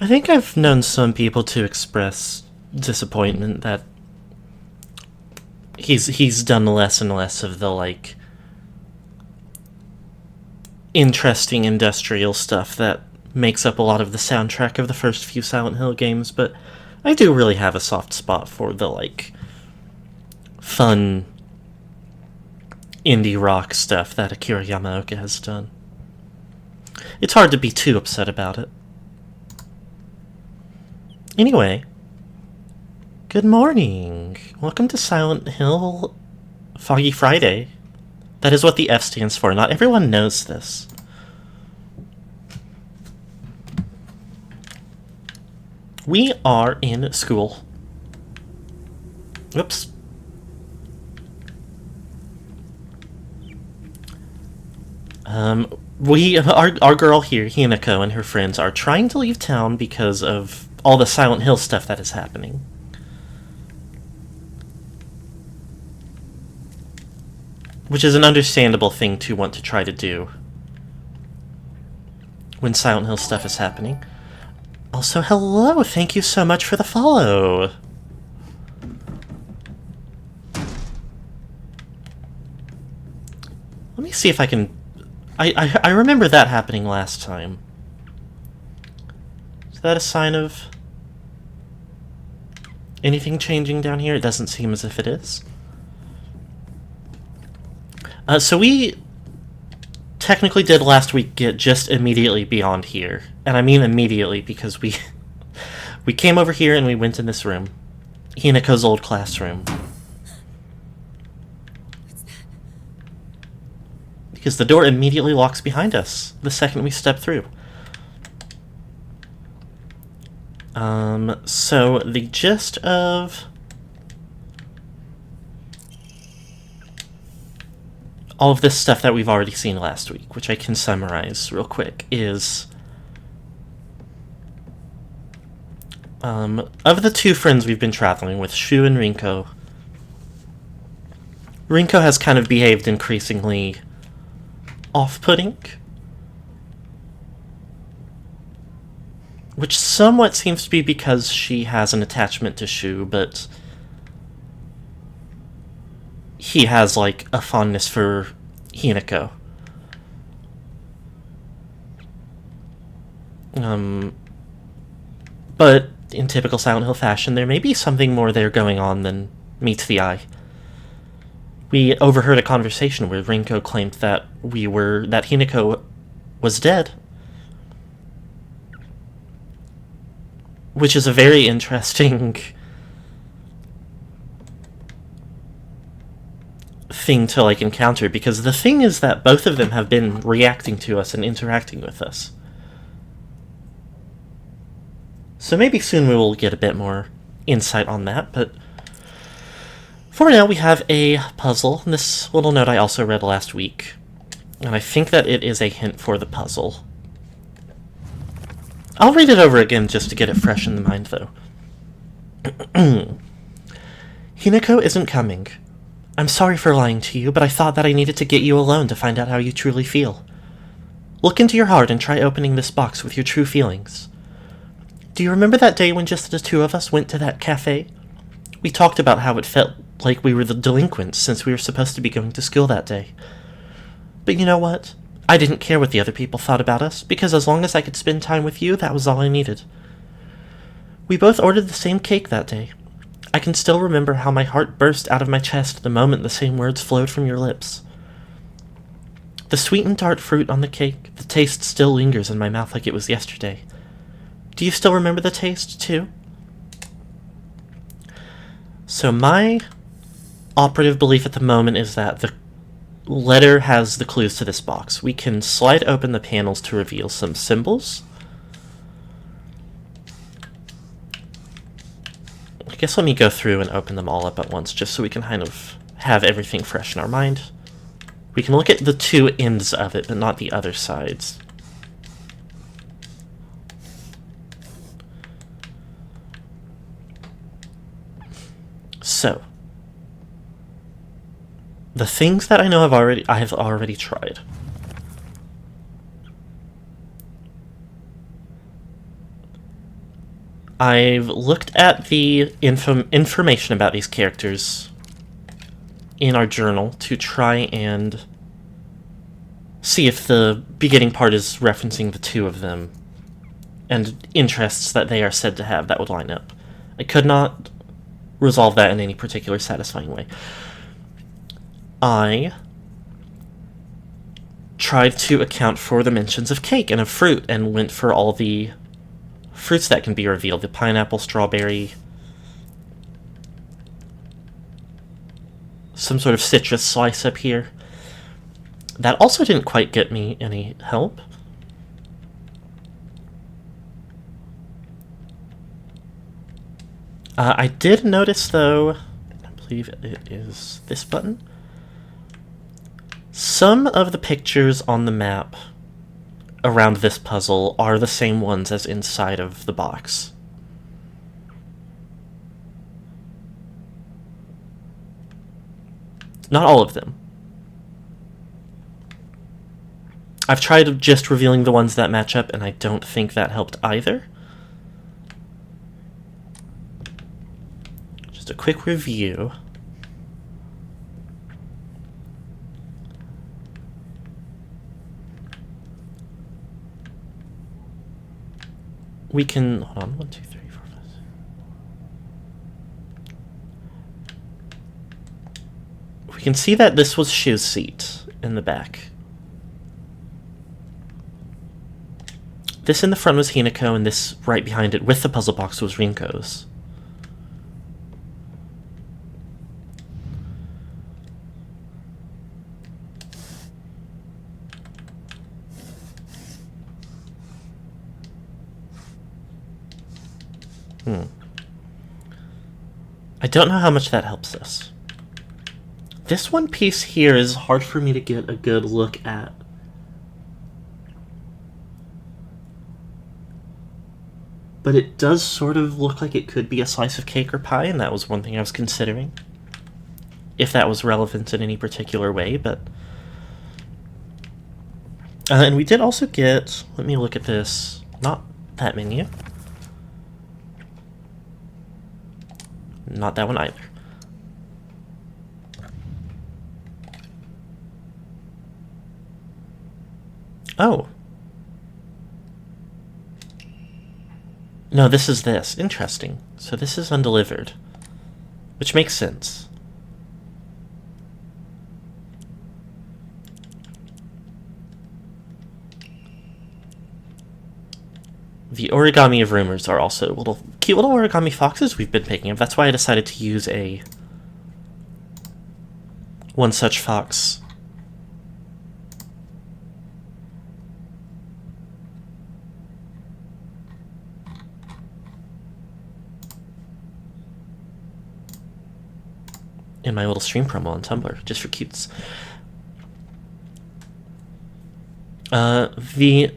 I think I've known some people to express disappointment that he's done less and less of the, like, interesting industrial stuff that makes up a lot of the soundtrack of the first few Silent Hill games, but I do really have a soft spot for the, like, fun indie rock stuff that Akira Yamaoka has done. It's hard to be too upset about it. Anyway, good morning. Welcome to Silent Hill Foggy Friday. That is what the F stands for. Not everyone knows this. We are in school. Oops. Our girl here, Hinako, and her friends are trying to leave town because of all the Silent Hill stuff that is happening. Which is an understandable thing to want to try to do when Silent Hill stuff is happening. Also, hello! Thank you so much for the follow! Let me see if I can... I remember that happening last time. Is that a sign of anything changing down here? It doesn't seem as if it is. So we technically did last week get just immediately beyond here. And I mean immediately because we came over here and we went in this room. Hinako's old classroom. Because the door immediately locks behind us the second we step through. So the gist of all of this stuff that we've already seen last week, which I can summarize real quick, is of the two friends we've been traveling with, Shu and Rinko, Rinko has kind of behaved increasingly off-putting, which somewhat seems to be because she has an attachment to Shu, but he has, like, a fondness for Hinako. But in typical Silent Hill fashion, there may be something more there going on than meets the eye. We overheard a conversation where Rinko claimed that that Hinako was dead. Which is a very interesting thing to, like, encounter, because the thing is that both of them have been reacting to us and interacting with us. So maybe soon we will get a bit more insight on that, but for now we have a puzzle. This little note I also read last week, and I think that it is a hint for the puzzle. I'll read it over again just to get it fresh in the mind, though. Hinako isn't coming. I'm sorry for lying to you, but I thought that I needed to get you alone to find out how you truly feel. Look into your heart and try opening this box with your true feelings. Do you remember that day when just the two of us went to that cafe? We talked about how it felt like we were the delinquents since we were supposed to be going to school that day. But you know what? I didn't care what the other people thought about us, because as long as I could spend time with you, that was all I needed. We both ordered the same cake that day. I can still remember how my heart burst out of my chest the moment the same words flowed from your lips. The sweet and tart fruit on the cake, the taste still lingers in my mouth like it was yesterday. Do you still remember the taste, too? So my operative belief at the moment is that the letter has the clues to this box. We can slide open the panels to reveal some symbols. I guess let me go through and open them all up at once, just so we can kind of have everything fresh in our mind. We can look at the two ends of it, but not the other sides. So, the things that I know I have already tried. I've looked at the information about these characters in our journal to try and see if the beginning part is referencing the two of them and interests that they are said to have that would line up. I could not resolve that in any particular satisfying way. I tried to account for the mentions of cake and of fruit and went for all the fruits that can be revealed. The pineapple, strawberry, some sort of citrus slice up here. That also didn't quite get me any help. I did notice, though, I believe it is this button, some of the pictures on the map around this puzzle are the same ones as inside of the box. Not all of them. I've tried just revealing the ones that match up, and I don't think that helped either. Just a quick review. We can, hold on, 1, 2, 3, 4, 5. We can see that this was Shu's seat in the back. This in the front was Hinako, and this right behind it with the puzzle box was Rinko's. I don't know how much that helps us. This one piece here is hard for me to get a good look at. But it does sort of look like it could be a slice of cake or pie, and that was one thing I was considering. If that was relevant in any particular way, but... and we did also get... Let me look at this. Not that menu. Not that one either. Oh. No, this is this. Interesting. So this is undelivered. Which makes sense. The origami of rumors are also cute little origami foxes we've been picking up. That's why I decided to use one such fox. In my little stream promo on Tumblr, just for cutes. The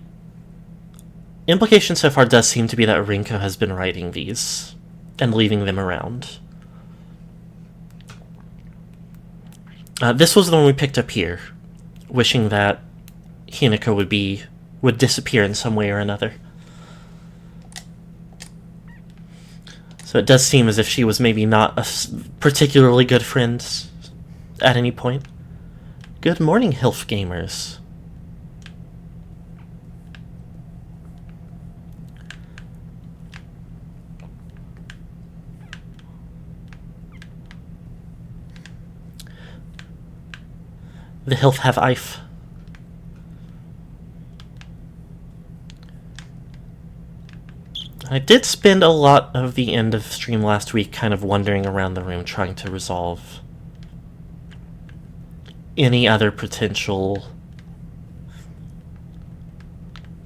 implication so far does seem to be that Rinko has been writing these and leaving them around. This was the one we picked up here, wishing that Hinako would disappear in some way or another. So it does seem as if she was maybe not a particularly good friend at any point. Good morning, Hilf Gamers. The Hilf have Ife. I did spend a lot of the end of stream last week kind of wandering around the room trying to resolve any other potential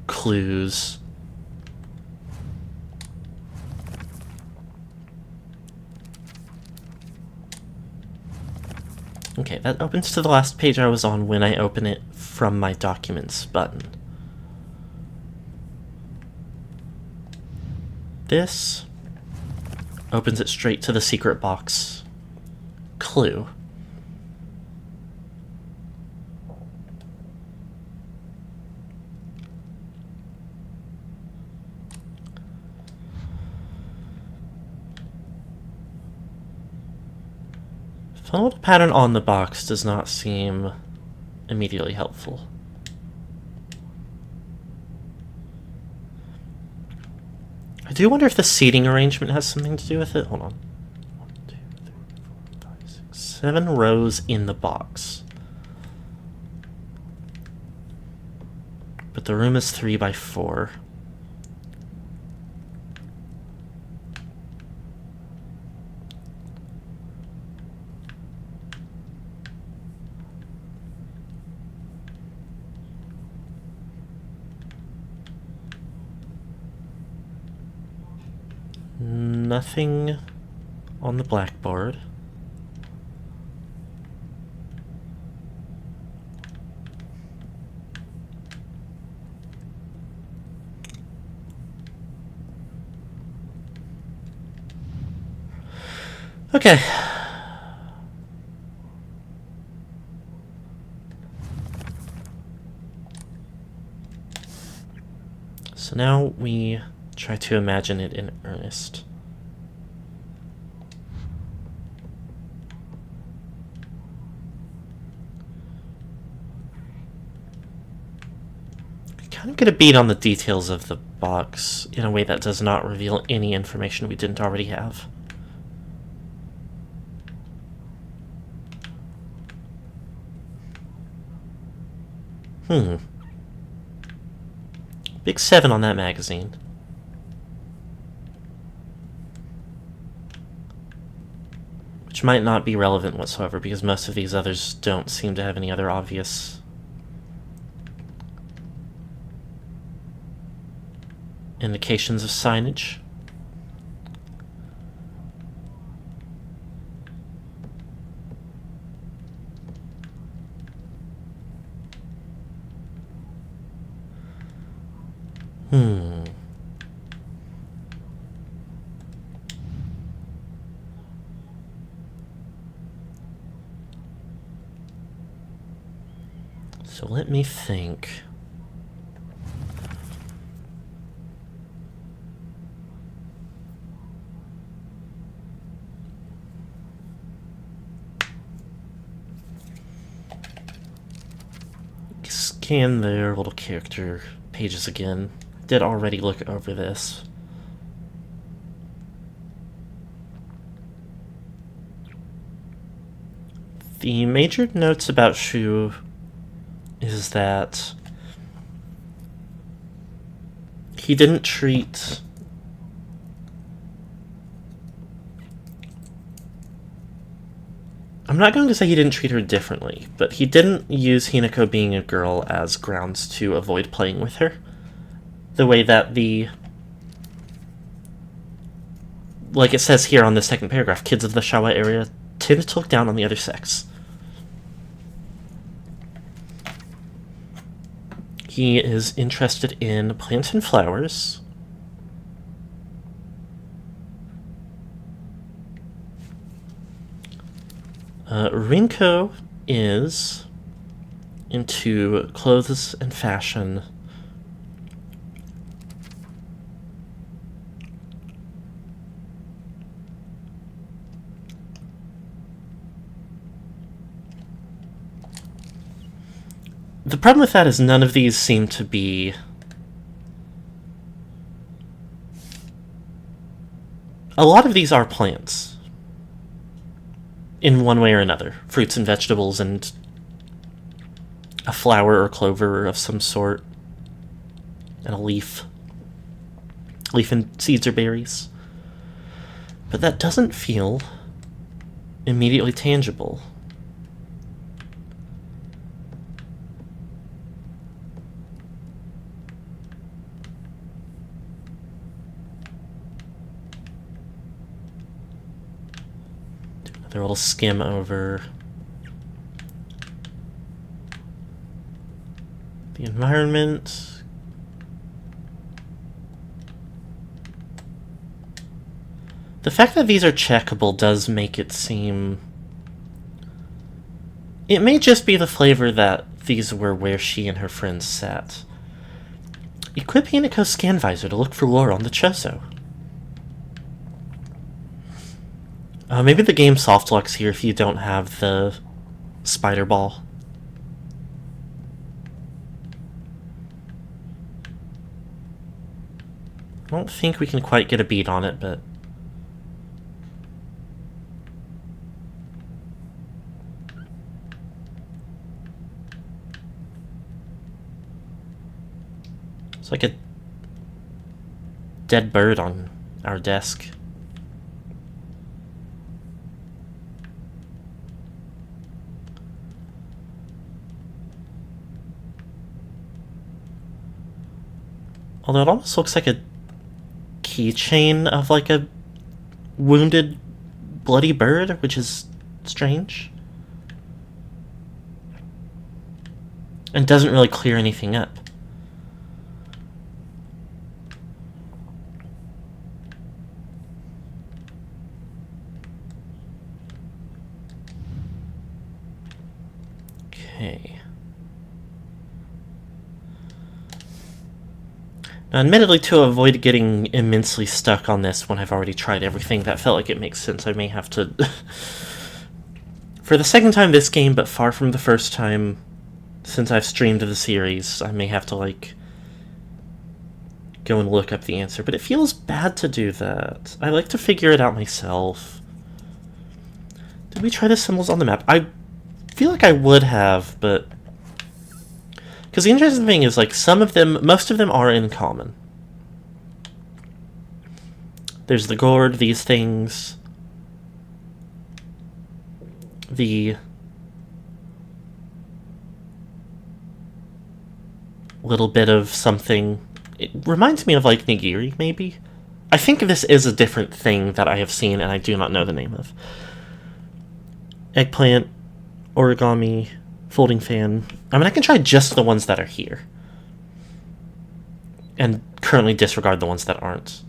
clues. Okay, that opens to the last page I was on when I open it from my Documents button. This opens it straight to the secret box clue. Follow the pattern on the box does not seem immediately helpful. I do wonder if the seating arrangement has something to do with it. Hold on. 1, 2, 3, 4, 5, 6, 7 rows in the box. But the room is 3 by 4. Nothing on the blackboard. Okay. So now we try to imagine it in earnest. Kind of get a beat on the details of the box in a way that does not reveal any information we didn't already have. Big 7 on that magazine. Which might not be relevant whatsoever because most of these others don't seem to have any other obvious indications of signage. So let me think. Scan their little character pages again. Did already look over this. The major notes about Shu is that he didn't treat I'm not going to say he didn't treat her differently, but he didn't use Hinako being a girl as grounds to avoid playing with her. The way that like it says here on the second paragraph, kids of the Shawa area tend to look down on the other sex. He is interested in plants and flowers. Rinko is into clothes and fashion. The problem with that is none of these seem to be a lot of these are plants in one way or another. Fruits and vegetables and a flower or clover of some sort and a leaf. Leaf and seeds or berries. But that doesn't feel immediately tangible. Another little skim over the environment. The fact that these are checkable does make it seem... It may just be the flavor that these were where she and her friends sat. Equip Hinako's scan visor to look for lore on the Choso. Maybe the game soft locks here if you don't have the spider ball. I don't think we can quite get a beat on it, but... It's like a dead bird on our desk. Although it almost looks like a keychain of like a wounded, bloody bird, which is strange. And doesn't really clear anything up. Okay. Now, admittedly, to avoid getting immensely stuck on this when I've already tried everything, that felt like it makes sense. I may have to... For the second time this game, but far from the first time since I've streamed the series, I may have to, like, go and look up the answer. But it feels bad to do that. I like to figure it out myself. Did we try the symbols on the map? I feel like I would have, but... Because the interesting thing is, like, most of them are in common. There's the gourd, these things, the little bit of something. It reminds me of, like, nigiri, maybe? I think this is a different thing that I have seen and I do not know the name of. Eggplant, origami, folding fan. I mean, I can try just the ones that are here. And currently disregard the ones that aren't.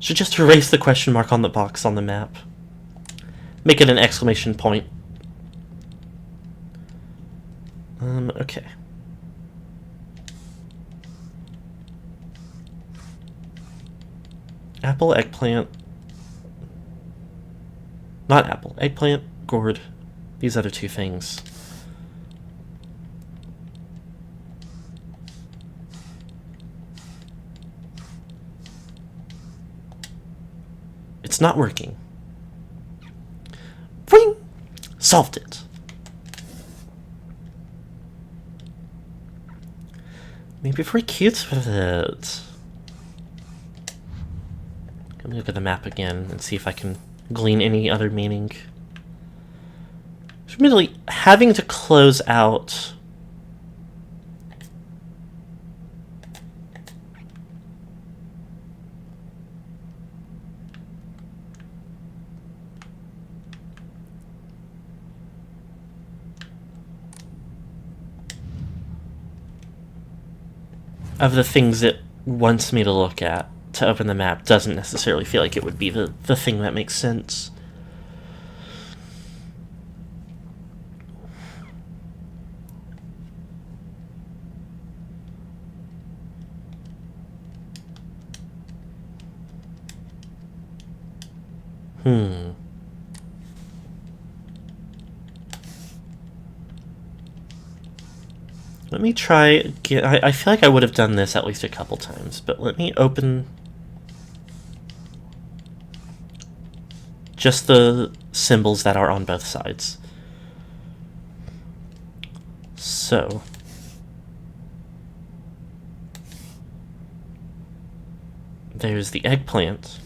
Should just erase the question mark on the box on the map. Make it an exclamation point. Okay. Apple, eggplant. Not apple. Eggplant, gourd. These other two things. It's not working. Ring! Solved it. Maybe if we're cute with it. Let me look at the map again and see if I can glean any other meaning. Admittedly, having to close out of the things it wants me to look at to open the map doesn't necessarily feel like it would be the thing that makes sense. Let me try... I feel like I would have done this at least a couple times, but let me open... just the symbols that are on both sides. So... there's the eggplant,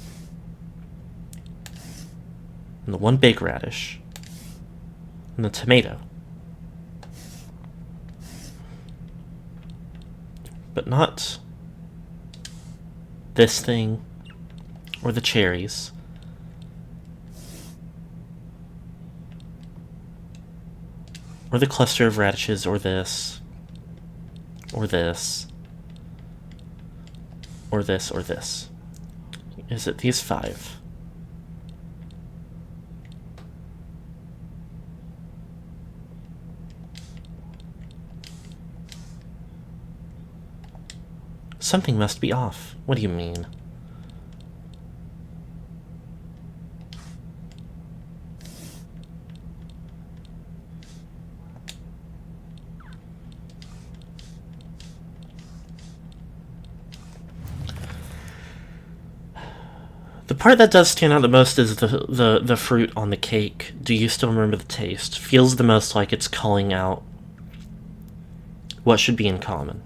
and the one big radish, and the tomato. But not this thing, or the cherries. Or the cluster of radishes, or this. Or this. Or this, or this. Is it these 5? Something must be off. What do you mean? The part that does stand out the most is the fruit on the cake. Do you still remember the taste? Feels the most like it's calling out what should be in common.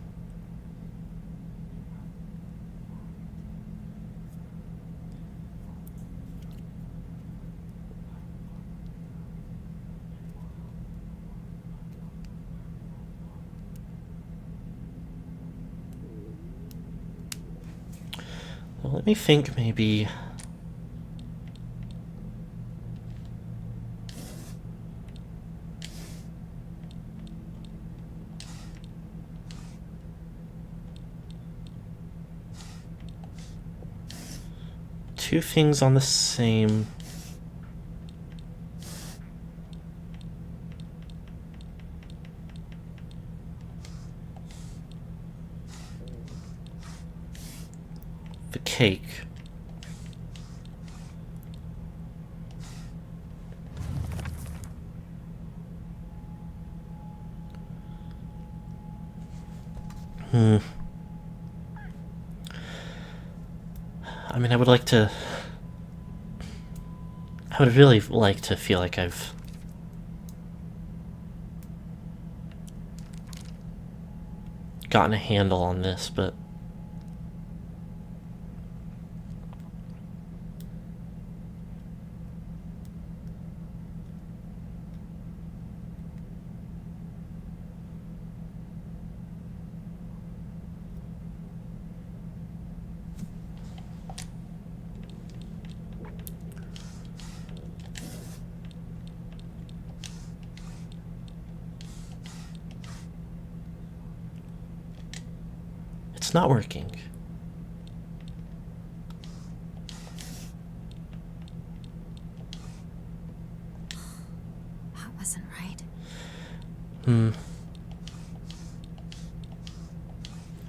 Well, let me think, maybe... two things on the same... the cake. I mean, I would really like to feel like I've gotten a handle on this, but it's not working. That wasn't right.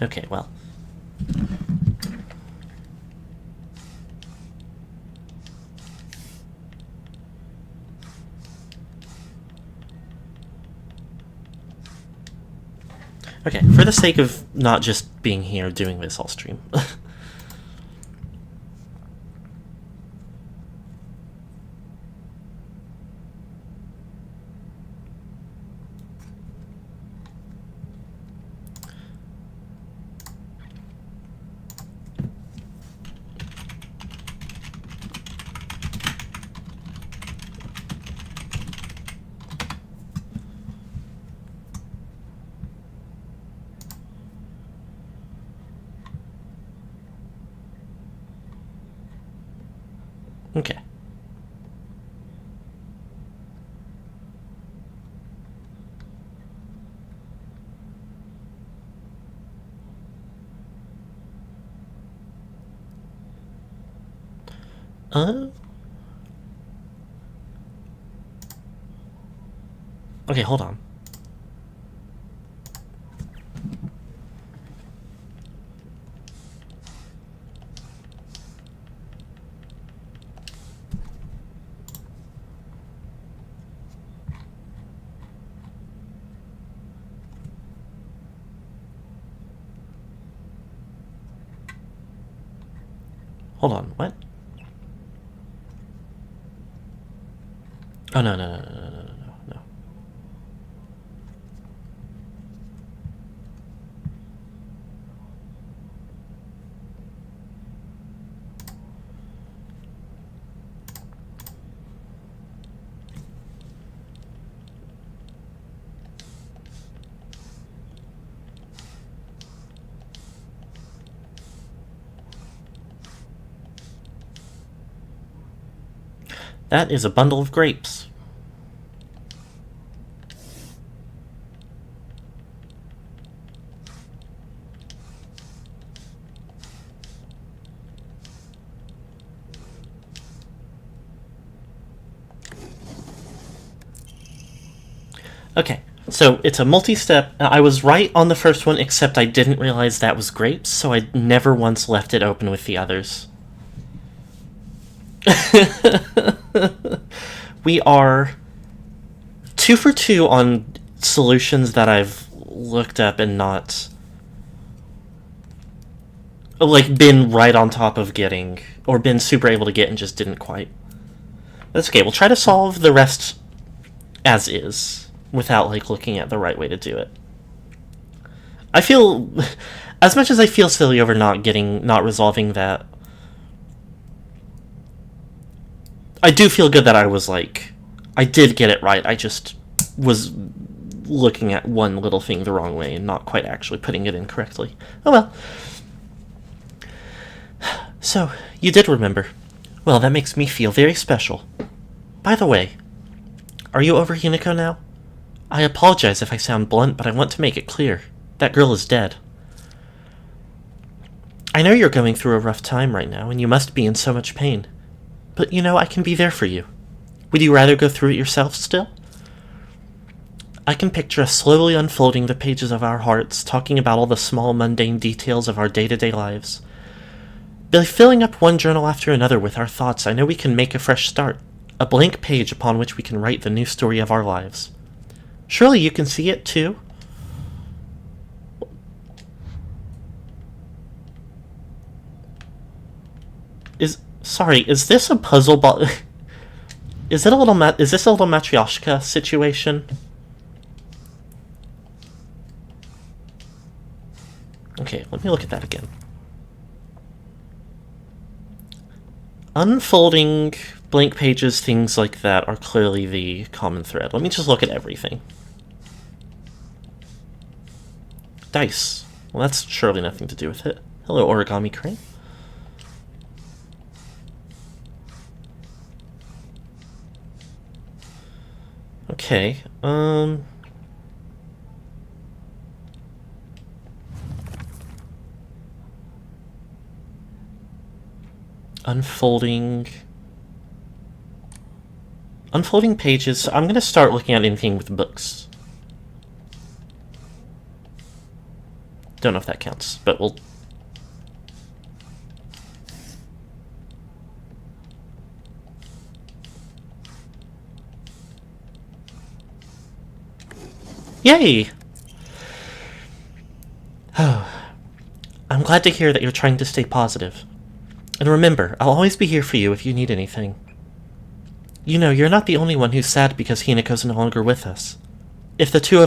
Okay, well. Okay, for the sake of not just being here doing this all stream. Okay. Okay, hold on. Hold on, what? Oh, no. That is a bundle of grapes. Okay, so it's a multi-step. I was right on the first one, except I didn't realize that was grapes, so I never once left it open with the others. We are 2 for 2 on solutions that I've looked up and not like, been right on top of getting, or been super able to get and just didn't quite. That's okay. We'll try to solve the rest as is, without, like, looking at the right way to do it. I feel, as much as I feel silly over not resolving that, I do feel good that I was, like, I did get it right. I just was looking at one little thing the wrong way and not quite actually putting it in correctly. Oh well. So, you did remember. Well, that makes me feel very special. By the way, are you over Hinako now? I apologize if I sound blunt, but I want to make it clear. That girl is dead. I know you're going through a rough time right now, and you must be in so much pain. But you know, I can be there for you. Would you rather go through it yourself still? I can picture us slowly unfolding the pages of our hearts, talking about all the small, mundane details of our day-to-day lives. By filling up one journal after another with our thoughts, I know we can make a fresh start, a blank page upon which we can write the new story of our lives. Surely you can see it, too? Is this a puzzle ball? Is this a little Matryoshka situation? Okay, let me look at that again. Unfolding blank pages, things like that are clearly the common thread. Let me just look at everything. Dice. Well, that's surely nothing to do with it. Hello, Origami Crane. Okay, Unfolding pages. I'm going to start looking at anything with books. Don't know if that counts, but we'll... Yay! Oh, I'm glad to hear that you're trying to stay positive. And remember, I'll always be here for you if you need anything. You know, you're not the only one who's sad because Hinako's no longer with us. If the two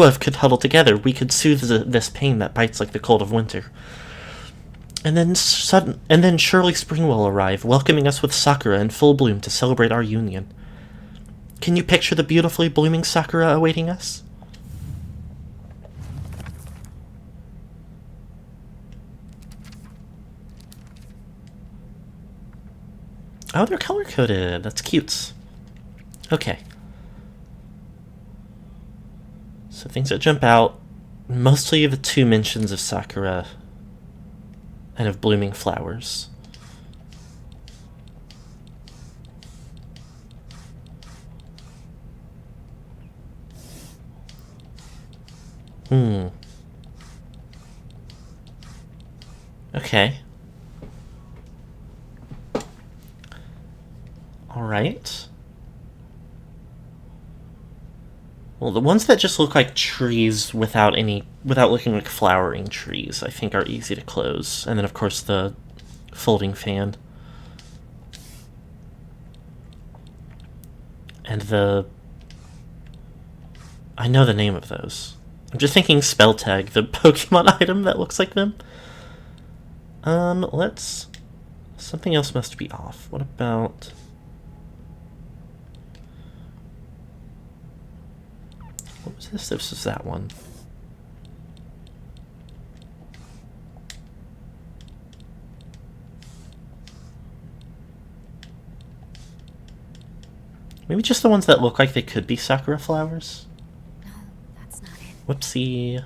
of could huddle together, we could soothe this pain that bites like the cold of winter. And then surely spring will arrive, welcoming us with sakura in full bloom to celebrate our union. Can you picture the beautifully blooming sakura awaiting us? Oh, they're color-coded. That's cute. Okay. So things that jump out, mostly the two mentions of sakura and of blooming flowers. Okay. Alright. Well, the ones that just look like trees without looking like flowering trees, I think are easy to close. And then, of course, the folding fan. And I know the name of those. I'm just thinking spell tag, the Pokemon item that looks like them. Something else must be off. What about... What was this? This was that one. Maybe just the ones that look like they could be sakura flowers? No, that's not it. Whoopsie.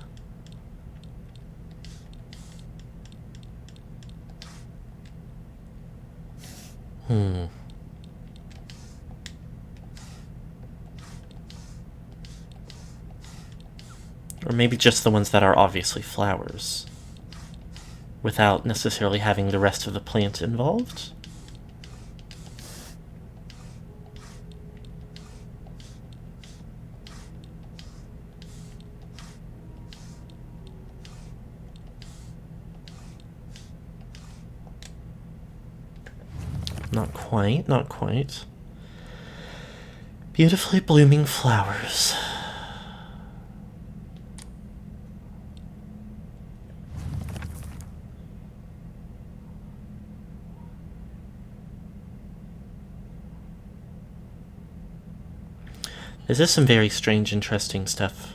Or maybe just the ones that are obviously flowers, without necessarily having the rest of the plant involved? Not quite, not quite. Beautifully blooming flowers. This is some very strange, interesting stuff.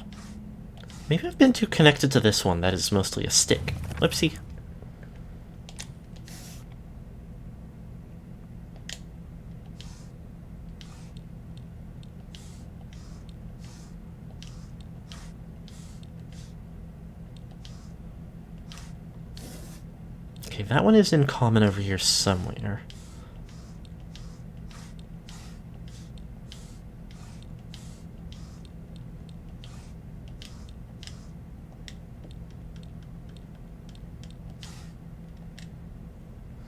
Maybe I've been too connected to this one that is mostly a stick. Whoopsie. Okay, that one is in common over here somewhere.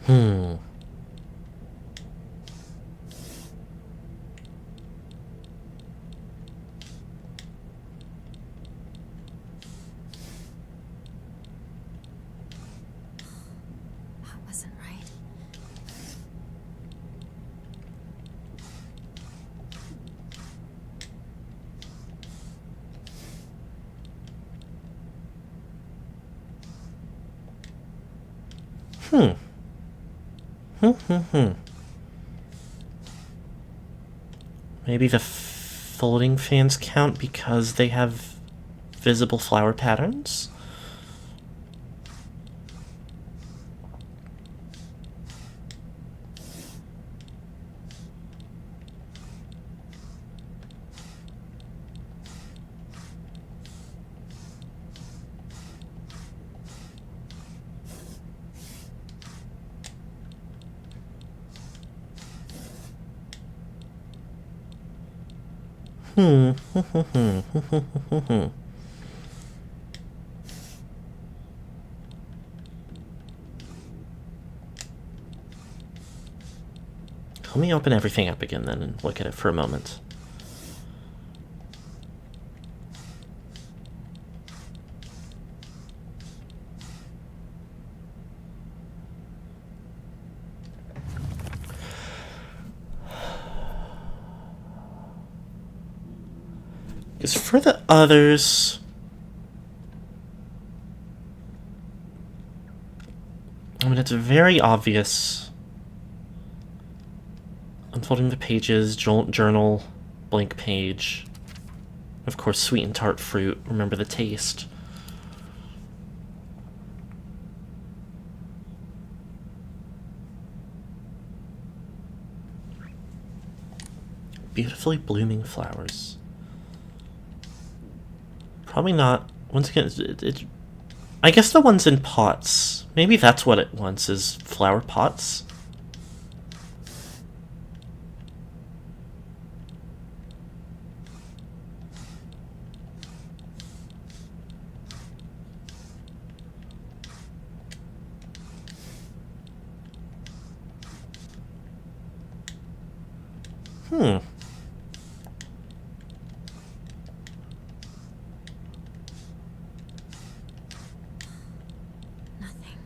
Hmm. That wasn't right. Maybe the folding fans count because they have visible flower patterns? Hmm. Let me open everything up again then and look at it for a moment. Because for the others, I mean, it's very obvious. Unfolding the pages, journal, blank page. Of course, sweet and tart fruit. Remember the taste. Beautifully blooming flowers. Probably not. Once again, I guess the ones in pots. Maybe that's what it wants, is flower pots. Hmm. Nothing.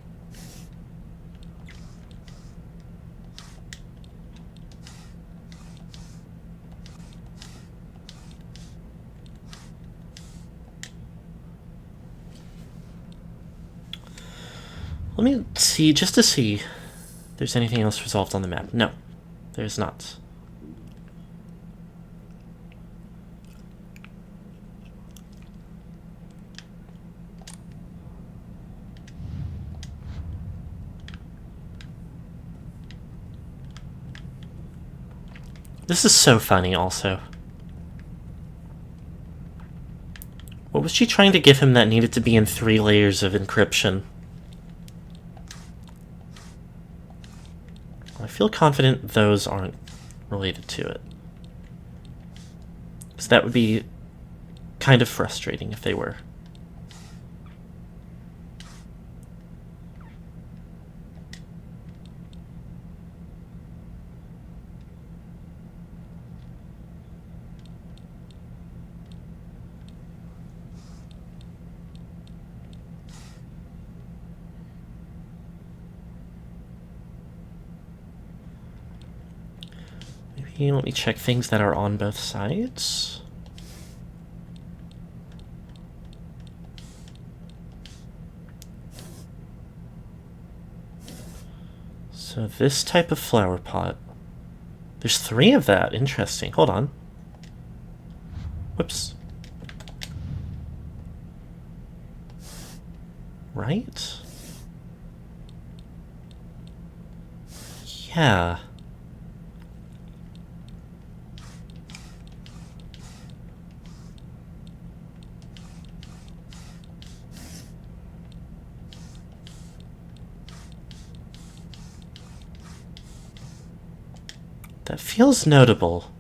Let me see, just to see if there's anything else resolved on the map. No, there's not. This is so funny, also. What was she trying to give him that needed to be in 3 layers of encryption? I feel confident those aren't related to it. Because that would be kind of frustrating if they were. Let me check things that are on both sides. So this type of flower pot. There's 3 of that. Interesting. Hold on. Whoops. Right? Yeah. That feels notable.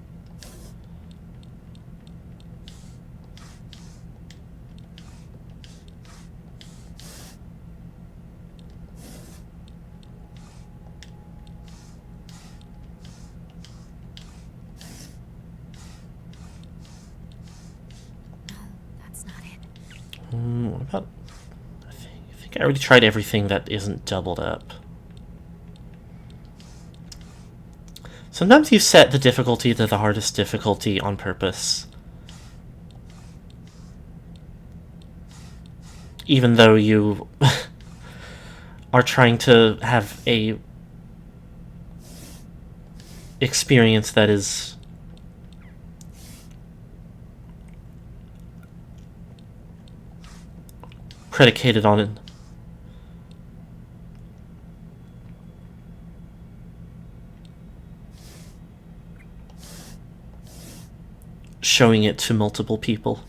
No, that's not it. What about... I think I already tried everything that isn't doubled up. Sometimes you set the difficulty to the hardest difficulty on purpose. Even though you are trying to have a experience that is predicated on it. Showing it to multiple people.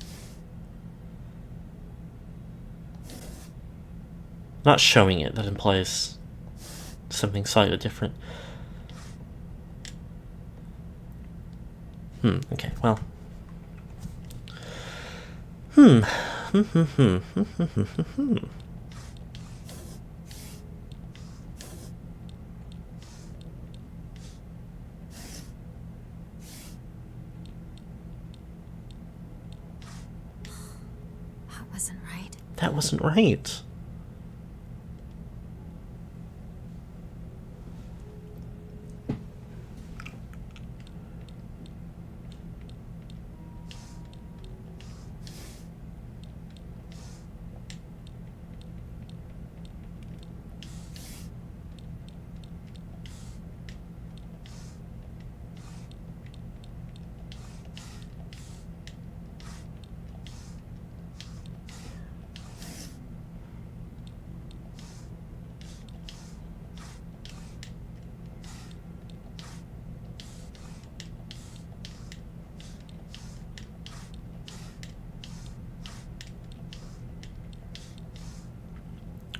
Not showing it, that implies something slightly different. Okay, well. That wasn't right. That wasn't right.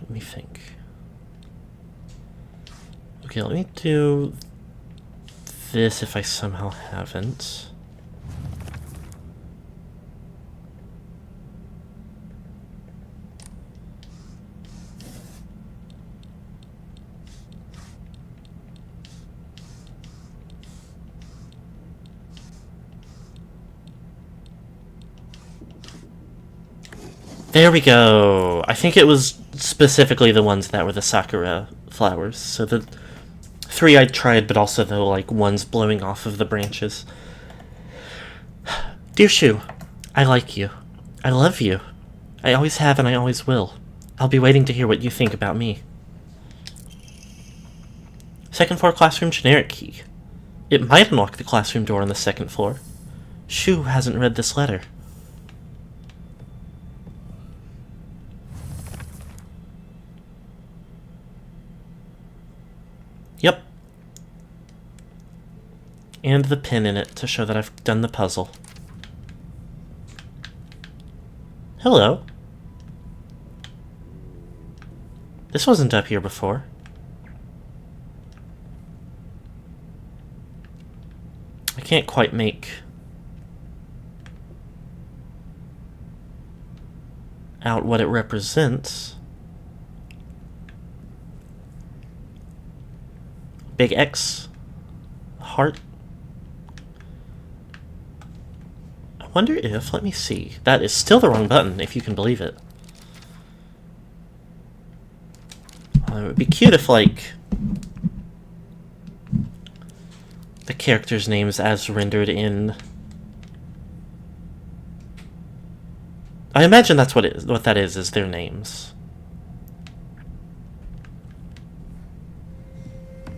Let me think. Okay, let me do this if I somehow haven't. There we go. I think it was specifically the ones that were the sakura flowers. So the 3 I tried, but also the ones blowing off of the branches. Dear Shu, I like you. I love you. I always have and I always will. I'll be waiting to hear what you think about me. Second floor classroom generic key. It might unlock the classroom door on the 2nd floor. Shu hasn't read this letter. Yep. And the pin in it to show that I've done the puzzle. Hello. This wasn't up here before. I can't quite make out what it represents. Big X. Heart. I wonder if, let me see. That is still the wrong button, if you can believe it. It would be cute if, the characters' names as rendered in... I imagine that's what that is their names.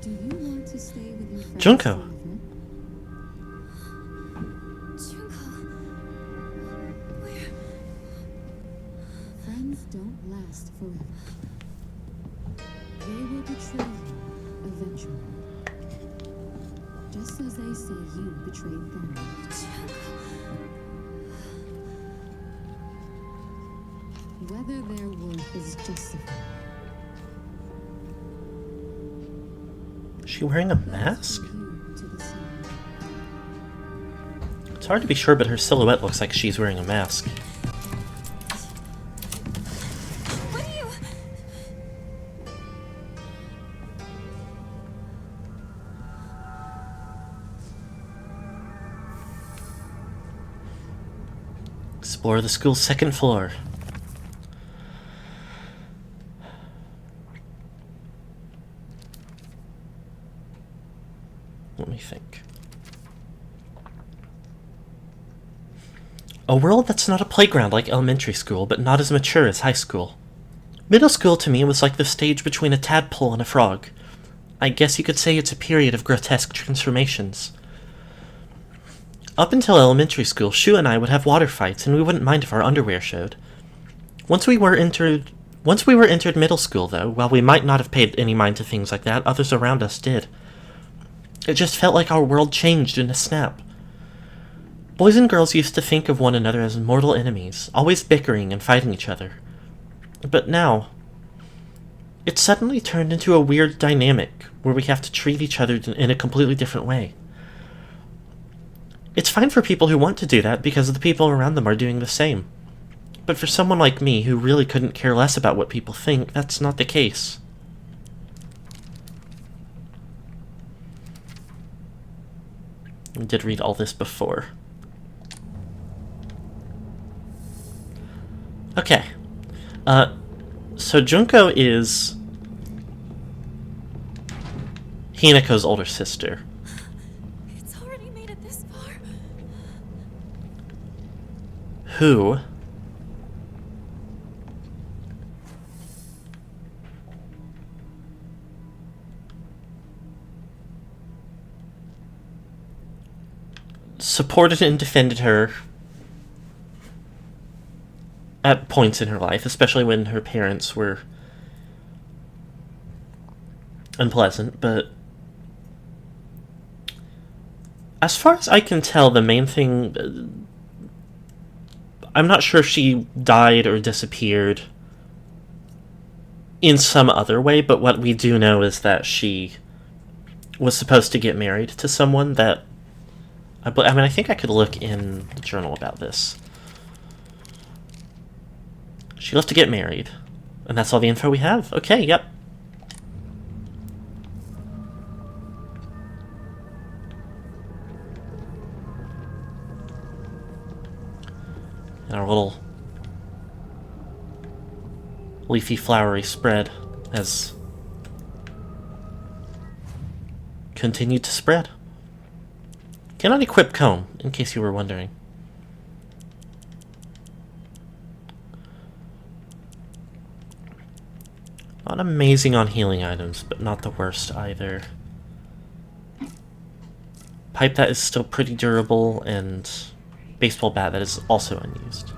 Do you want to stay with your friends Junko. forever? Junko. Where? Friends don't last forever. They will betray you eventually. Just as they say you betrayed them. Whether their worth is justified. Is she wearing a mask? You to decide. It's hard to be sure, but her silhouette looks like she's wearing a mask. What are you? Explore the school's second floor. Let me think. A world that's not a playground like elementary school, but not as mature as high school. Middle school to me was like the stage between a tadpole and a frog. I guess you could say it's a period of grotesque transformations. Up until elementary school, Shu and I would have water fights, and we wouldn't mind if our underwear showed. Once we were entered middle school, though, while we might not have paid any mind to things like that, others around us did. It just felt like our world changed in a snap. Boys and girls used to think of one another as mortal enemies, always bickering and fighting each other. But now, it suddenly turned into a weird dynamic where we have to treat each other in a completely different way. It's fine for people who want to do that because the people around them are doing the same. But for someone like me who really couldn't care less about what people think, that's not the case. I did read all this before. Okay. So Junko is Hinako's older sister. It's already made it this far. Who supported and defended her at points in her life, especially when her parents were unpleasant, but as far as I can tell, the main thing... I'm not sure if she died or disappeared in some other way, but what we do know is that she was supposed to get married to someone that... I think I could look in the journal about this. She left to get married. And that's all the info we have? Okay, yep. And our little leafy flowery spread has continued to spread. Cannot equip comb, in case you were wondering. Not amazing on healing items, but not the worst either. Pipe that is still pretty durable, and baseball bat that is also unused.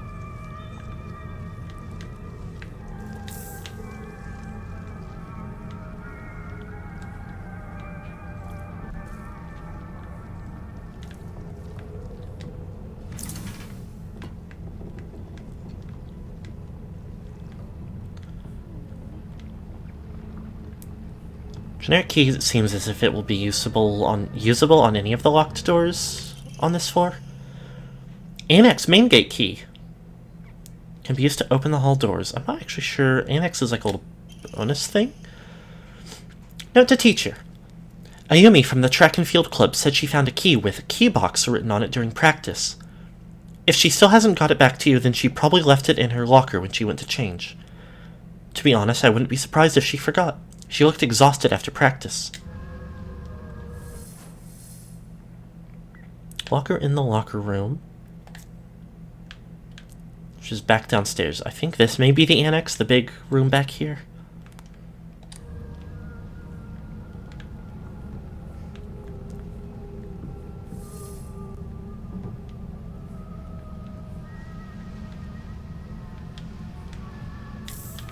Generic key, it seems as if it will be usable on any of the locked doors on this floor. Annex main gate key can be used to open the hall doors. I'm not actually sure. Annex is like a little bonus thing. Note to teacher. Ayumi from the track and field club said she found a key with a key box written on it during practice. If she still hasn't got it back to you, then she probably left it in her locker when she went to change. To be honest, I wouldn't be surprised if she forgot. She looked exhausted after practice. Locker in the locker room. Which is back downstairs. I think this may be the annex, the big room back here.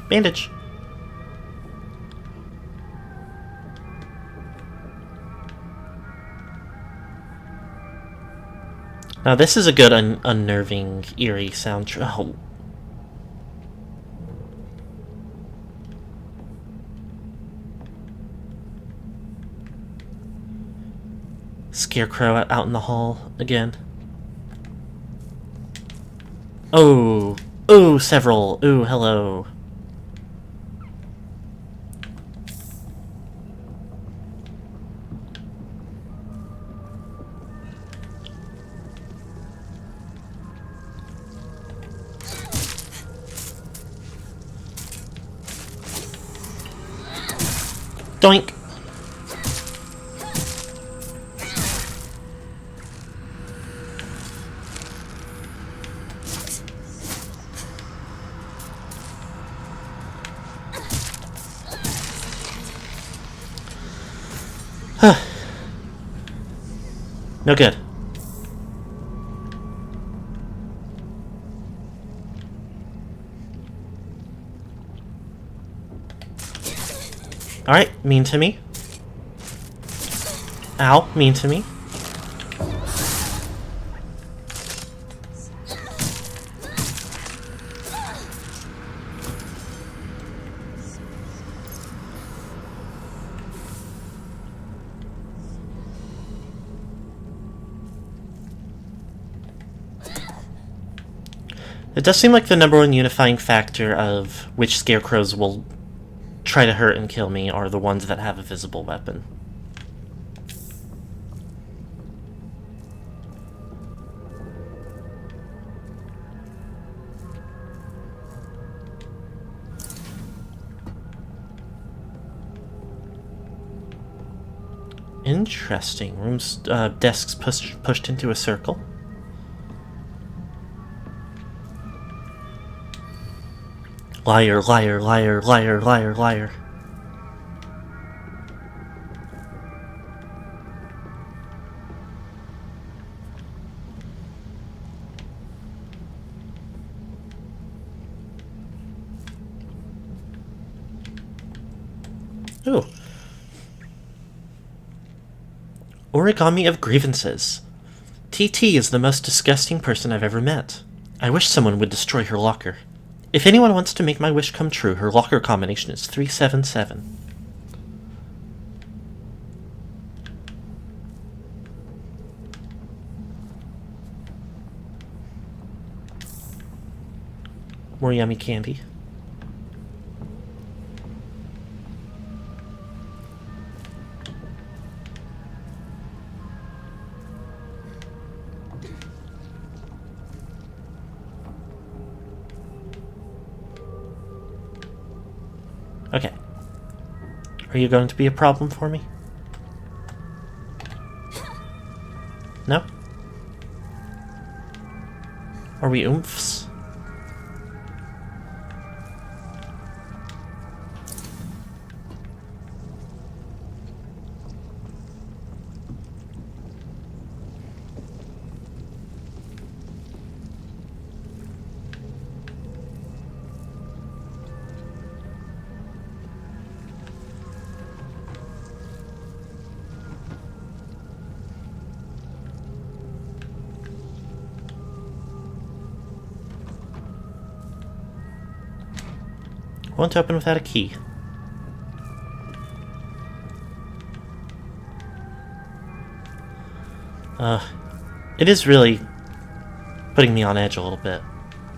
Bandage. Now this is a good unnerving, eerie soundtrack. Oh. Scarecrow out in the hall again. Oh. Ooh, several. Ooh, hello. Doink. No good. Alright, mean to me. Ow, mean to me. It does seem like the number one unifying factor of which scarecrows will try to hurt and kill me are the ones that have a visible weapon. Interesting. Rooms, desks pushed into a circle. Liar, liar, liar, liar, liar, liar. Ooh. Origami of grievances. TT is the most disgusting person I've ever met. I wish someone would destroy her locker. If anyone wants to make my wish come true, her locker combination is 377. More yummy candy. Okay. Are you going to be a problem for me? No? Are we oomphs? Won't open without a key. It is really putting me on edge a little bit.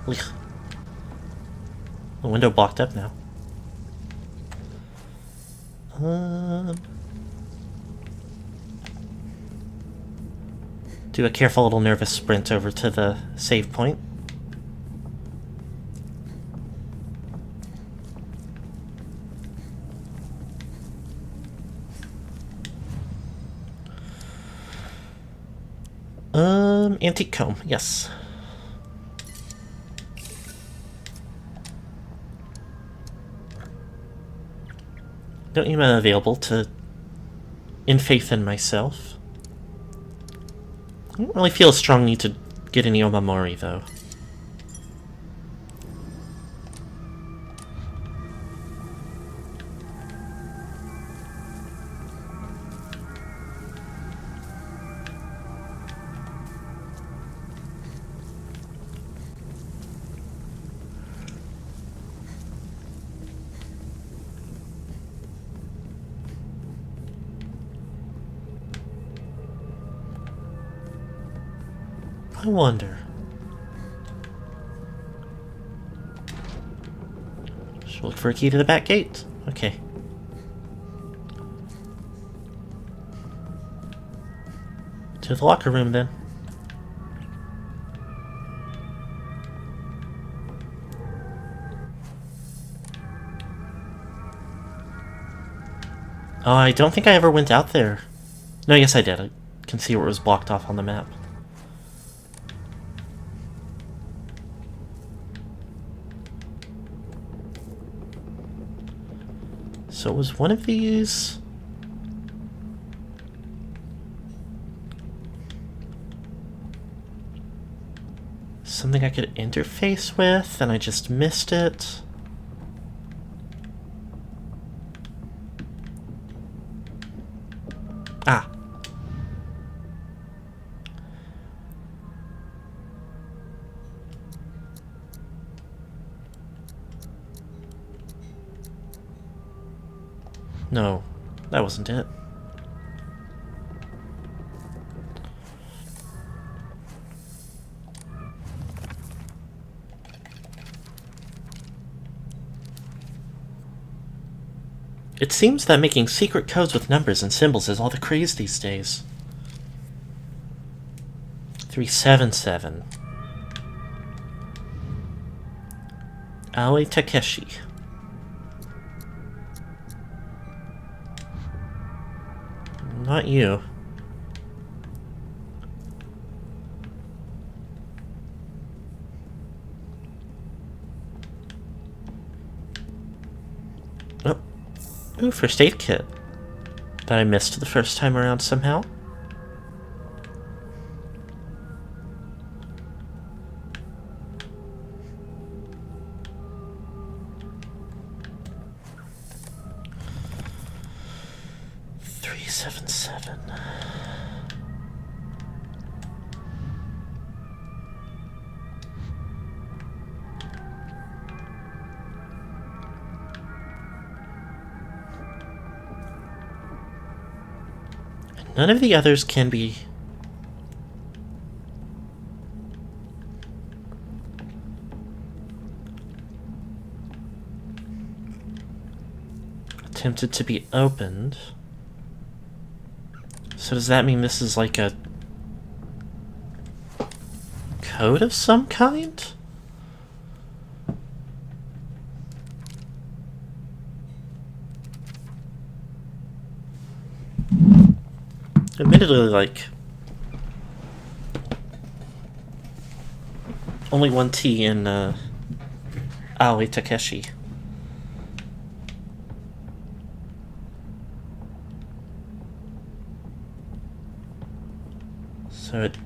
Ugh. The window blocked up now. Do a careful little nervous sprint over to the save point. Antique comb, yes. Don't you am available to in faith in myself? I don't really feel a strong need to get any Omamori, though. I wonder. Should look for a key to the back gate. Okay. To the locker room, then. Oh, I don't think I ever went out there. No, yes I did. I can see where it was blocked off on the map. So it was one of these... something I could interface with, and I just missed it. Ah. No, that wasn't it. It seems that making secret codes with numbers and symbols is all the craze these days. 377. Aoi Takeshi. Not you. Oh. Ooh, first aid kit. That I missed the first time around somehow. None of the others can be... attempted to be opened. So does that mean this is like a... code of some kind? Admittedly, like, only one T in Aoi Takeshi. So it,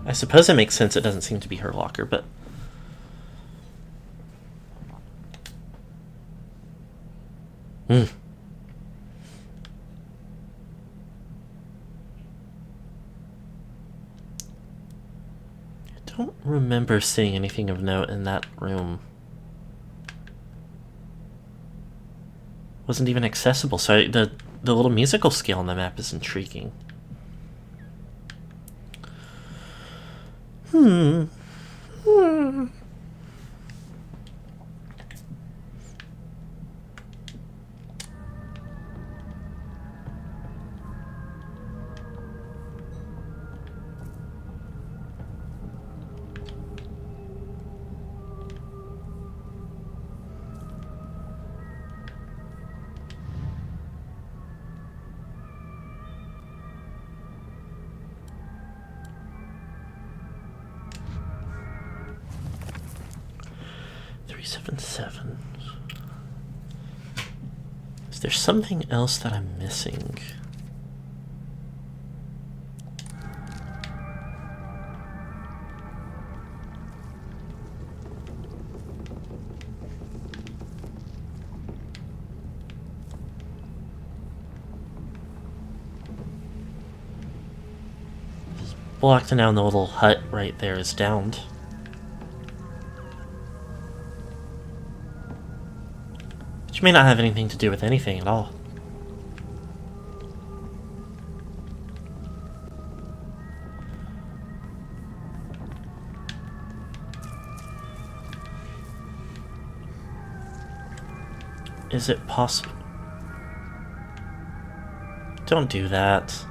I suppose it makes sense it doesn't seem to be her locker, but... I don't remember seeing anything of note in that room. Wasn't even accessible, so the little musical scale on the map is intriguing. 377. Is there something else that I'm missing? Blocked, and now the little hut right there is downed. Which may not have anything to do with anything at all. Is it possible? Don't do that.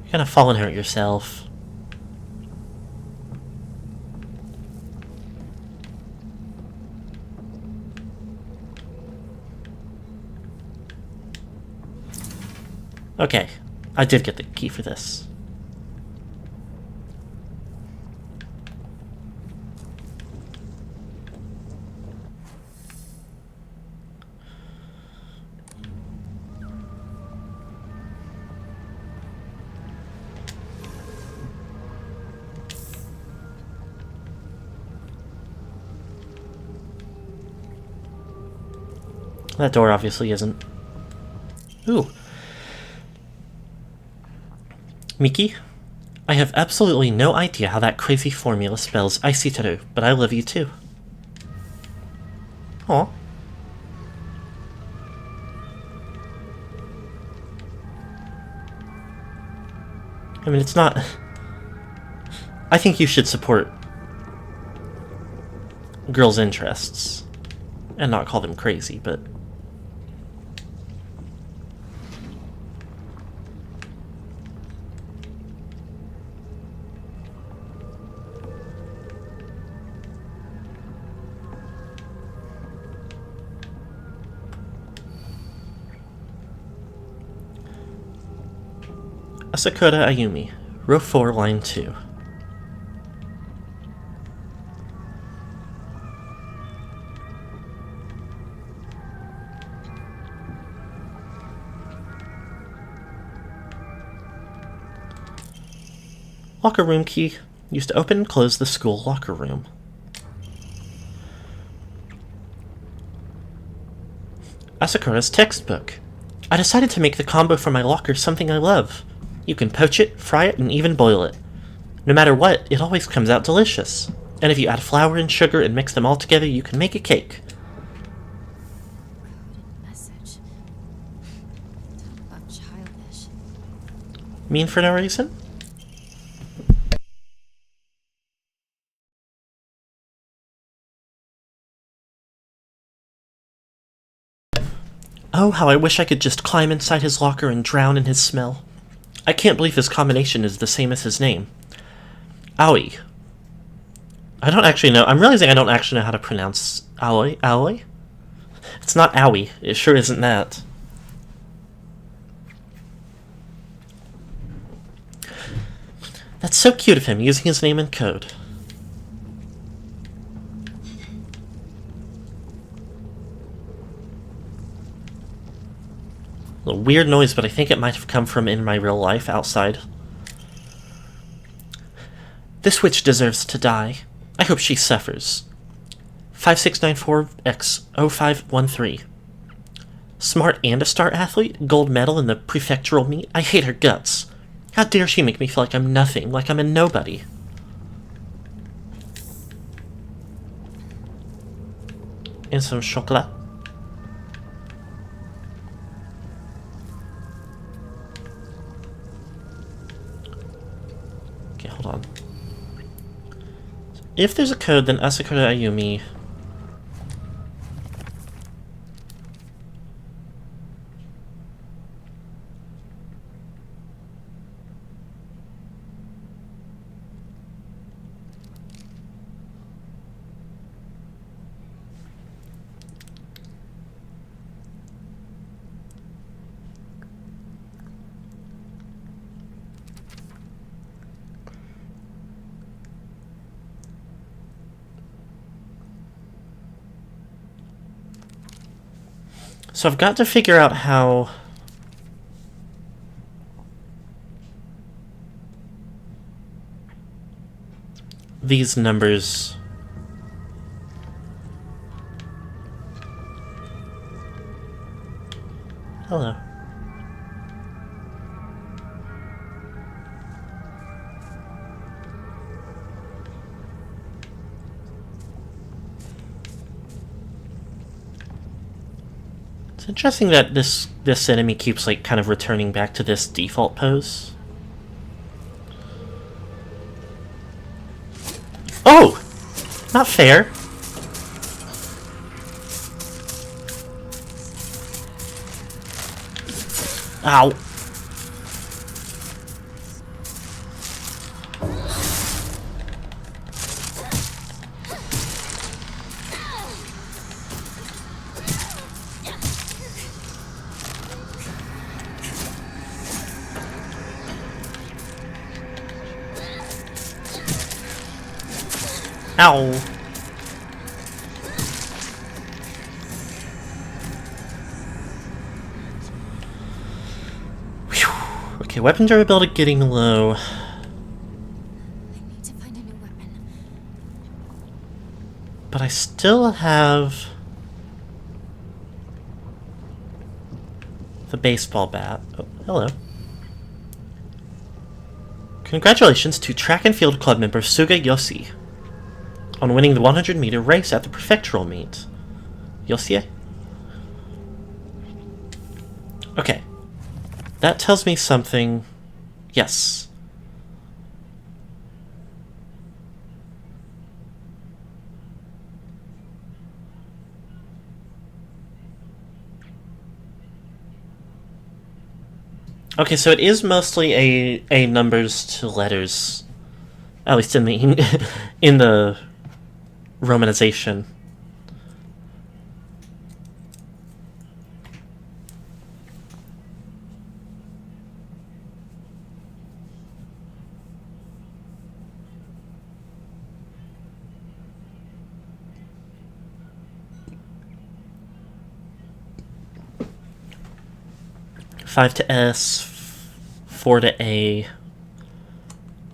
You're gonna fall and hurt yourself. Okay, I did get the key for this. That door obviously isn't. Ooh. Miki, I have absolutely no idea how that crazy formula spells Aisitaru, but I love you too. Aw. I mean, it's not... I think you should support girls' interests and not call them crazy, but... Asakura Ayumi, row 4, line 2. Locker room key. Used to open and close the school locker room. Asakura's textbook. I decided to make the combo for my locker something I love. You can poach it, fry it, and even boil it. No matter what, it always comes out delicious. And if you add flour and sugar and mix them all together, you can make a cake. Message. Talk about childish. Mean for no reason? Oh, how I wish I could just climb inside his locker and drown in his smell. I can't believe his combination is the same as his name. Aoi. I don't actually know. I'm realizing I don't actually know how to pronounce Aoi. Aoi? It's not Aoi. It sure isn't that. That's so cute of him, using his name in code. A weird noise, but I think it might have come from in my real life outside. This witch deserves to die. I hope she suffers. 5694X0513. Smart and a star athlete, gold medal in the prefectural meet. I hate her guts. How dare she make me feel like I'm nothing, like I'm a nobody. And some chocolat. Okay, hold on. If there's a code, then Asakura Ayumi... So I've got to figure out how... these numbers... Hello. It's interesting that this enemy keeps like kind of returning back to this default pose. Oh! Not fair. Ow. Ow. Whew. Okay, weapon durability getting low. I need to find a new weapon. But I still have the baseball bat. Oh, hello. Congratulations to track and field club member Suga Yoshi on winning the 100-meter race at the prefectural meet. Yosie? Okay. That tells me something. Yes. Okay, so it is mostly a numbers to letters, at least in the in the romanization. Five to S, 4 to A,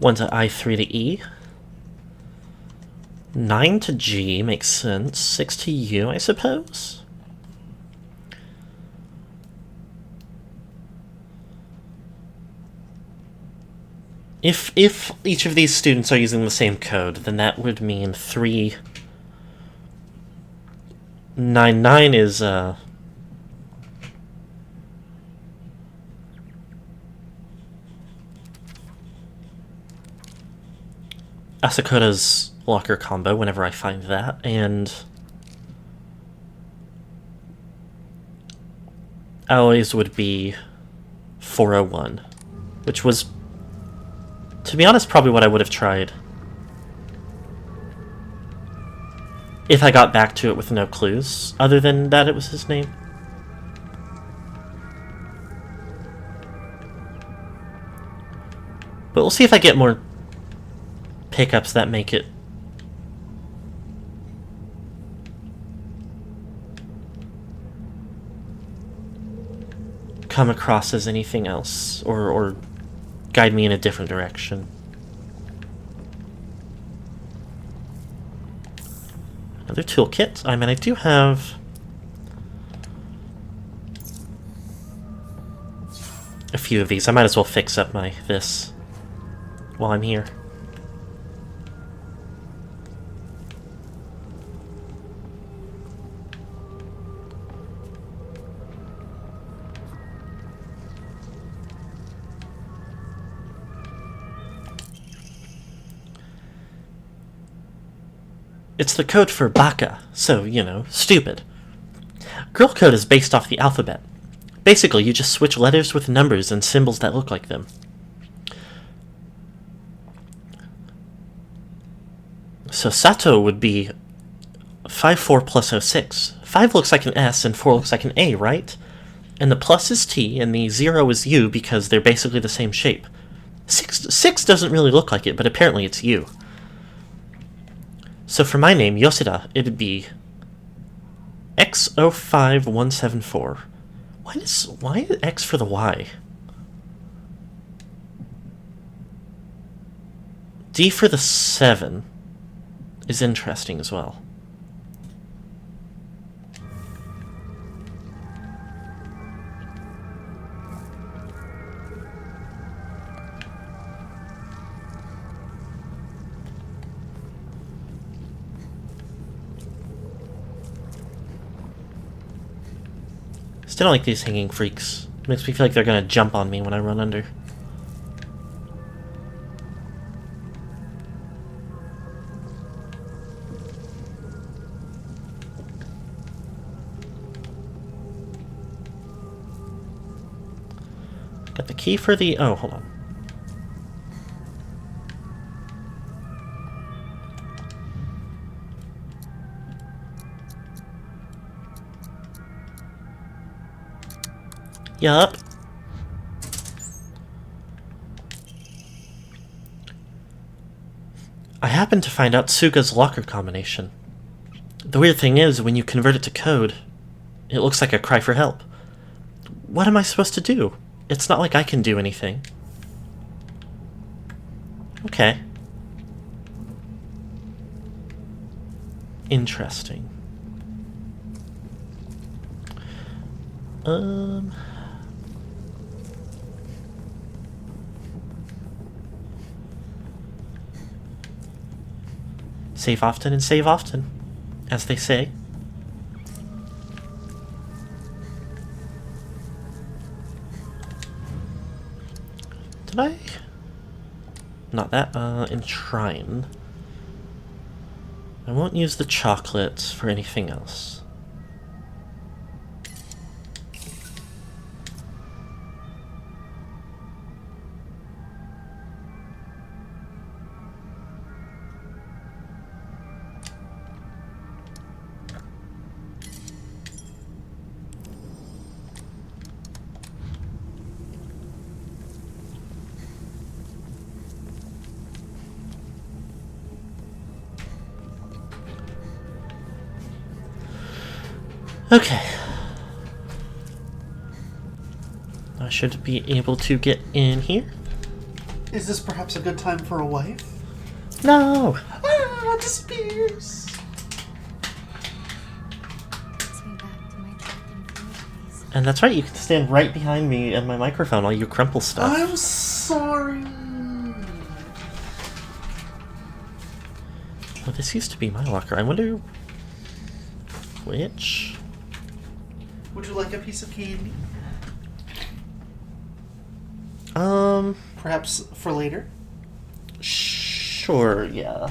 1 to I, 3 to E. 9 to G makes sense. 6 to U, I suppose. If each of these students are using the same code, then that would mean 399 is Asakuda's locker combo whenever I find that, and Aoi's would be 401, which was, to be honest, probably what I would have tried if I got back to it with no clues, other than that it was his name. But we'll see if I get more pickups that make it come across as anything else, or guide me in a different direction. Another toolkit. I mean, I do have a few of these. I might as well fix up my this while I'm here. It's the code for baka, so, you know, stupid. Girl code is based off the alphabet. Basically, you just switch letters with numbers and symbols that look like them. So Sato would be 54 plus 06. 5 looks like an S and 4 looks like an A, right? And the plus is T and the 0 is U because they're basically the same shape. 6 doesn't really look like it, but apparently it's U. So for my name, Yoshida, it'd be X05174. Why is X for the Y? D for the 7 is interesting as well. Still don't like these hanging freaks. Makes me feel like they're gonna jump on me when I run under. Got the key for the... oh, hold on. Yup. I happened to find out Suga's locker combination. The weird thing is, when you convert it to code, it looks like a cry for help. What am I supposed to do? It's not like I can do anything. Okay. Interesting. Save often and save often, as they say. Did I? Not that, enshrine. I won't use the chocolates for anything else. Okay. I should be able to get in here. Is this perhaps a good time for a wife? No! Ah, disappears! Takes me back to my tracking field days. And that's right, you can stand right behind me and my microphone while you crumple stuff. I'm sorry. Well, this used to be my locker. I wonder... which? Would you like a piece of candy? Perhaps for later? Sure, yeah.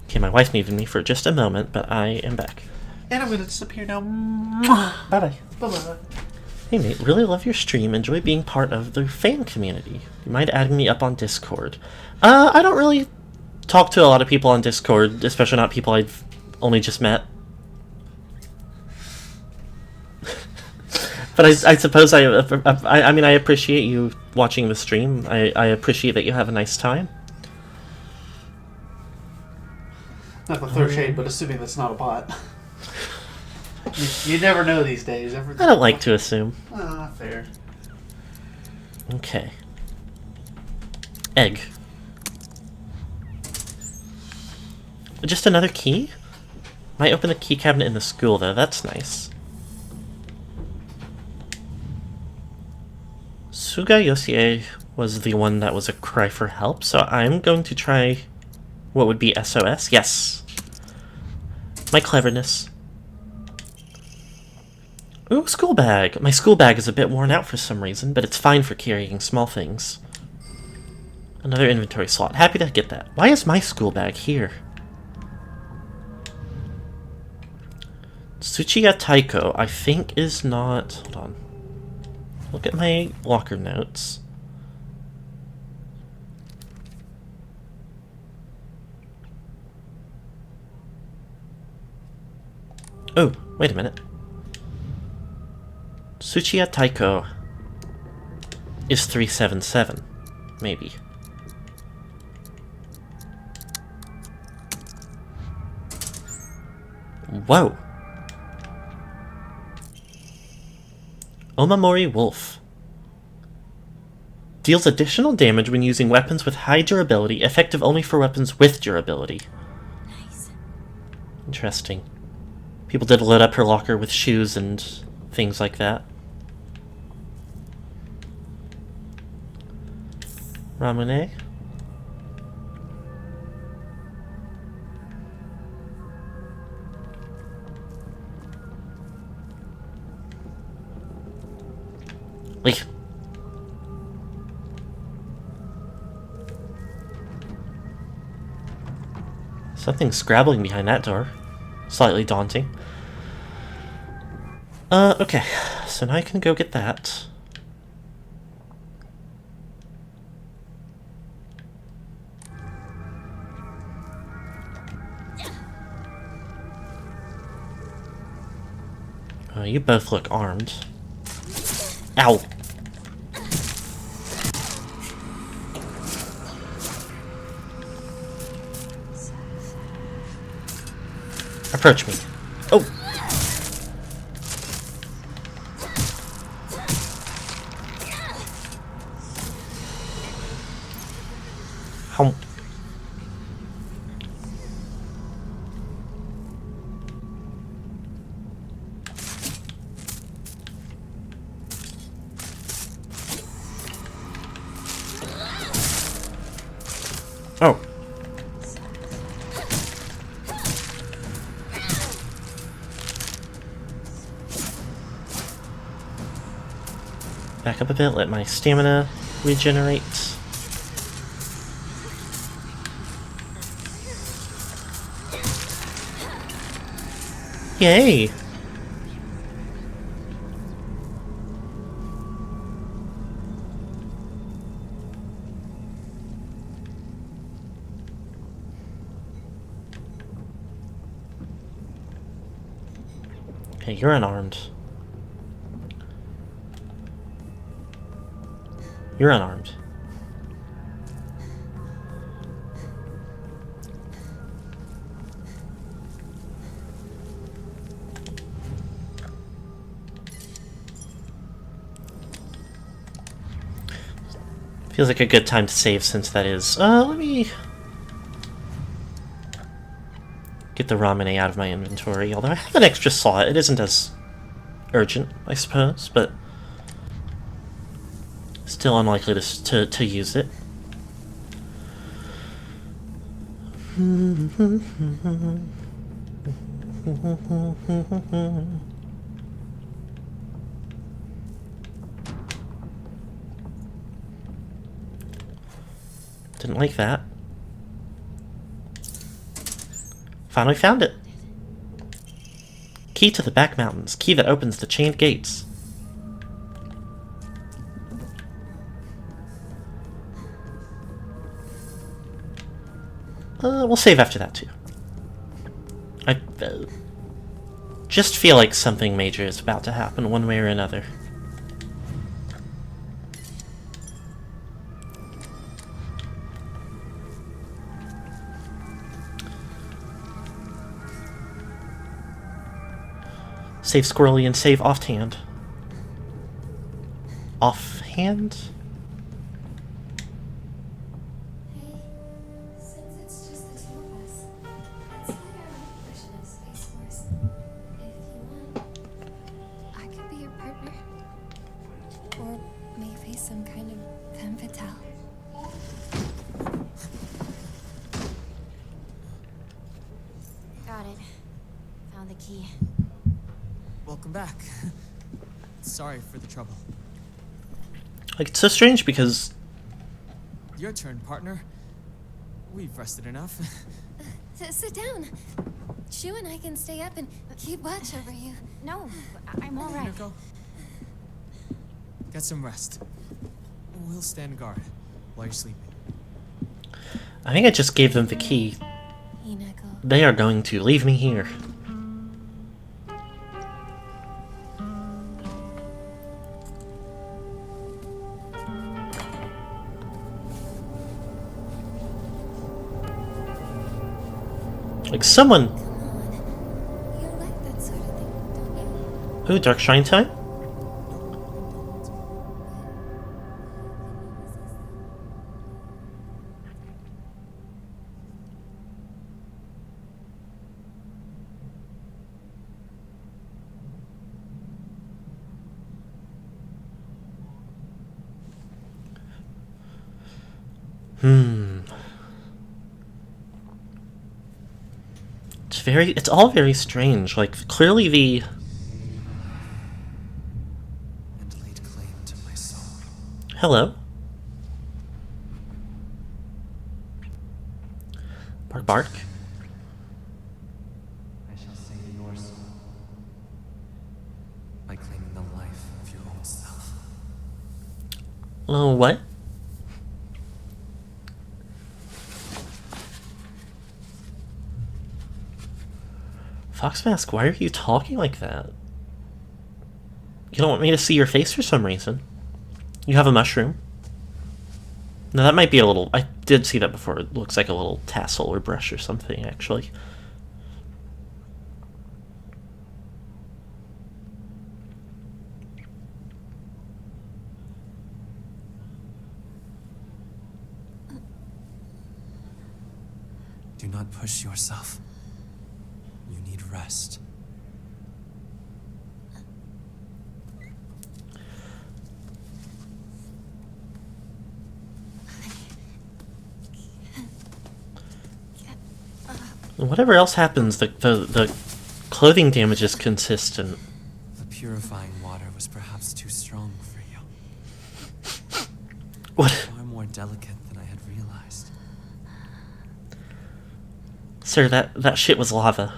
Okay, my wife needed me for just a moment, but I am back. And I'm gonna disappear now. Bye-bye. Bye-bye. Hey mate, really love your stream. Enjoy being part of the fan community. You mind adding me up on Discord? I don't really talk to a lot of people on Discord, especially not people I've only just met. But I suppose I mean, I appreciate you watching the stream. I appreciate that you have a nice time. Not the third shade, but assuming that's not a bot. You never know these days. I don't like to assume. Ah, fair. Okay. Egg. Just another key? Might open the key cabinet in the school, though. That's nice. Suga Yosie was the one that was a cry for help, so I'm going to try what would be SOS. Yes. My cleverness. Ooh, school bag. My school bag is a bit worn out for some reason, but it's fine for carrying small things. Another inventory slot. Happy to get that. Why is my school bag here? Tsuchiya Taiko, I think, is not... Hold on. Look at my locker notes. Oh, wait a minute. Tsuchiya Taiko is 377, maybe. Whoa. Omamori Wolf. Deals additional damage when using weapons with high durability, effective only for weapons with durability. Nice. Interesting. People did load up her locker with shoes and things like that. Ramune. Like, something scrabbling behind that door. Slightly daunting. Okay. So now I can go get that. You both look armed. Ow! Approach me. Oh! How... Oh. Back up a bit, let my stamina regenerate. Yay! Okay, you're unarmed. You're unarmed. Feels like a good time to save since that is. Let me get the Ramune out of my inventory, although I have an extra slot. It isn't as urgent, I suppose, but still unlikely to use it. Didn't like that. Finally found it. Key to the back mountains. Key that opens the chained gates. We'll save after that too. I just feel like something major is about to happen one way or another. Save squirrely and save offhand. Offhand? Since it's just the two of us, it's like our own version of Space Force. If you want, I could be your partner. Or maybe some kind of femme fatale. Got it. key. Welcome back. Sorry for the trouble. Like, it's so strange because Your turn, partner. We've rested enough. Sit down. Shu and I can stay up and keep watch over you. No, I'm all right. Hinako, get some rest. We'll stand guard while you're sleeping. I think I just gave them the key. Hinako. They are going to leave me here. Like someone. Come on. You like that sort of thing, don't you? Ooh, Dark Shrine time? It's all very strange. Like, clearly the... And laid claim to my soul. Hello? Bark bark. I shall save your soul by claiming the life of your own self. Oh, what? Foxmask, why are you talking like that? You don't want me to see your face for some reason. You have a mushroom. Now that might be a little... I did see that before. It looks like a little tassel or brush or something, actually. Do not push yourself. You need rest. Whatever else happens, the clothing damage is consistent. The purifying water was perhaps too strong for you. What? Far more delicate than I had realized. Sir, that shit was lava.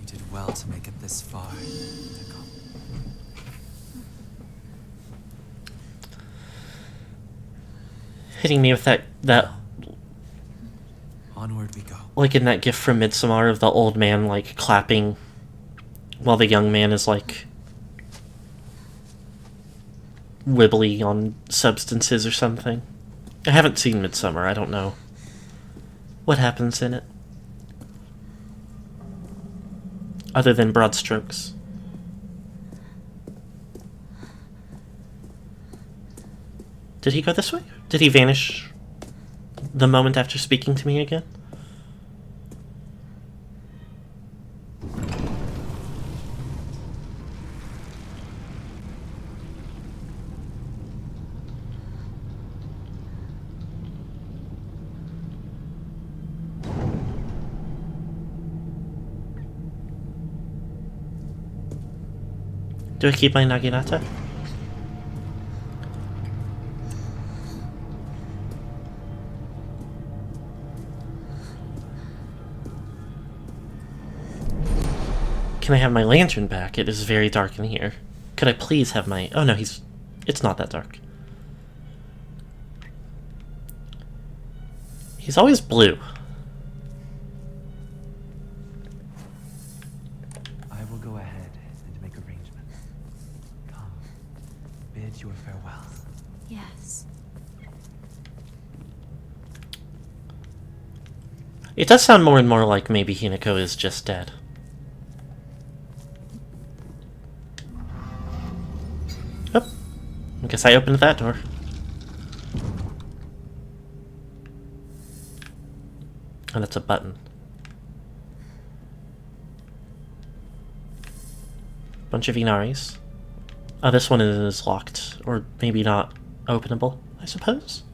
You did well to make it this far, Hinako. Hitting me with that Onward we go. like in that gift from Midsommar of the old man like clapping while the young man is like wibbly on substances or something. I haven't seen Midsommar, I don't know what happens in it other than broad strokes. Did he go this way? Did he vanish the moment after speaking to me again? Do I keep my Naginata? Can I have my lantern back? It is very dark in here. Could I please have my... Oh no, it's not that dark. He's always blue. I will go ahead and make arrangements. Come, bid your farewell. Yes. It does sound more and more like maybe Hinako is just dead. Oh, I guess I opened that door. Oh, that's a button. Bunch of Inaris. Oh, this one is locked. Or maybe not openable, I suppose?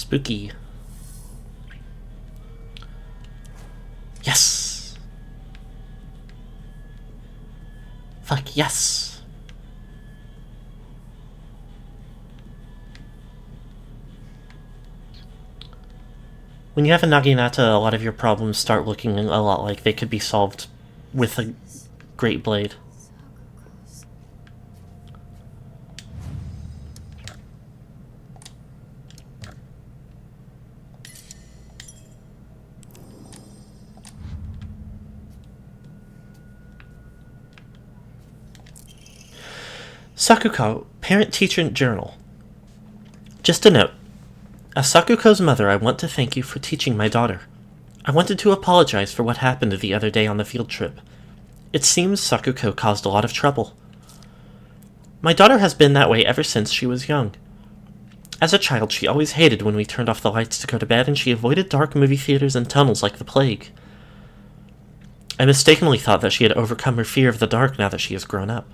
Spooky. Yes! Fuck yes! When you have a Naginata, a lot of your problems start looking a lot like they could be solved with a great blade. Sakuko, Parent-Teacher Journal. Just a note. As Sakuko's mother, I want to thank you for teaching my daughter. I wanted to apologize for what happened the other day on the field trip. It seems Sakuko caused a lot of trouble. My daughter has been that way ever since she was young. As a child, she always hated when we turned off the lights to go to bed, and she avoided dark movie theaters and tunnels like the plague. I mistakenly thought that she had overcome her fear of the dark now that she has grown up.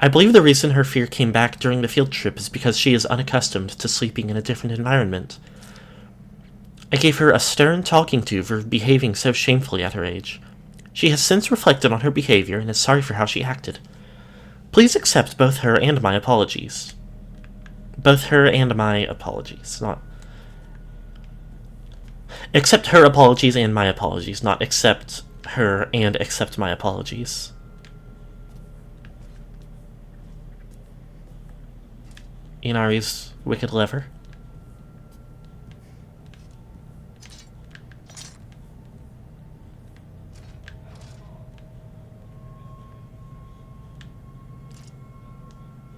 I believe the reason her fear came back during the field trip is because she is unaccustomed to sleeping in a different environment. I gave her a stern talking to for behaving so shamefully at her age. She has since reflected on her behavior and is sorry for how she acted. Please accept both her and my apologies. Both her and my apologies, not... Accept her apologies and my apologies, not accept her and accept my apologies. Inari's wicked lever.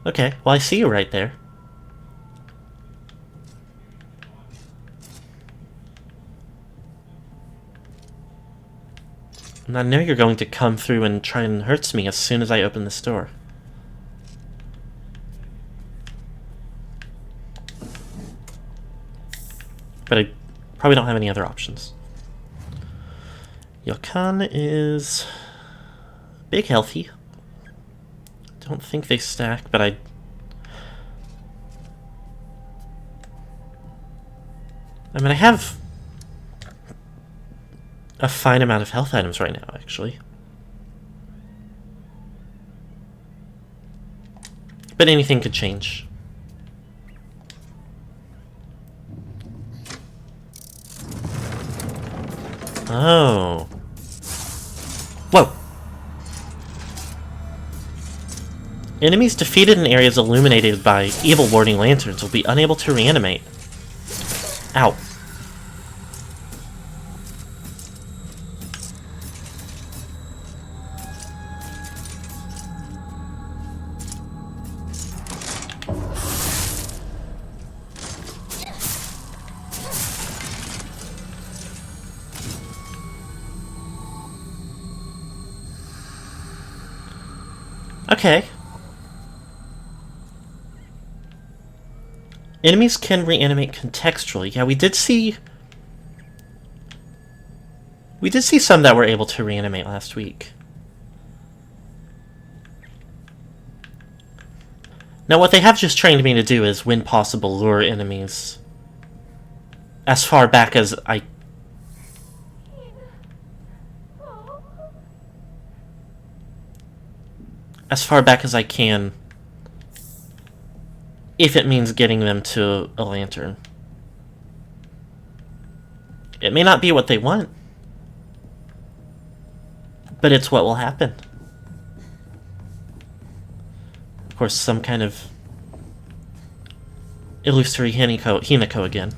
Okay, well I see you right there. And I know you're going to come through and try and hurt me as soon as I open this door. But I probably don't have any other options. Yokan is big healthy. Don't think they stack, but I mean, I have a fine amount of health items right now, actually. But anything could change. Oh. Whoa. Enemies defeated in areas illuminated by evil warding lanterns will be unable to reanimate. Ow. Okay. Enemies can reanimate contextually. Yeah, we did see some that were able to reanimate last week. Now what they have just trained me to do is, when possible, lure enemies as far back as I... as far back as I can, if it means getting them to a lantern. It may not be what they want, but it's what will happen. Of course, some kind of illusory Hinako again.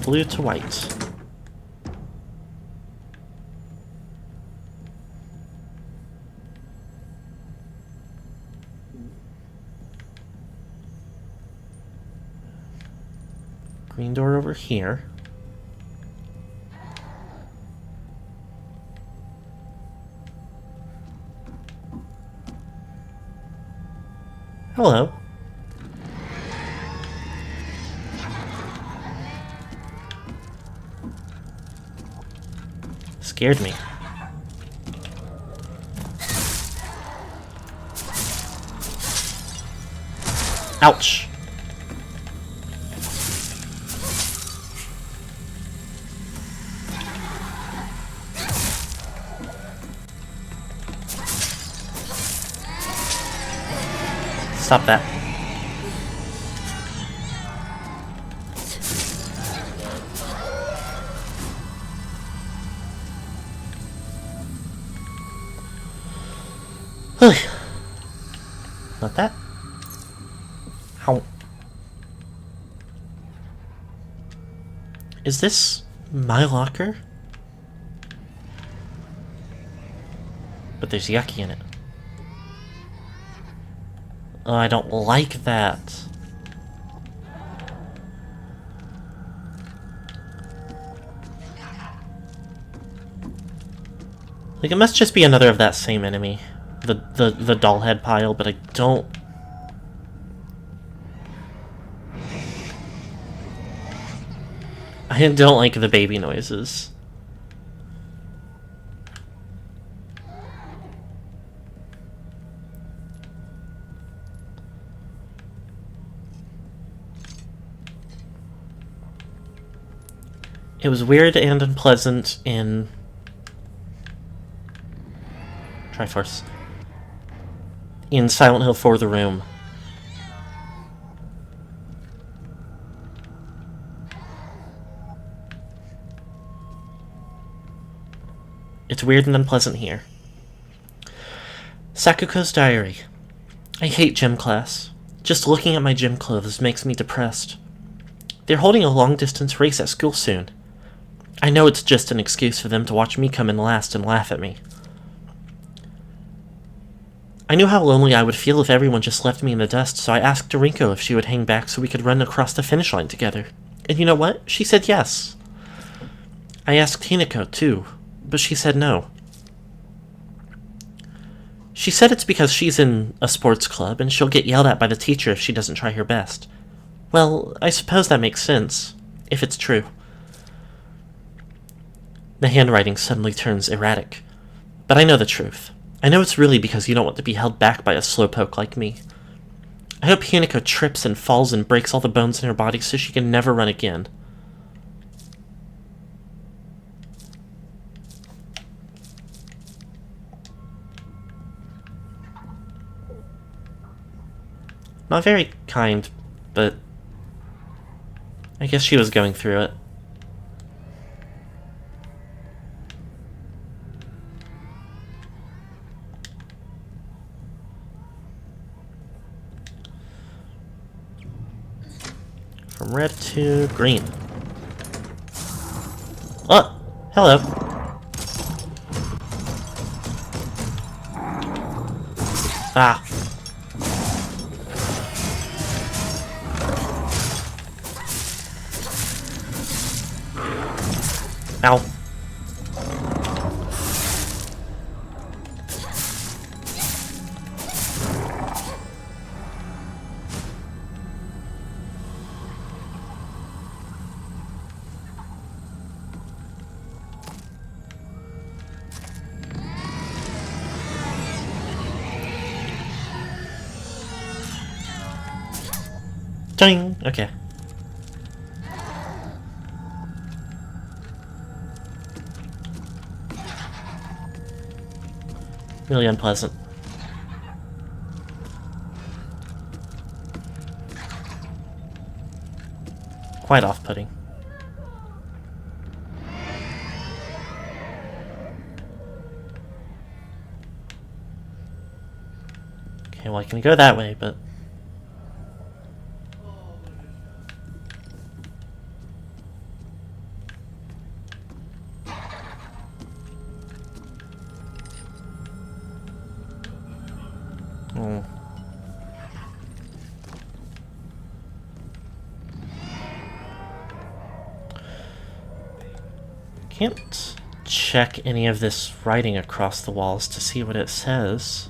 Blue to white. Green door over here. Hello. Scared me. Ouch. Stop that. Not that. How? Is this my locker? But there's yucky in it. Oh, I don't like that. Like, it must just be another of that same enemy. The doll head pile, but I don't... I don't like the baby noises. It was weird and unpleasant in Triforce. In Silent Hill 4: The Room. It's weird and unpleasant here. Sakuko's diary. I hate gym class. Just looking at my gym clothes makes me depressed. They're holding a long-distance race at school soon. I know it's just an excuse for them to watch me come in last and laugh at me. I knew how lonely I would feel if everyone just left me in the dust, so I asked Rinko if she would hang back so we could run across the finish line together. And you know what? She said yes. I asked Hinako, too, but she said no. She said it's because she's in a sports club and she'll get yelled at by the teacher if she doesn't try her best. Well, I suppose that makes sense, if it's true. The handwriting suddenly turns erratic. But I know the truth. I know it's really because you don't want to be held back by a slowpoke like me. I hope Hinako trips and falls and breaks all the bones in her body so she can never run again. Not very kind, but I guess she was going through it. From red to green. Oh, hello. Ah. Ow. Ding! Okay. Really unpleasant. Quite off-putting. Okay, well I can go that way, but... Oh. Can't check any of this writing across the walls to see what it says.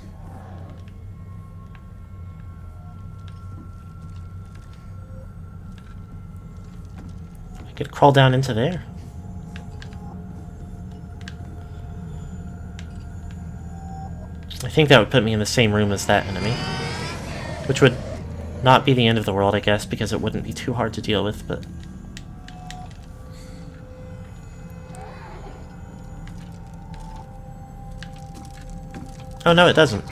could crawl down into there. I think that would put me in the same room as that enemy. Which would not be the end of the world, I guess, because it wouldn't be too hard to deal with, but... Oh, no, it doesn't.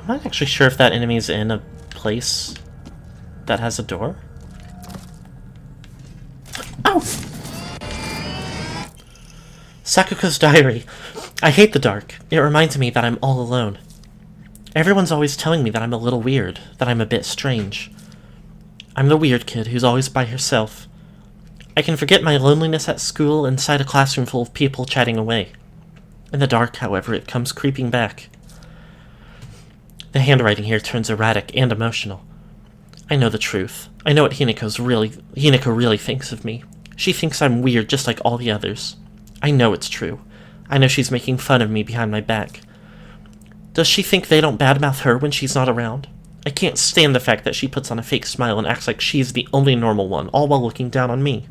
I'm not actually sure if that enemy's in a place that has a door. Oh! Sakuko's diary. I hate the dark. It reminds me that I'm all alone. Everyone's always telling me that I'm a little weird, that I'm a bit strange. I'm the weird kid who's always by herself. I can forget my loneliness at school inside a classroom full of people chatting away. In the dark, however, it comes creeping back. The handwriting here turns erratic and emotional. I know the truth. I know what Hinako really thinks of me. She thinks I'm weird just like all the others. I know it's true. I know she's making fun of me behind my back. Does she think they don't badmouth her when she's not around? I can't stand the fact that she puts on a fake smile and acts like she's the only normal one, all while looking down on me.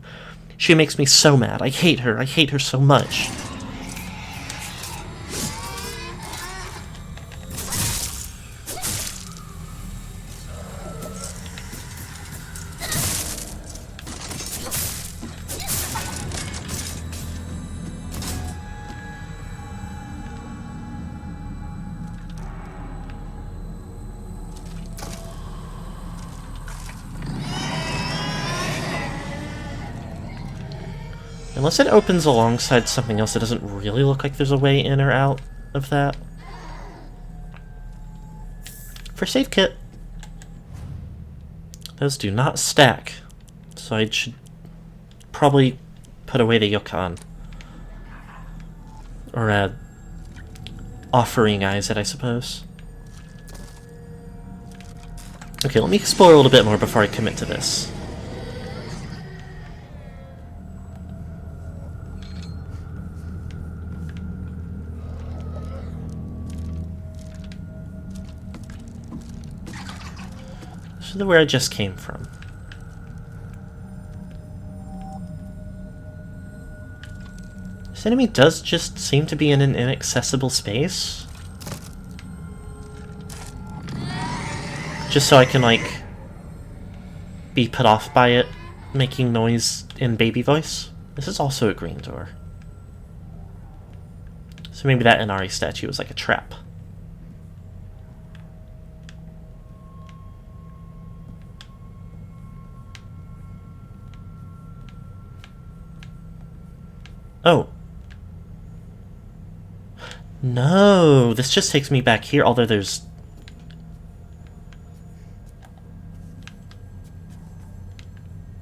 She makes me so mad. I hate her so much. Unless it opens alongside something else, it doesn't really look like there's a way in or out of that. First aid kit. Those do not stack. So I should probably put away the Yokan. Or, offering eyes it, I suppose. Okay, let me explore a little bit more before I commit to this. This is where I just came from. This enemy does just seem to be in an inaccessible space. Just so I can, like, be put off by it making noise in baby voice. This is also a green door. So maybe that Inari statue was like a trap. Oh. No, this just takes me back here, although there's...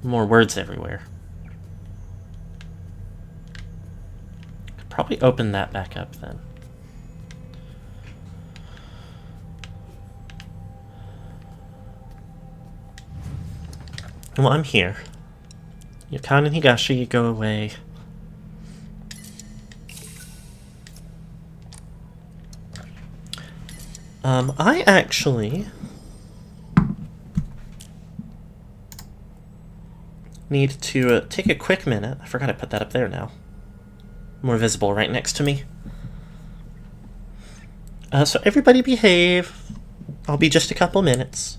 more words everywhere. Could probably open that back up then. Well, I'm here. Yokan and Higashi, you go away. I actually need to take a quick minute. I forgot I put that up there now. More visible right next to me. So everybody behave. I'll be just a couple minutes.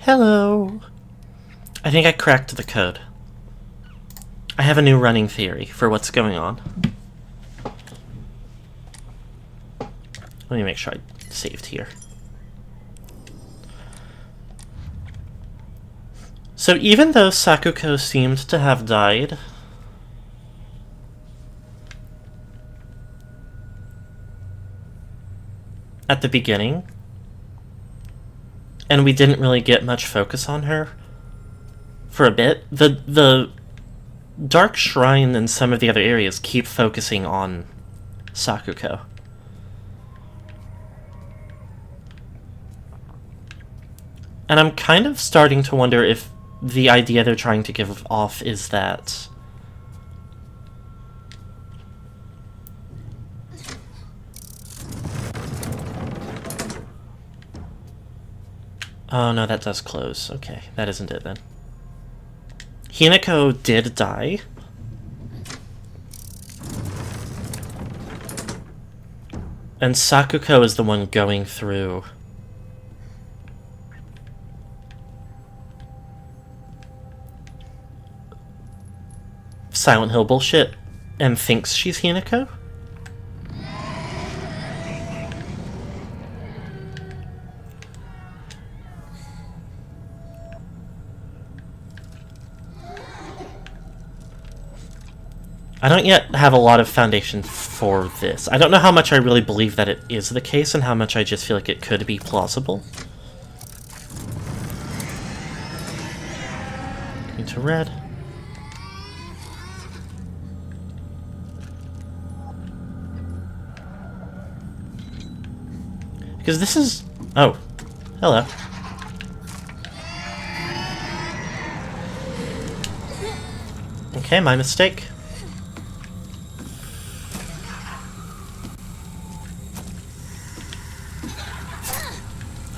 Hello. I think I cracked the code. I have a new running theory for what's going on. Let me make sure I saved here. So even though Sakuko seemed to have died, at the beginning, and we didn't really get much focus on her for a bit, the Dark Shrine and some of the other areas keep focusing on Sakuko. And I'm kind of starting to wonder if the idea they're trying to give off is that oh no, that does close. Okay, that isn't it then. Hinako did die. And Sakuko is the one going through Silent Hill bullshit and thinks she's Hinako? I don't yet have a lot of foundation for this. I don't know how much I really believe that it is the case and how much I just feel like it could be plausible. Green to red. Because this is... oh. Hello. Okay, my mistake.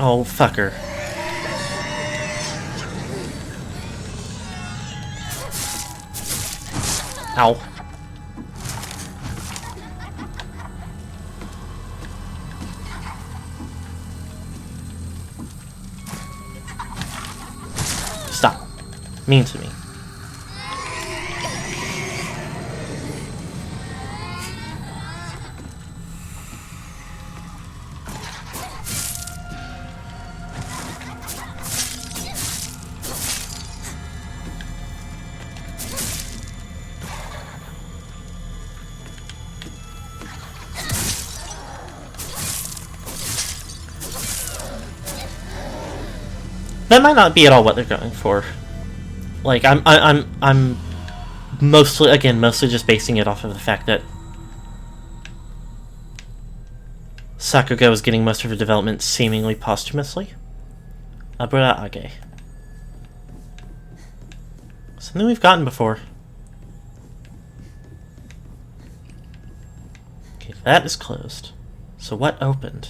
Oh, fucker. Ow. Stop. Mean to me. That might not be at all what they're going for. Like, I'm mostly, again, mostly just basing it off of the fact that Sakugo is getting most of her development seemingly posthumously. Abura Age. Something we've gotten before. Okay, that is closed. So what opened?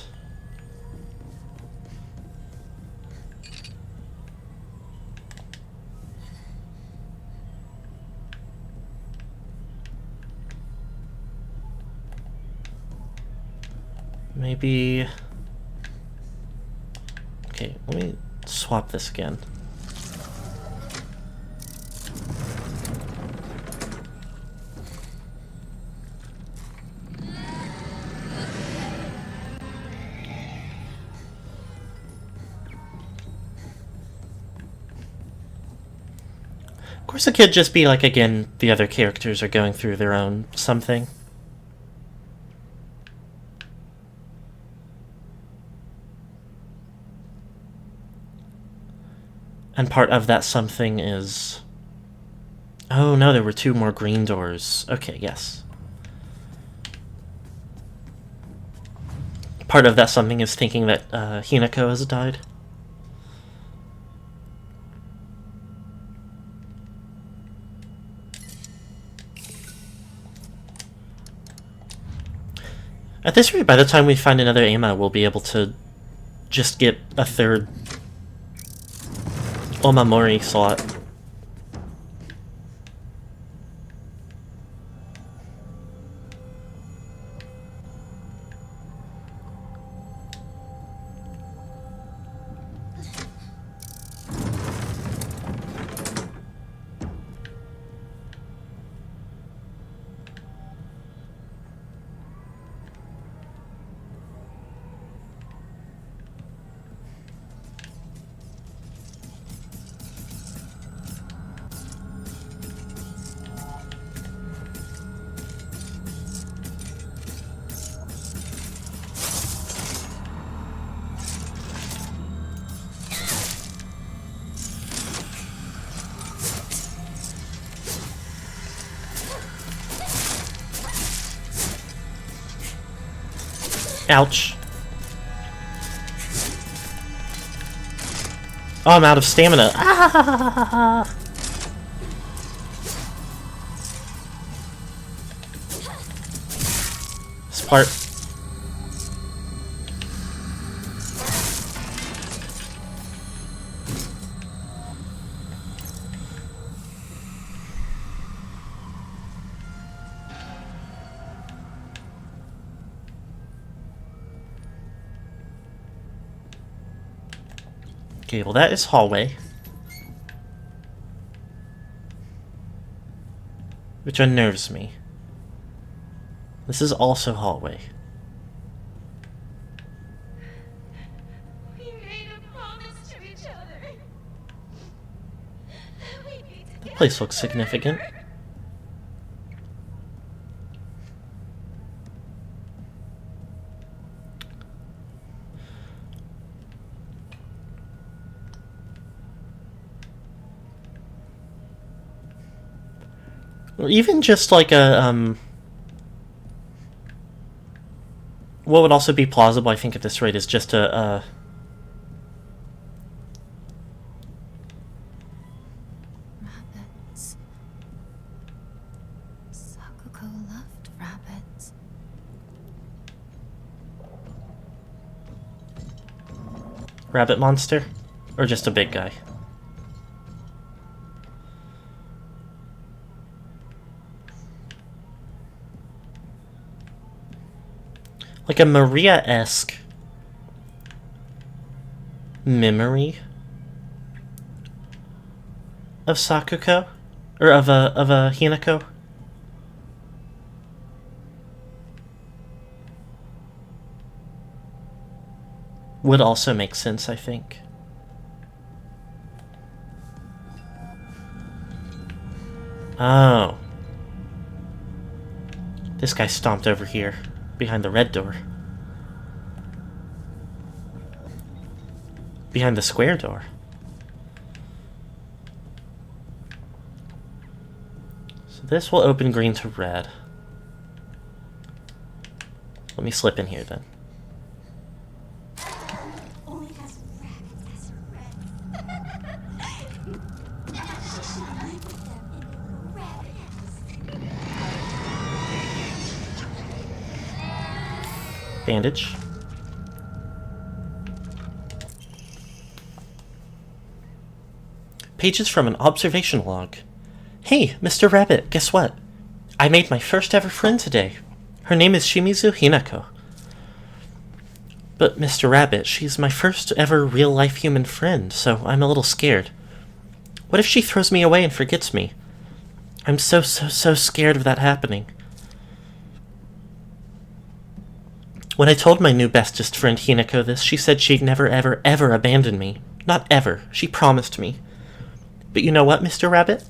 Maybe... okay, let me swap this again. Of course it could just be like, again, the other characters are going through their own something. And part of that something is... oh no, there were 2 more green doors. Okay, yes. Part of that something is thinking that Hinako has died. At this rate, by the time we find another Ama, we'll be able to just get a 3rd Omamori slot. Ouch. Oh, I'm out of stamina. Ah! This part. Okay, well that is hallway. Which unnerves me. This is also hallway. We made a promise to each other. We'd be The together place looks significant. forever. Or even just like a, what would also be plausible, I think, at this rate, is just a Rabbits. Sakuko loved rabbits. rabbit monster? Or just a big guy? Like a Maria-esque memory of Sakuko? Or of a Hinako? Would also make sense, I think. Oh. This guy stomped over here, behind the red door. Behind the square door. So this will open green to red. Let me slip in here then. Only has rabbits as Bandage. Pages from an observation log. Hey, Mr. Rabbit, guess what? I made my first ever friend today. Her name is Shimizu Hinako. But, Mr. Rabbit, she's my first ever real-life human friend, so I'm a little scared. What if she throws me away and forgets me? I'm so scared of that happening. When I told my new bestest friend Hinako this, she said she'd never ever abandon me. Not ever. She promised me. But you know what, Mr. Rabbit?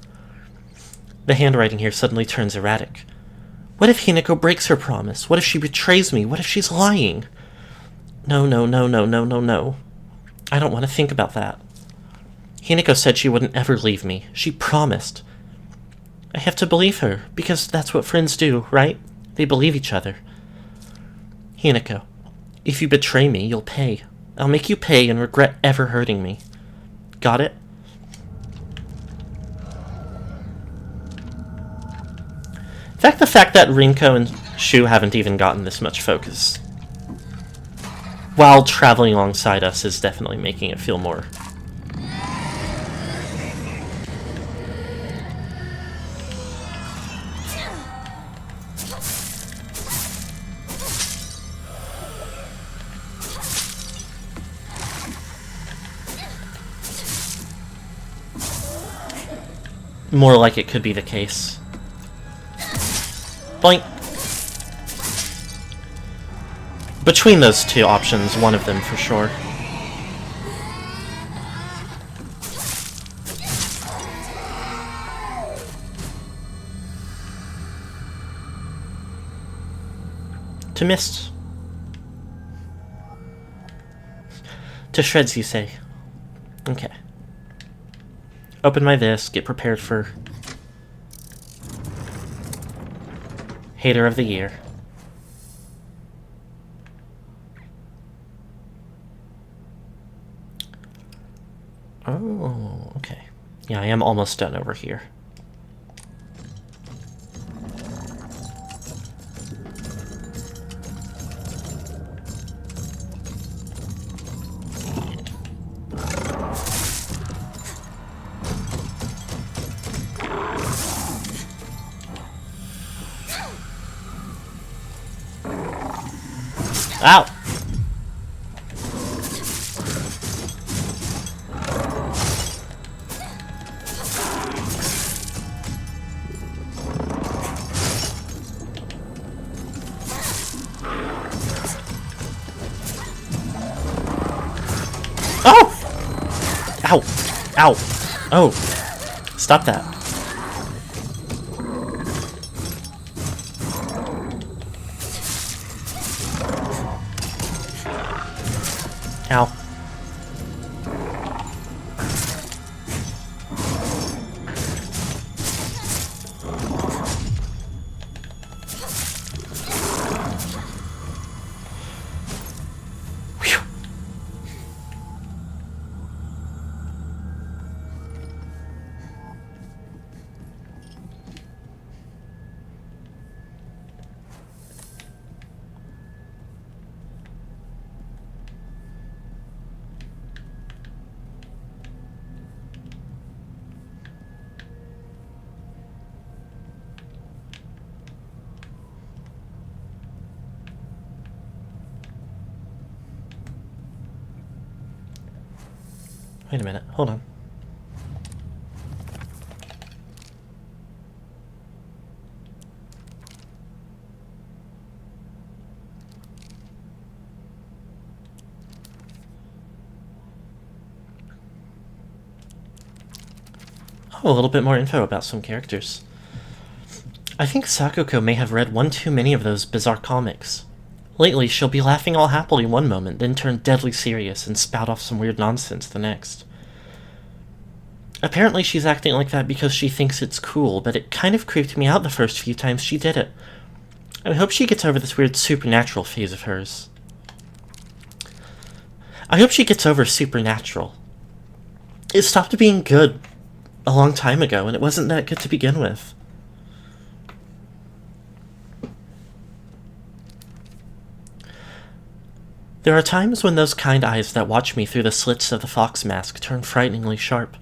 The handwriting here suddenly turns erratic. What if Hinako breaks her promise? What if she betrays me? What if she's lying? No. I don't want to think about that. Hinako said she wouldn't ever leave me. She promised. I have to believe her, because that's what friends do, right? They believe each other. Hinako, if you betray me, you'll pay. I'll make you pay and regret ever hurting me. Got it? In fact, the fact that Rinko and Shu haven't even gotten this much focus while traveling alongside us is definitely making it feel more. More like it could be the case. Boink. Between those two options, one of them for sure. To mist. To shreds, you say? Okay. Open my this, get prepared for Hater of the Year. Oh, okay. Yeah, I am almost done over here. Ow! Oh! Ow! Ow! Oh! Stop that. Ow. Phew. Wait a minute, hold on. Oh, a little bit more info about some characters. I think Sakuko may have read one too many of those bizarre comics. Lately, she'll be laughing all happily one moment, then turn deadly serious and spout off some weird nonsense the next. Apparently she's acting like that because she thinks it's cool, but it kind of creeped me out the first few times she did it. I hope she gets over this weird supernatural phase of hers. I hope she gets over supernatural. It stopped being good a long time ago, and it wasn't that good to begin with. There are times when those kind eyes that watch me through the slits of the fox mask turn frighteningly sharp.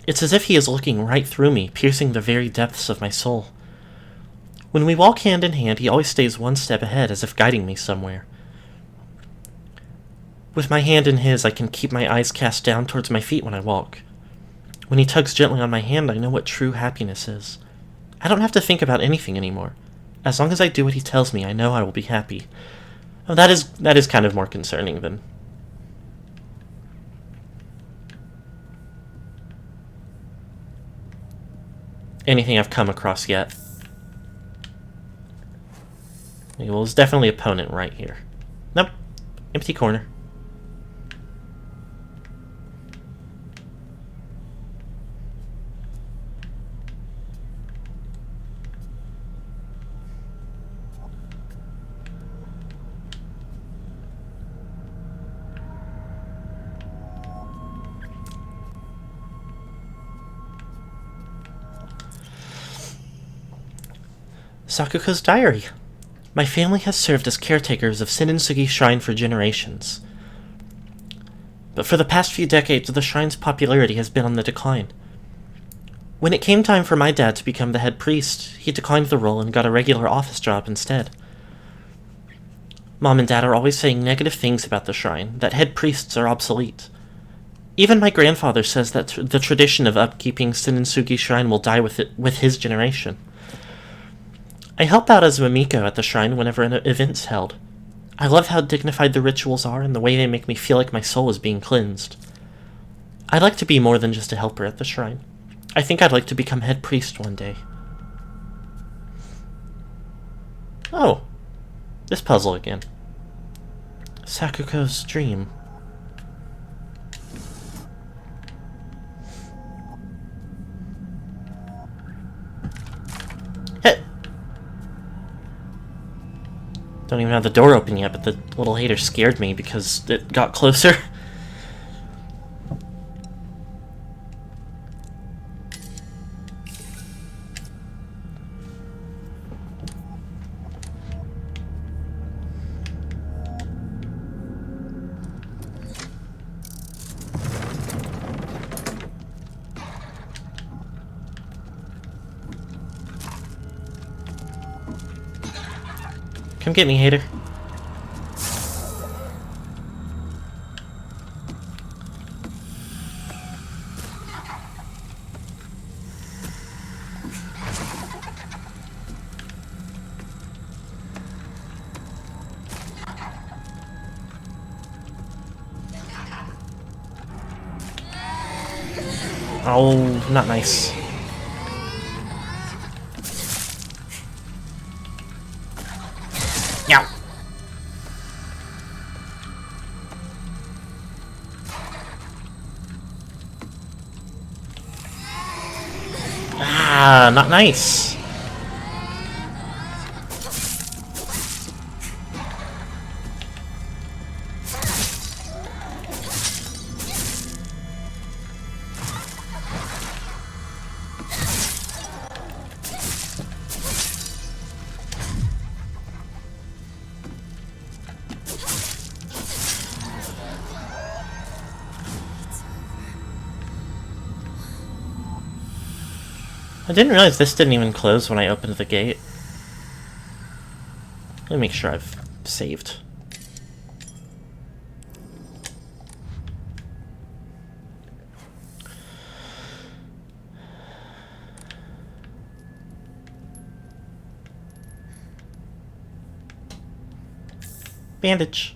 It's as if he is looking right through me, piercing the very depths of my soul. When we walk hand in hand, he always stays one step ahead, as if guiding me somewhere. With my hand in his, I can keep my eyes cast down towards my feet when I walk. When he tugs gently on my hand, I know what true happiness is. I don't have to think about anything anymore. As long as I do what he tells me, I know I will be happy. Oh, that is kind of more concerning than... anything I've come across yet. Well, there's definitely an opponent right here. Nope. Empty corner. Sakuko's diary. My family has served as caretakers of Senninsugi Shrine for generations. But for the past few decades, the shrine's popularity has been on the decline. When it came time for my dad to become the head priest, he declined the role and got a regular office job instead. Mom and Dad are always saying negative things about the shrine, that head priests are obsolete. Even my grandfather says that the tradition of upkeeping Senninsugi Shrine will die with his generation. I help out as a Mimiko at the shrine whenever an event's held. I love how dignified the rituals are and the way they make me feel like my soul is being cleansed. I'd like to be more than just a helper at the shrine. I think I'd like to become head priest one day. Oh, this puzzle again. Sakuko's dream. Hey! Don't even have the door open yet, but the little hater scared me because it got closer. Come get me, hater. Oh, not nice. Yow. Ah, not nice. I didn't realize this didn't even close when I opened the gate. Let me make sure I've saved. Bandage.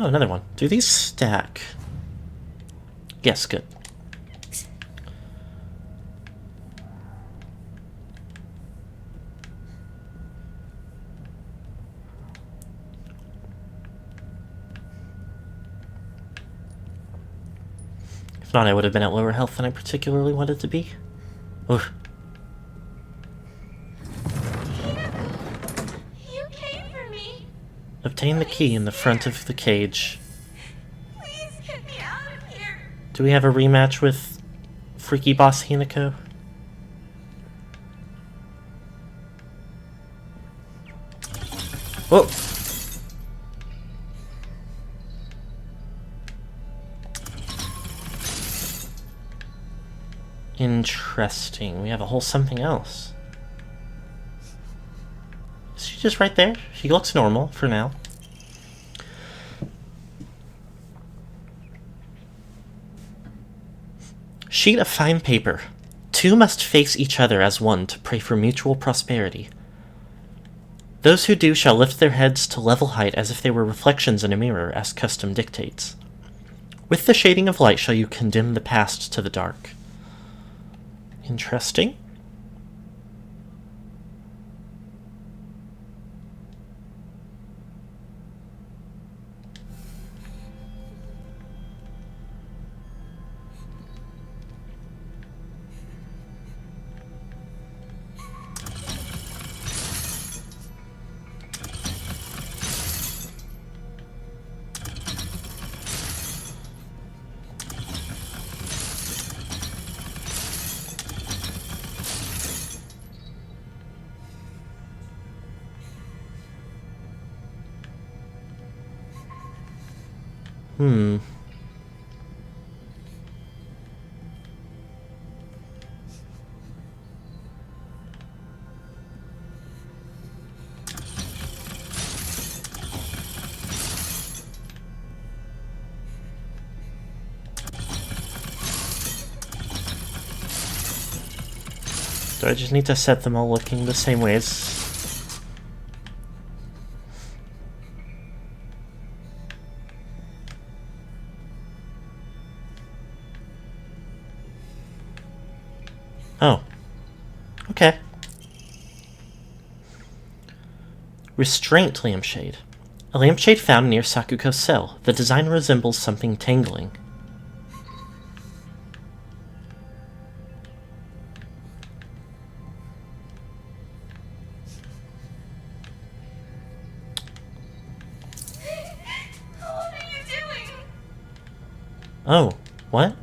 Oh, another one. Do these stack? Yes, good. If not, I would have been at lower health than I particularly wanted to be. Ugh. You came for me. Obtain the key in the front of the cage. Please get me out of here. Do we have a rematch with Freaky Boss Hinako? Whoa! Interesting. We have a whole something else. Is she just right there? She looks normal for now. Sheet of fine paper. Two must face each other as one to pray for mutual prosperity. Those who do shall lift their heads to level height as if they were reflections in a mirror, as custom dictates. With the shading of light shall you condemn the past to the dark. Interesting. Do I just need to set them all looking the same ways? Oh. Okay. Restraint lampshade. A lampshade found near Sakuko's cell. The design resembles something tangling. What are you doing? Oh, what?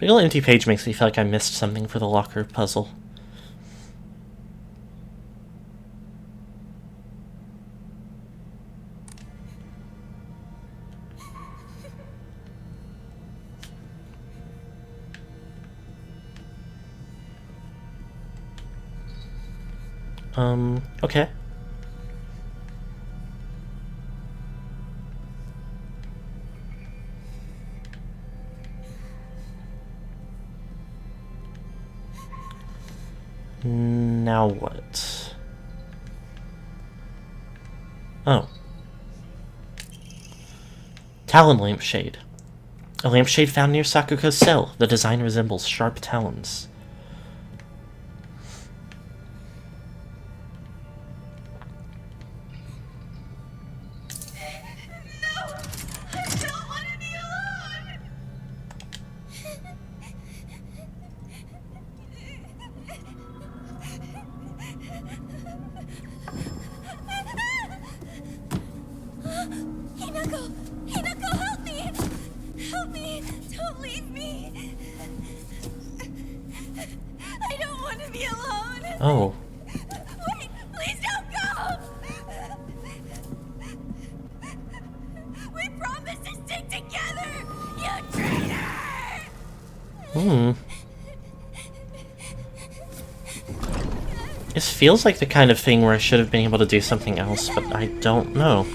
The little empty page makes me feel like I missed something for the locker puzzle. Okay. Now what? Oh. Talon lampshade. A lampshade found near Sakuko's cell. The design resembles sharp talons. I don't want to be alone! Hinako! Hinako, help me! Help me! Don't leave me! I don't want to be alone! Oh. Wait! Please don't go! We promised to stick together! You traitor! This feels like the kind of thing where I should have been able to do something else, but I don't know.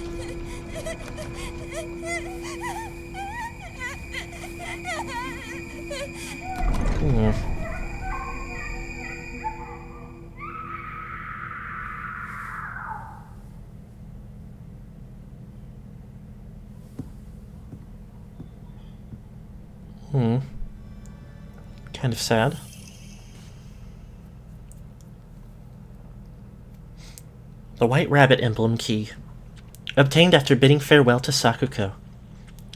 Kind of sad. The White Rabbit emblem key. Obtained after bidding farewell to Sakuko.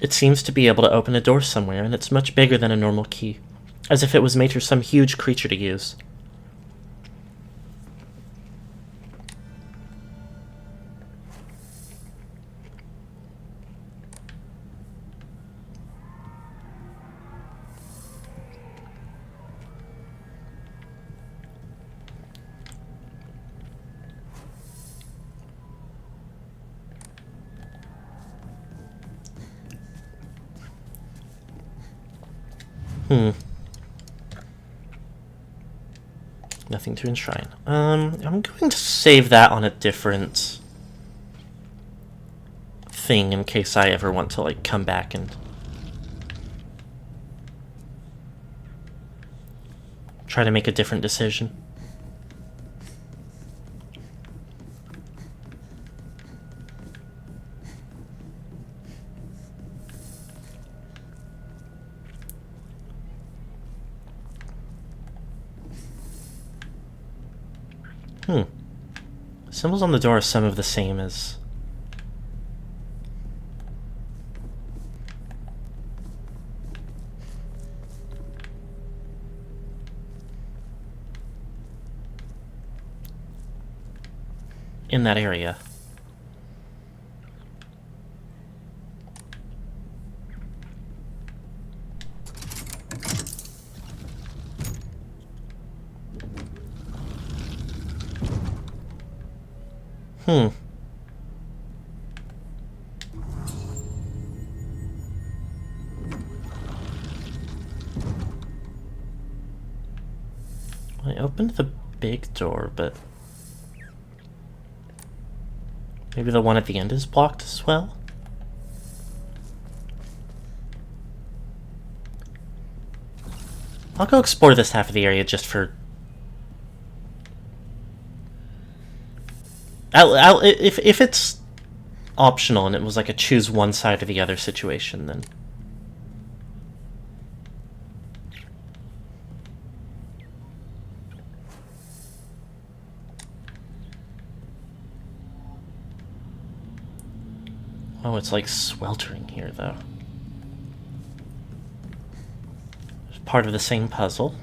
It seems to be able to open a door somewhere, and it's much bigger than a normal key, as if it was made for some huge creature to use. Nothing to enshrine. I'm going to save that on a different thing in case I ever want to, like, come back and try to make a different decision. Symbols on the door are some of the same as... in that area. I opened the big door, but maybe the one at the end is blocked as well? I'll go explore this half of the area just for... if it's optional and it was like a choose one side or the other situation, then... Oh, it's like sweltering here, though. It's part of the same puzzle.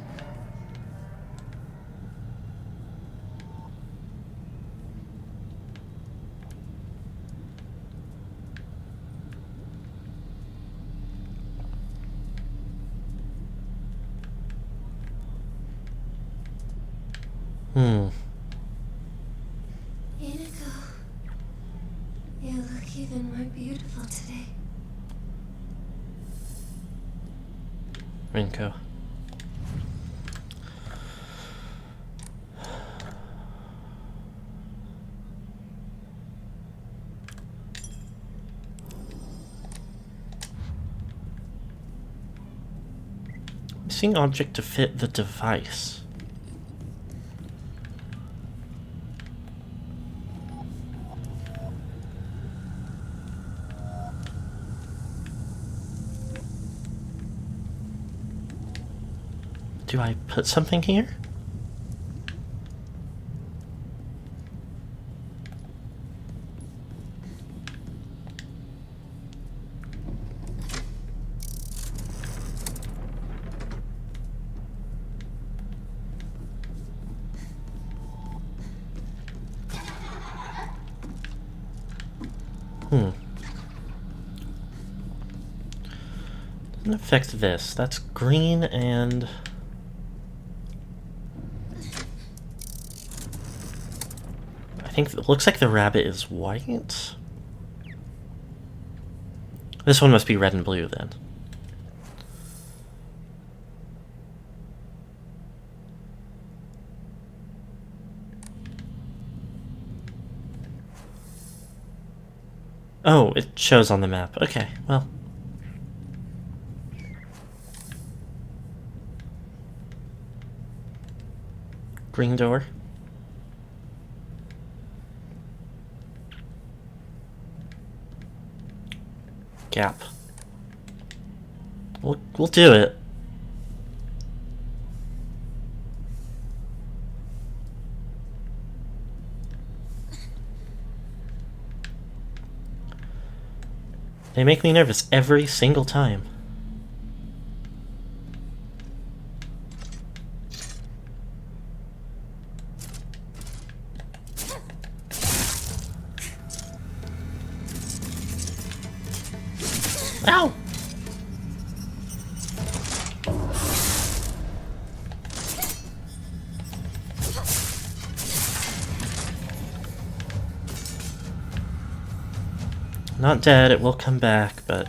Hinako, you look even more beautiful today. Rinko. Missing object to fit the device. Do I put something here? Doesn't affect this. That's green and... I think it looks like the rabbit is white. This one must be red and blue then. Oh, it shows on the map. Okay, well. Green door. Gap. We'll do it. They make me nervous every single time. Ow! Not dead, it will come back, but...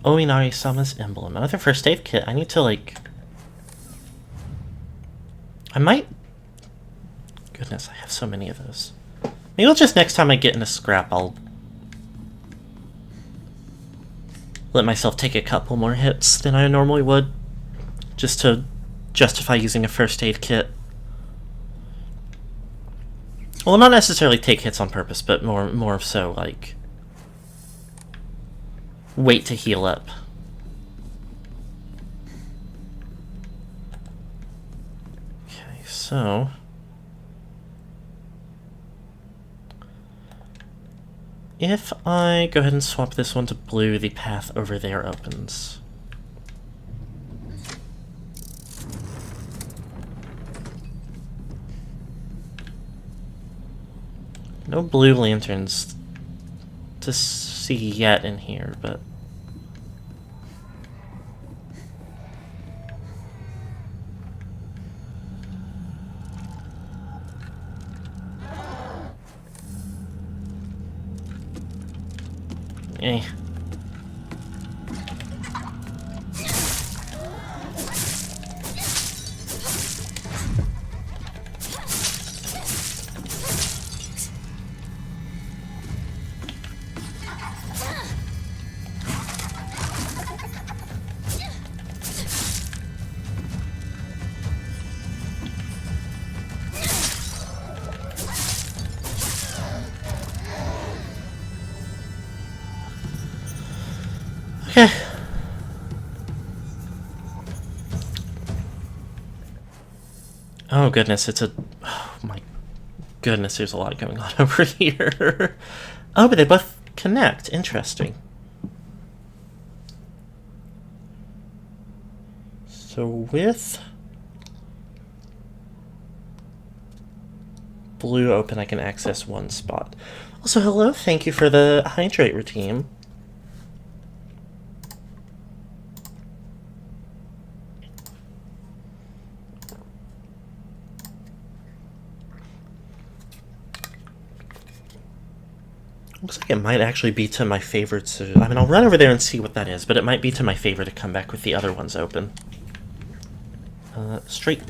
Oinari-sama's emblem. Another first aid kit. I need to, like... I might... Goodness, I have so many of those. Maybe I'll just next time I get in a scrap, I'll... let myself take a couple more hits than I normally would. Just to justify using a first aid kit. Well, not necessarily take hits on purpose, but more so, like... wait to heal up. Okay, so... if I go ahead and swap this one to blue, the path over there opens. No blue lanterns to see yet in here, but... eh. Okay. Oh goodness, it's a... oh my goodness, there's a lot going on over here. Oh, but they both connect. Interesting. So with... blue open, I can access one spot. Also, hello, thank you for the hydrate routine. Looks like it might actually be to my favorites. I mean, I'll run over there and see what that is, but it might be to my favor to come back with the other ones open. Straight.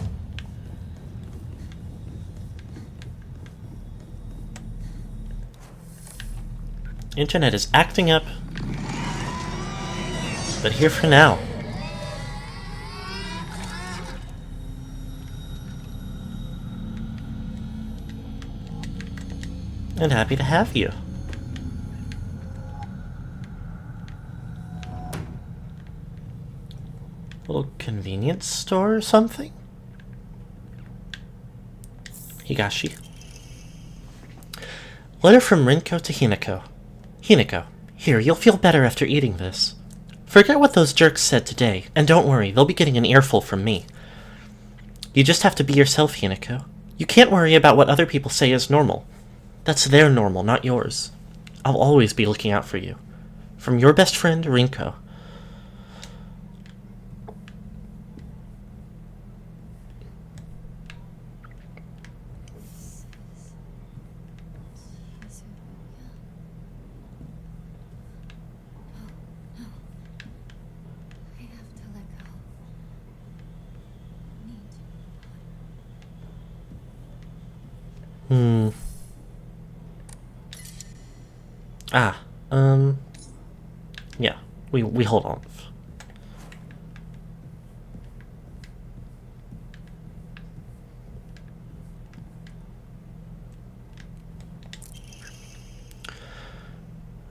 Internet is acting up, but here for now. And happy to have you. Little convenience store or something? Higashi. Letter from Rinko to Hinako. Hinako, here, you'll feel better after eating this. Forget what those jerks said today, and don't worry, they'll be getting an earful from me. You just have to be yourself, Hinako. You can't worry about what other people say is normal. That's their normal, not yours. I'll always be looking out for you. From your best friend, Rinko. I have to let go. Yeah, we hold on.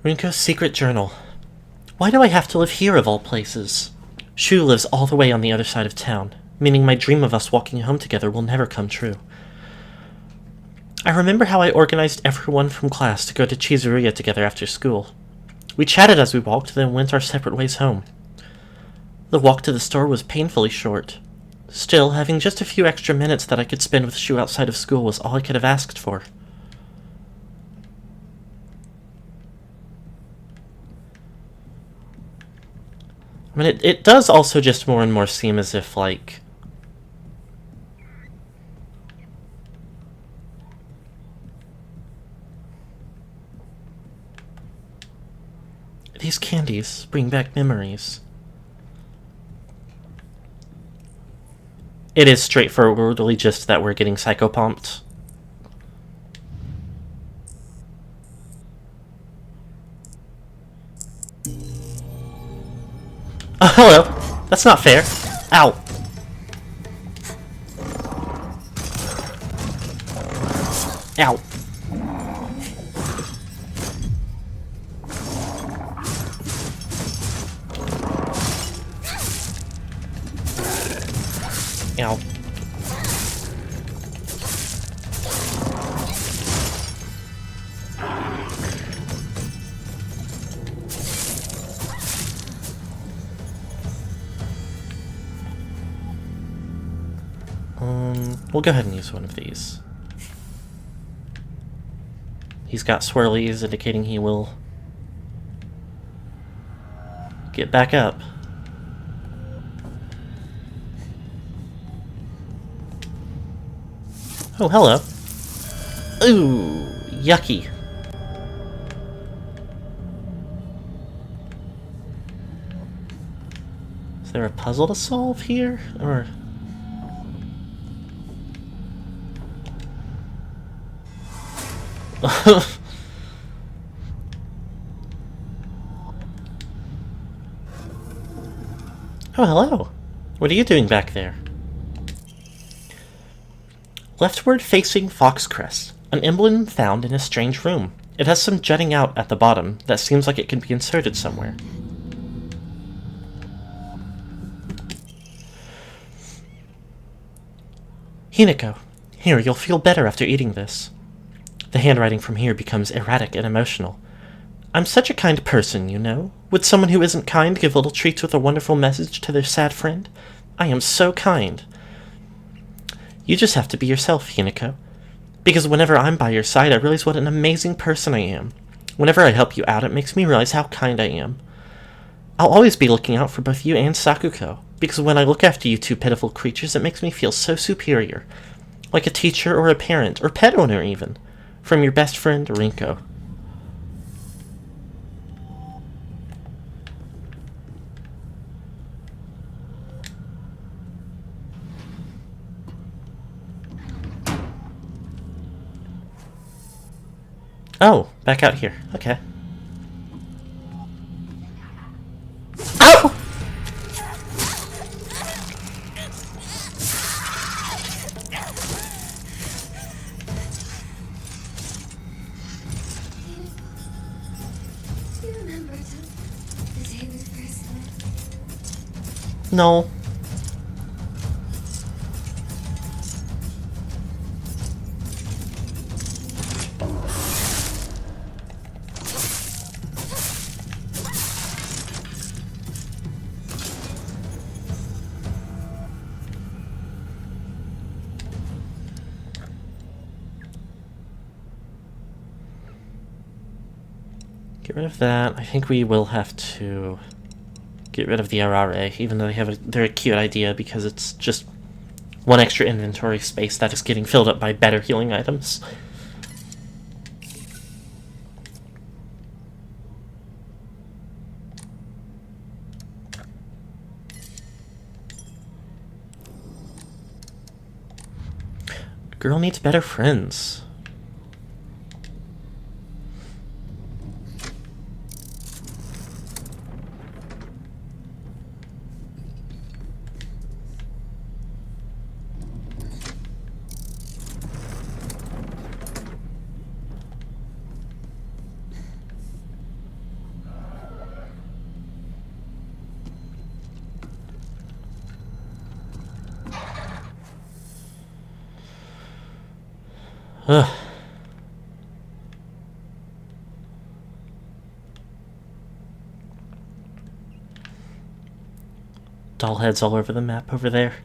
Rinko's secret journal. Why do I have to live here of all places? Shu lives all the way on the other side of town, meaning my dream of us walking home together will never come true. I remember how I organized everyone from class to go to Chizuruya together after school. We chatted as we walked, then went our separate ways home. The walk to the store was painfully short. Still, having just a few extra minutes that I could spend with Shu outside of school was all I could have asked for. I mean, it does also just more and more seem as if, like... these candies bring back memories. It is straightforwardly just that we're getting psychopumped. Oh, hello. That's not fair. Ow. Ow. Ow. We'll go ahead and use one of these. He's got swirlies indicating he will get back up. Oh, hello. Ooh, yucky. Is there a puzzle to solve here? Or... oh, hello. What are you doing back there? Leftward facing Foxcrest, an emblem found in a strange room. It has some jutting out at the bottom that seems like it can be inserted somewhere. Hinako, here, you'll feel better after eating this. The handwriting from here becomes erratic and emotional. I'm such a kind person, you know. Would someone who isn't kind give little treats with a wonderful message to their sad friend? I am so kind. You just have to be yourself, Hinako. Because whenever I'm by your side, I realize what an amazing person I am. Whenever I help you out, it makes me realize how kind I am. I'll always be looking out for both you and Sakuko, because when I look after you two pitiful creatures, it makes me feel so superior. Like a teacher or a parent, or pet owner even. From your best friend, Rinko. Oh, back out here. Okay. Ow! Do you remember the day we first met? No. Get rid of that. I think we will have to get rid of the Arare, even though they're a cute idea because it's just one extra inventory space that is getting filled up by better healing items. Girl needs better friends. Ugh. Doll heads all over the map over there.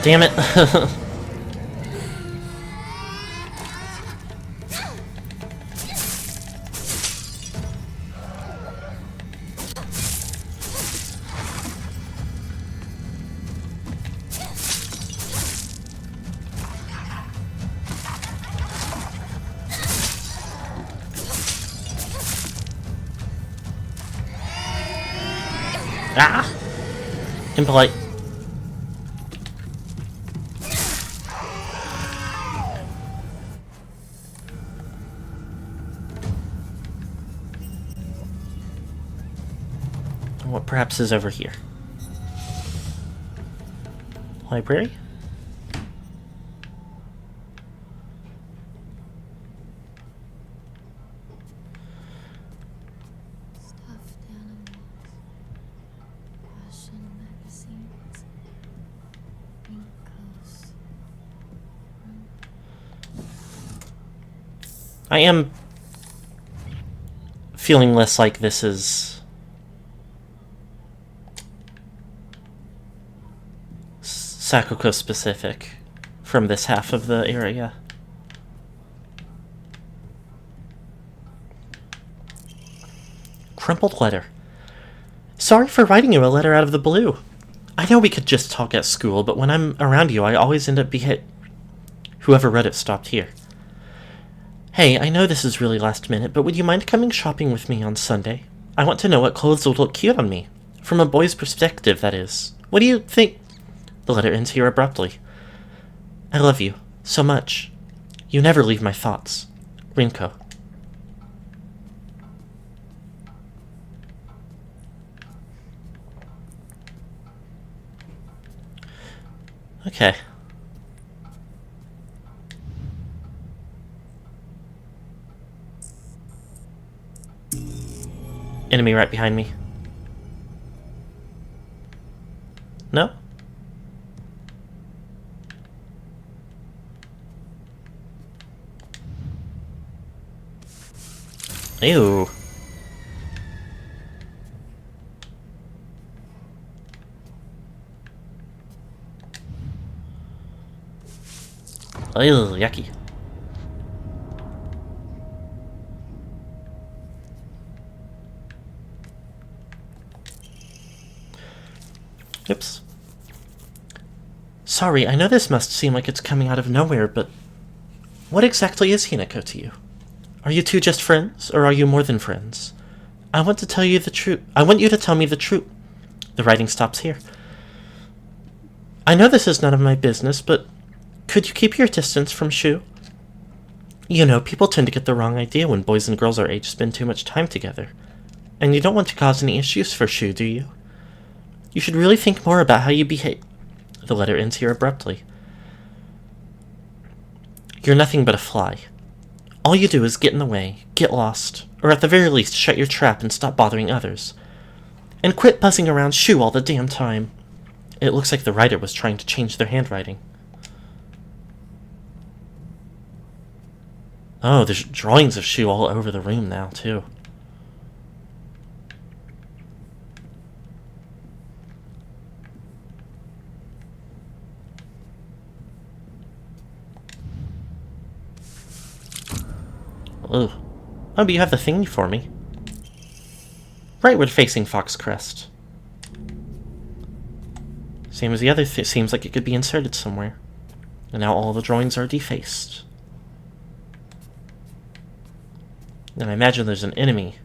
Damn it. Ah! Impolite. What perhaps is over here? Library? Stuffed animals. Fashion magazines. Wrinkles. I am feeling less like this is Sakuko specific from this half of the area. Crumpled letter. Sorry for writing you a letter out of the blue. I know we could just talk at school, but when I'm around you, I always end up Whoever wrote it stopped here. Hey, I know this is really last minute, but would you mind coming shopping with me on Sunday? I want to know what clothes would look cute on me. From a boy's perspective, that is. What do you think? The letter ends here abruptly. I love you so much. You never leave my thoughts. Rinko. Okay. Enemy right behind me. No? Ew. Ew, yucky. Oops. Sorry, I know this must seem like it's coming out of nowhere, but what exactly is Hinako to you? Are you two just friends, or are you more than friends? I want to tell you the truth. I want you to tell me the truth. The writing stops here. I know this is none of my business, but could you keep your distance from Shu? You know, people tend to get the wrong idea when boys and girls our age spend too much time together. And you don't want to cause any issues for Shu, do you? You should really think more about how you behave. The letter ends here abruptly. You're nothing but a fly. All you do is get in the way, get lost, or at the very least shut your trap and stop bothering others. And quit buzzing around Shu all the damn time. It looks like the writer was trying to change their handwriting. Oh, there's drawings of Shu all over the room now, too. Ugh. Oh, but you have the thingy for me. Rightward facing Fox Crest. Same as the other seems like it could be inserted somewhere. And now all the drawings are defaced. And I imagine there's an enemy.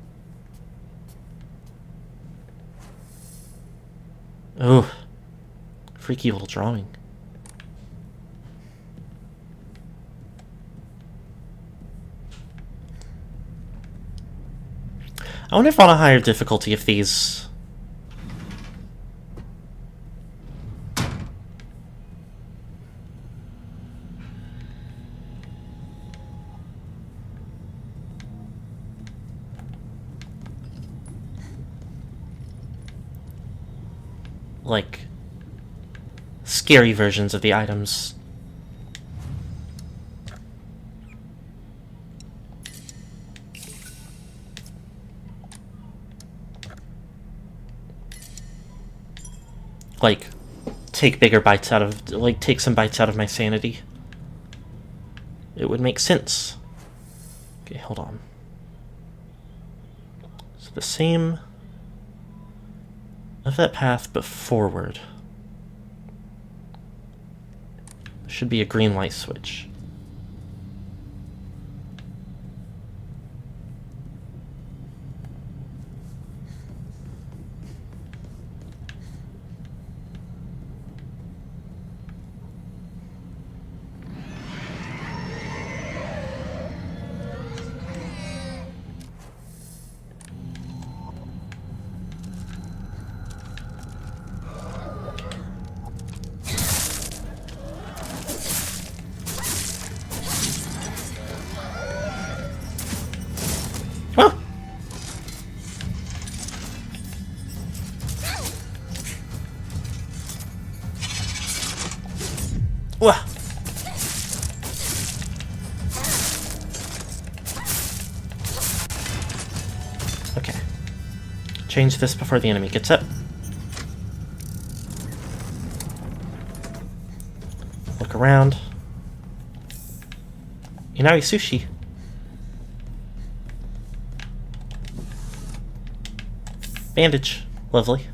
Oh, freaky little drawing. I wonder if on a higher difficulty if these... like scary versions of the items. Like take bigger bites out of, like take some bites out of my sanity. It would make sense. Okay, hold on. So the same of that path, but forward. There should be a green light switch. Oh! Wah! Okay. Change this before the enemy gets up. Look around. Inari sushi. Bandage. Lovely.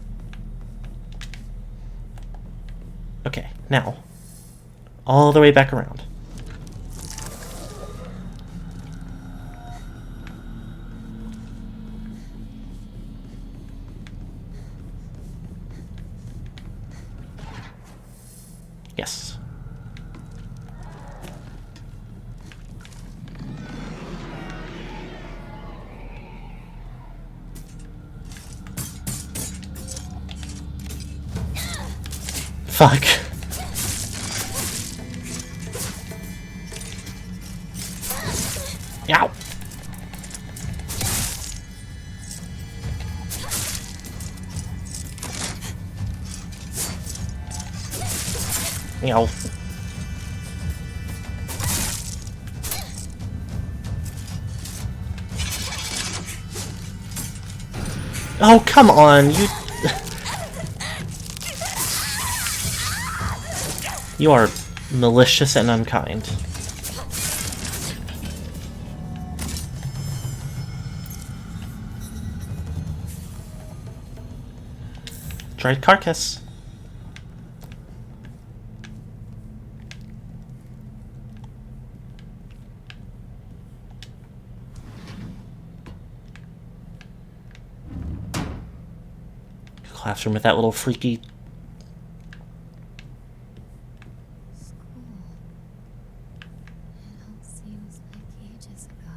Okay, now. All the way back around. Yes. Fuck. Ow. Meow. Oh, come on, you... You are malicious and unkind. Dried carcass. Classroom with that little freaky... School. It all seems like ages ago.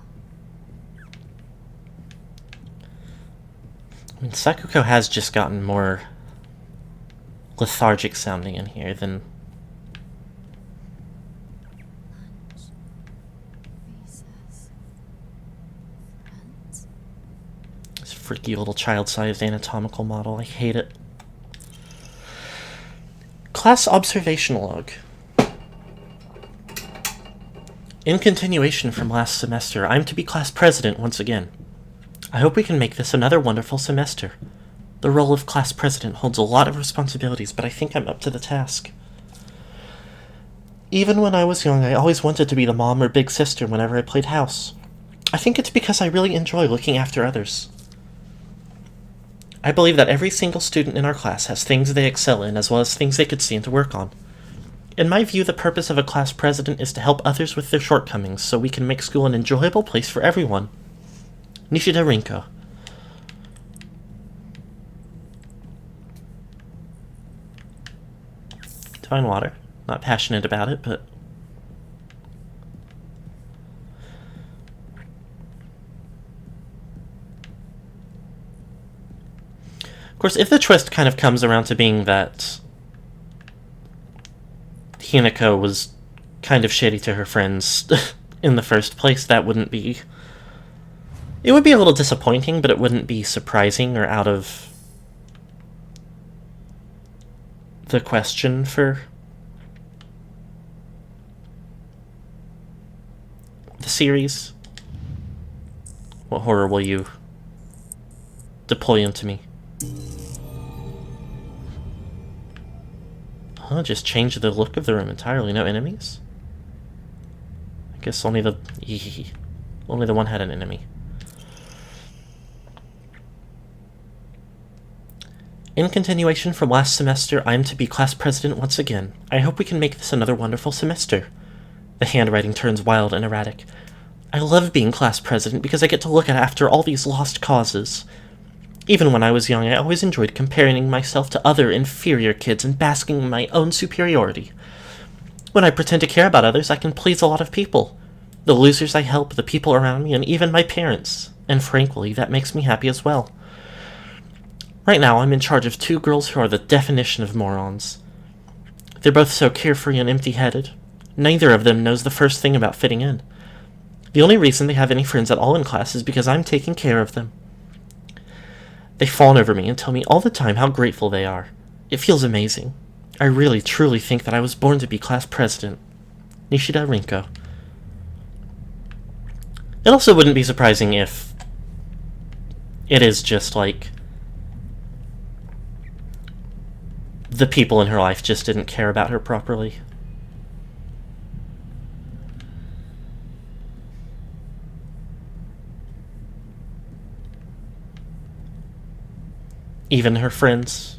I mean, Sakuko has just gotten more lethargic sounding in here than... Lunch. Recess. Friends. This freaky little child-sized anatomical model. I hate it. Class observation log. In continuation from last semester, I'm to be class president once again. I hope we can make this another wonderful semester. The role of class president holds a lot of responsibilities, but I think I'm up to the task. Even when I was young, I always wanted to be the mom or big sister whenever I played house. I think it's because I really enjoy looking after others. I believe that every single student in our class has things they excel in as well as things they could stand to work on. In my view, the purpose of a class president is to help others with their shortcomings so we can make school an enjoyable place for everyone. Nishida Rinko. Divine Water. Not passionate about it, but... Of course, if the twist kind of comes around to being that Hinako was kind of shitty to her friends in the first place, that wouldn't be... It would be a little disappointing, but it wouldn't be surprising or out of the question for the series. What horror will you deploy into me? Huh, just change the look of the room entirely. No enemies? I guess only the one had an enemy. In continuation from last semester, I am to be class president once again. I hope we can make this another wonderful semester. The handwriting turns wild and erratic. I love being class president because I get to look after all these lost causes. Even when I was young, I always enjoyed comparing myself to other inferior kids and basking in my own superiority. When I pretend to care about others, I can please a lot of people. The losers I help, the people around me, and even my parents. And frankly, that makes me happy as well. Right now, I'm in charge of 2 girls who are the definition of morons. They're both so carefree and empty-headed. Neither of them knows the first thing about fitting in. The only reason they have any friends at all in class is because I'm taking care of them. They fawn over me and tell me all the time how grateful they are. It feels amazing. I really, truly think that I was born to be class president. Nishida Rinko. It also wouldn't be surprising if it is just like the people in her life just didn't care about her properly. Even her friends.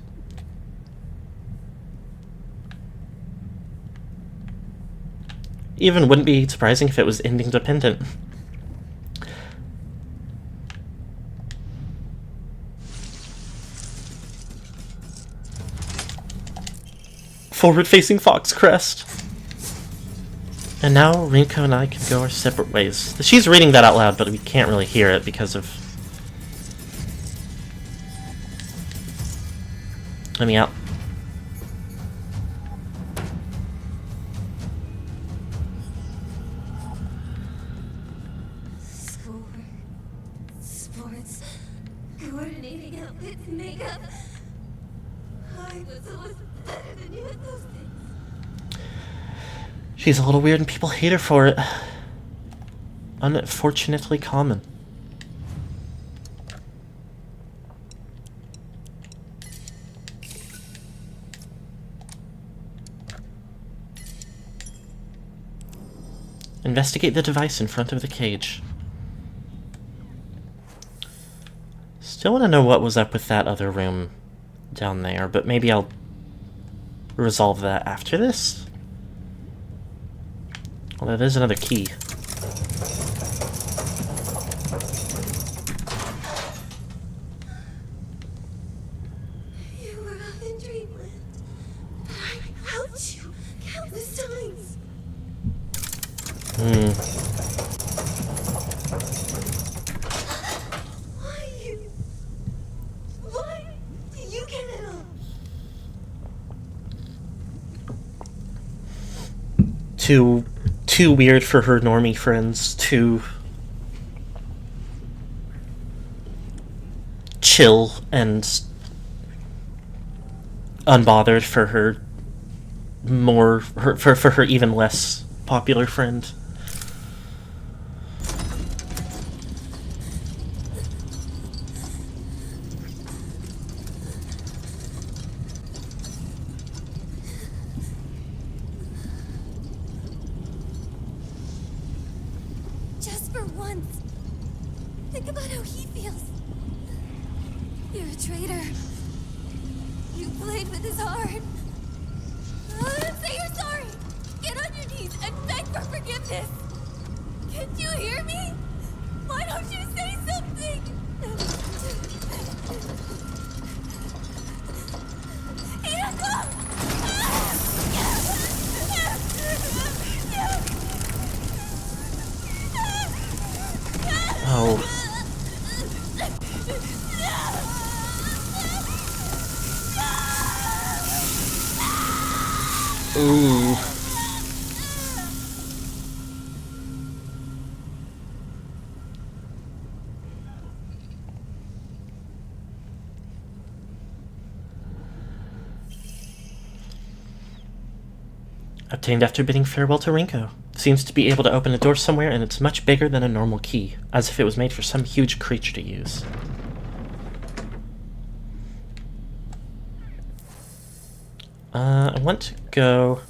Even wouldn't be surprising if it was ending dependent. Forward-facing Fox Crest. And now Rinko and I can go our separate ways. She's reading that out loud, but we can't really hear it because of... Let me out. Schoolwork, sports, coordinating outfits, makeup. I was always better than you at those things. She's a little weird and people hate her for it. Unfortunately common. Investigate the device in front of the cage. Still want to know what was up with that other room down there, but maybe I'll resolve that after this. Although there's another key. You were up in dreamland. I helped you countless times. Why do you get it all? Too weird for her normie friends, too chill and unbothered for her for her even less popular friend. Just for once. Think about how he feels. You're a traitor. You played with his heart. Say you're sorry. Get on your knees and beg for forgiveness. Can't you hear me? Why don't you say something? Oh. Ooh. Obtained after bidding farewell to Rinko. Seems to be able to open a door somewhere, and it's much bigger than a normal key, as if it was made for some huge creature to use. I want to go...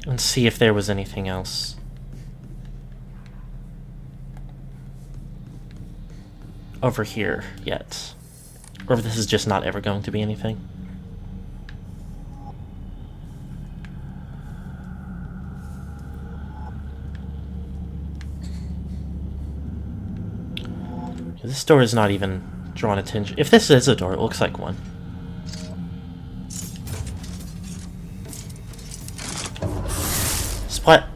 and see if there was anything else. Over here yet. Or if this is just not ever going to be anything. This door is not even drawn attention. If this is a door, it looks like one. Splat.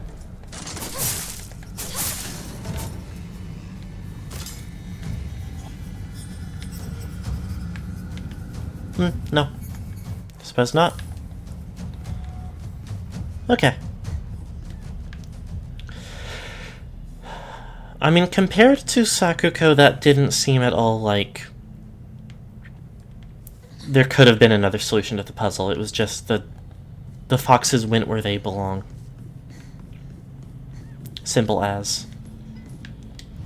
No. Suppose not. Okay. I mean, compared to Sakuko, that didn't seem at all like there could have been another solution to the puzzle. It was just the foxes went where they belong. Simple as.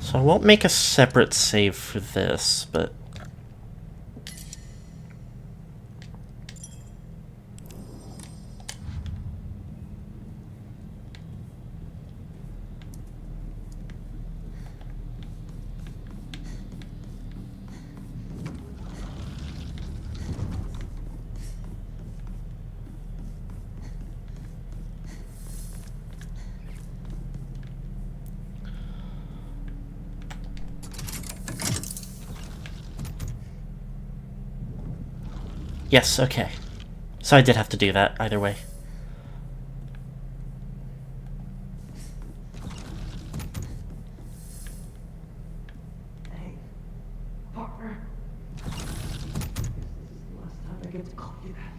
So I won't make a separate save for this, but... Yes, okay. So I did have to do that, either way. Hey, partner. This is the last time I get to call you that.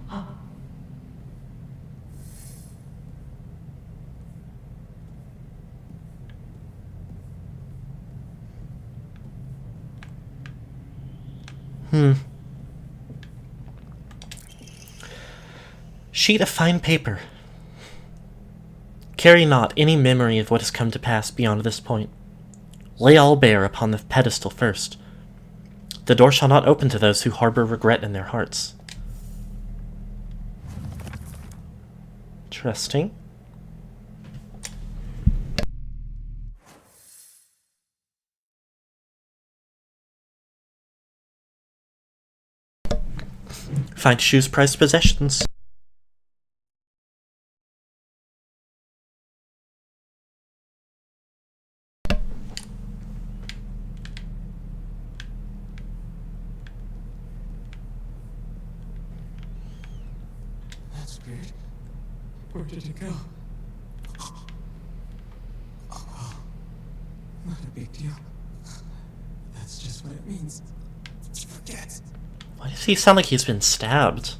Huh? Sheet of fine paper. Carry not any memory of what has come to pass beyond this point. Lay all bare upon the pedestal first. The door shall not open to those who harbor regret in their hearts. Interesting. Find Shu's prized possessions. That's weird. Where did it go? Oh, well. Not a big deal. That's just what it means. Forget. Why does he sound like he's been stabbed?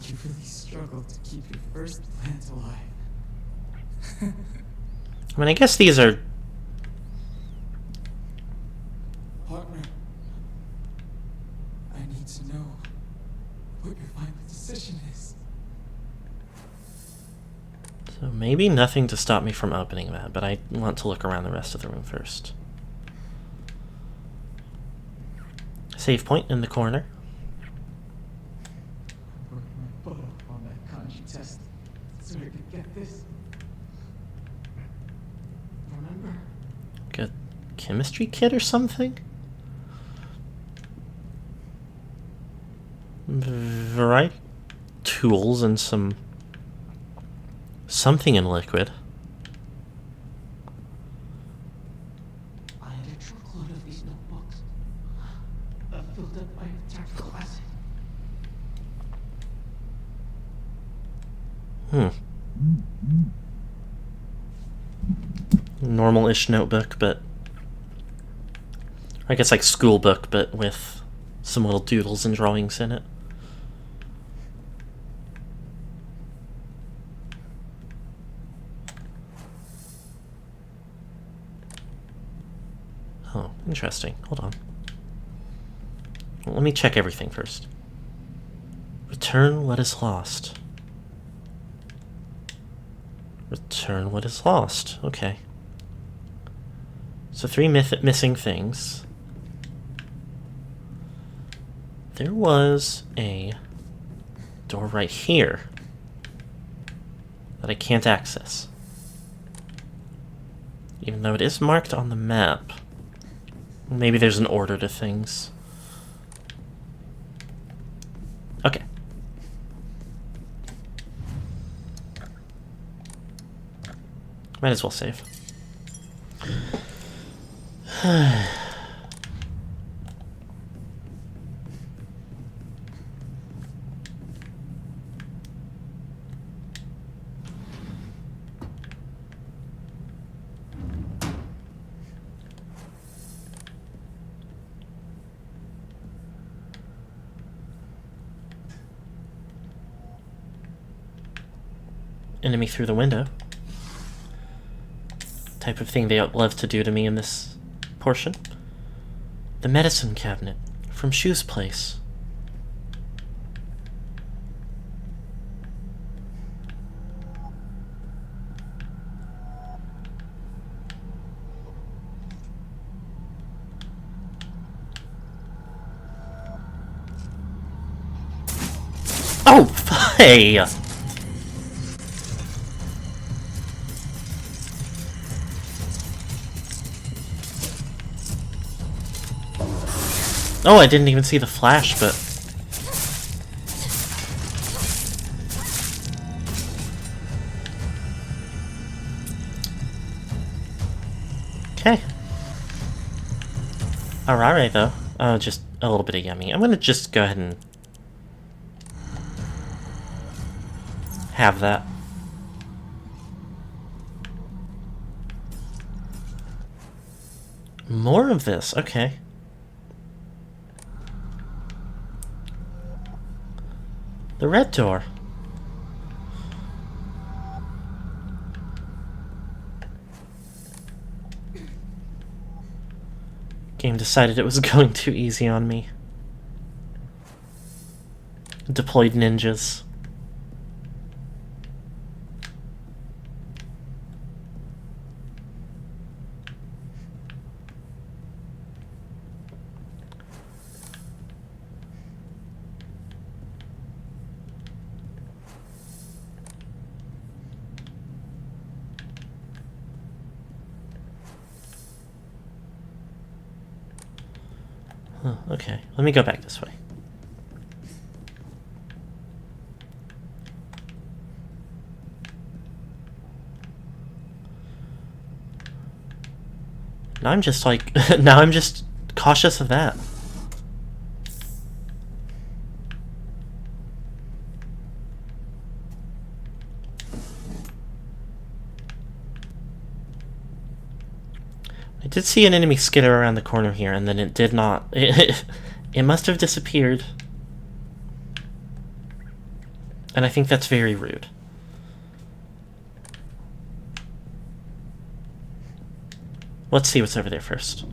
You really struggled to keep your first plant alive. I mean, I guess these are... Partner, I need to know what your final decision is. So maybe nothing to stop me from opening that, but I want to look around the rest of the room first. Save point in the corner. I worked my butt off on that kanji test so I could get this. Remember? Good chemistry kit or something? Variety tools and something in liquid. I had a truckload of these notebooks. Filled up by tactical acid. Normal-ish notebook, but I guess like school book, but with some little doodles and drawings in it. Oh, interesting. Hold on. Well, let me check everything first. Return what is lost. Return what is lost. Okay. So 3 missing things. There was a door right here that I can't access. Even though it is marked on the map. Maybe there's an order to things. Okay. Might as well save. Enemy through the window. Type of thing they love to do to me in this portion. The medicine cabinet from Shu's place. Oh, hey! Oh, I didn't even see the flash, but... Okay. Alright, though. Just a little bit of yummy. I'm gonna just go ahead and... have that. More of this, okay. The red door. game decided it was going too easy on me. Deployed ninjas. Huh, okay, let me go back this way. Now I'm just like, now I'm just cautious of that. I did see an enemy skitter around the corner here, and then it did not. It must have disappeared. And I think that's very rude. Let's see what's over there first.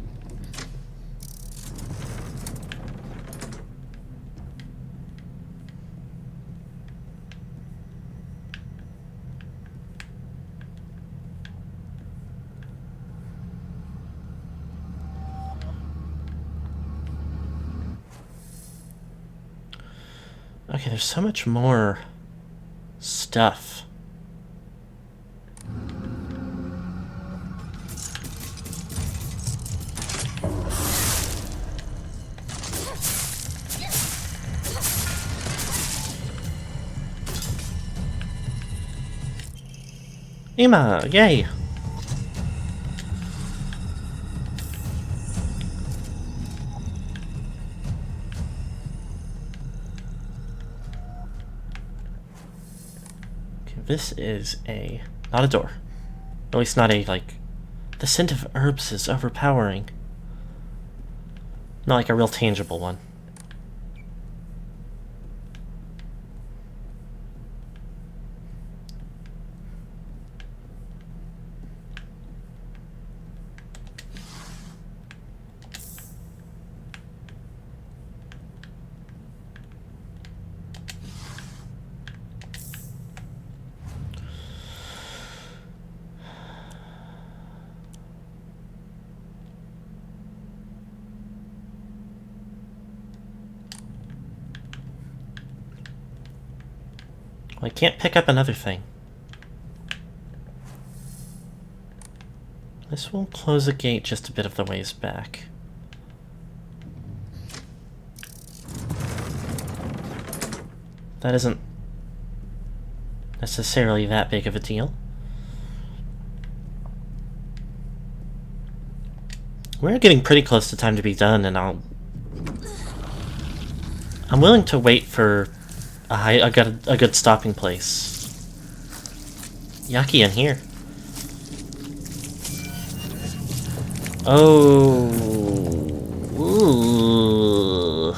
Okay, there's so much more stuff. Ima, yay! This is not a door. At least not a, like... The scent of herbs is overpowering. Not like a real tangible one. I can't pick up another thing. This will close the gate just a bit of the ways back. That isn't necessarily that big of a deal. We're getting pretty close to time to be done, and I'm willing to wait for a good stopping place. Yucky in here. Oh. Ooh.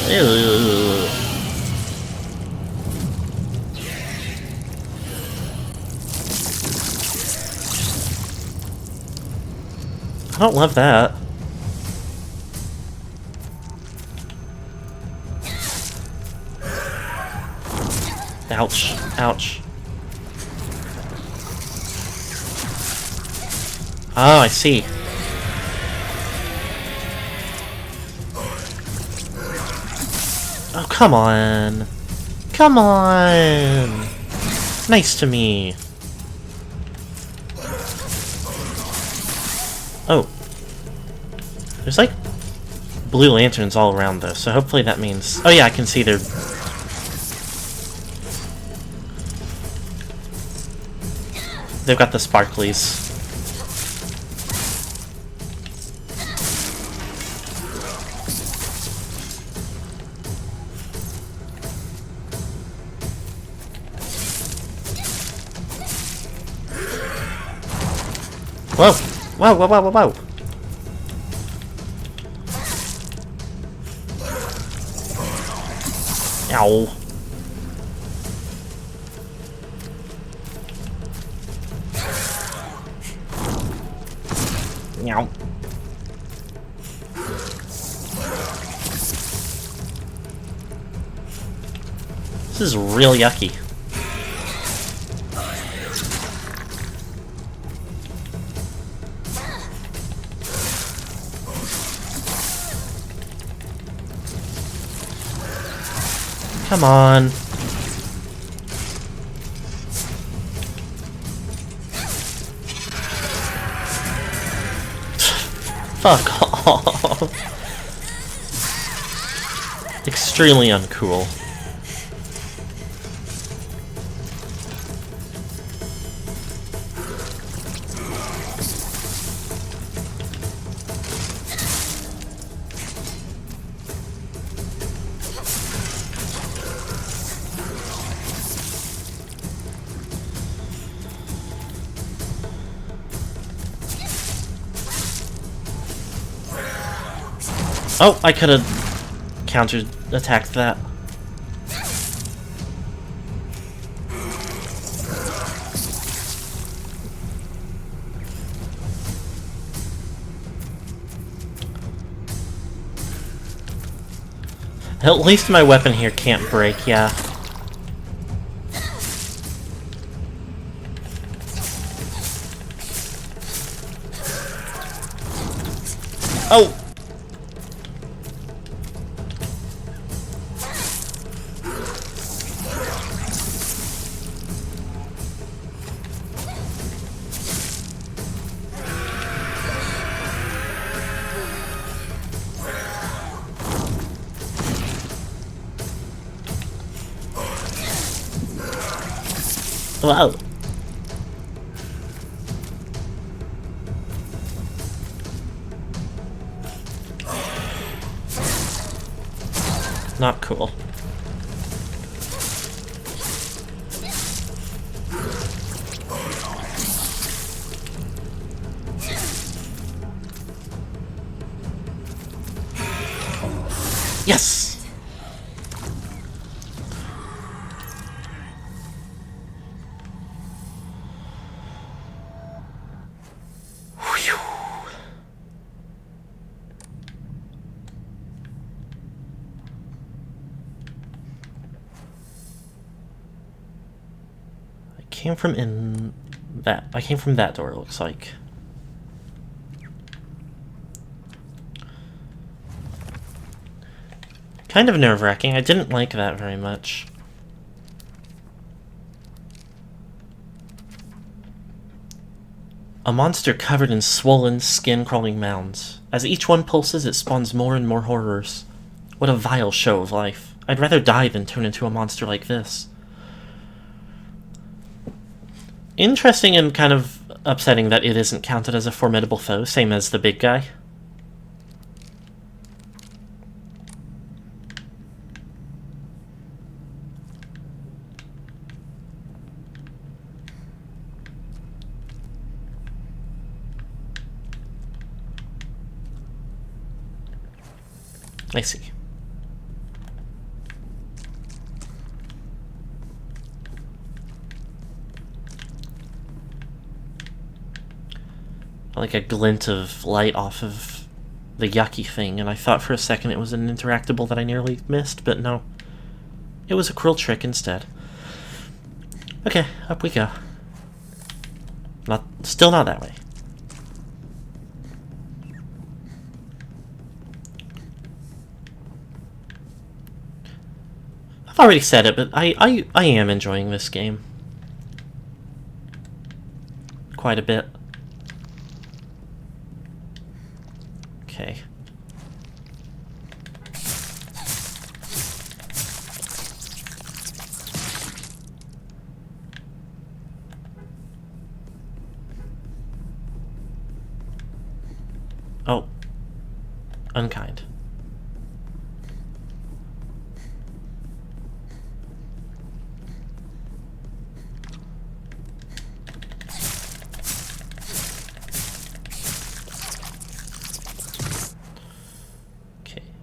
Ew. I don't love that. Ouch. Ouch. Oh, I see. Oh, come on. Come on. Nice to me. Oh. There's like blue lanterns all around though, so hopefully that means... Oh yeah, I can see they're... They've got the sparklies. Whoa! Whoa, whoa, whoa, whoa, whoa! Ow. Meow. This is real yucky. Come on. Fuck off. Extremely uncool. Oh, I could have counter-attacked that. At least my weapon here can't break, yeah. Oh! Wow. Not cool. Yes! I came from that door, it looks like. Kind of nerve-wracking. I didn't like that very much. A monster covered in swollen, skin-crawling mounds. As each one pulses, it spawns more and more horrors. What a vile show of life. I'd rather die than turn into a monster like this. Interesting and kind of upsetting that it isn't counted as a formidable foe, same as the big guy. I see. Like a glint of light off of the yucky thing, and I thought for a second it was an interactable that I nearly missed, but no. It was a cruel trick instead. Okay, up we go. Still not that way. I've already said it, but I am enjoying this game. Quite a bit. Okay. Oh. Unkind.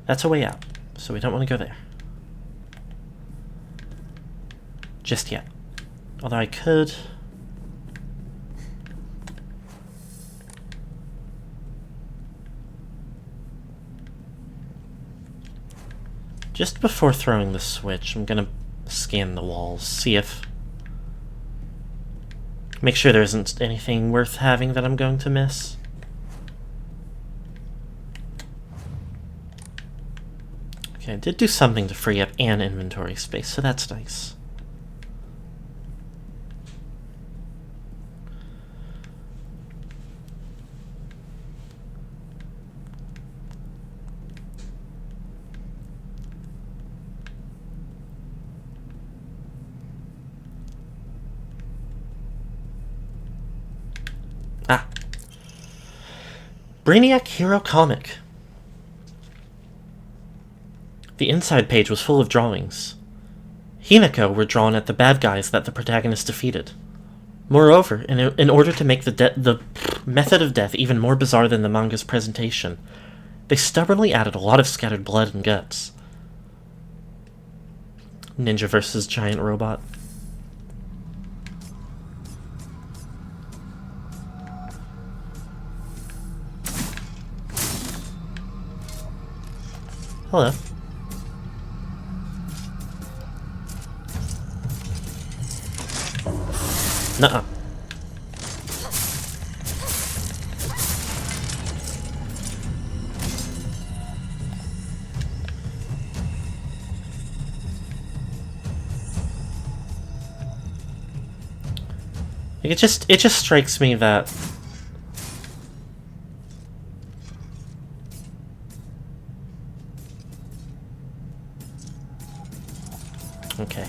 That's a way out, so we don't want to go there. Just yet. Although I could... Just before throwing the switch, I'm gonna scan the walls, see if... make sure there isn't anything worth having that I'm going to miss. Okay, I did do something to free up an inventory space, so that's nice. Ah. Brainiac Hero Comic. The inside page was full of drawings. Hinako were drawn at the bad guys that the protagonist defeated. Moreover, in order to make the method of death even more bizarre than the manga's presentation, they stubbornly added a lot of scattered blood and guts. Ninja versus giant robot. Hello. Nuh-uh. It just strikes me that okay.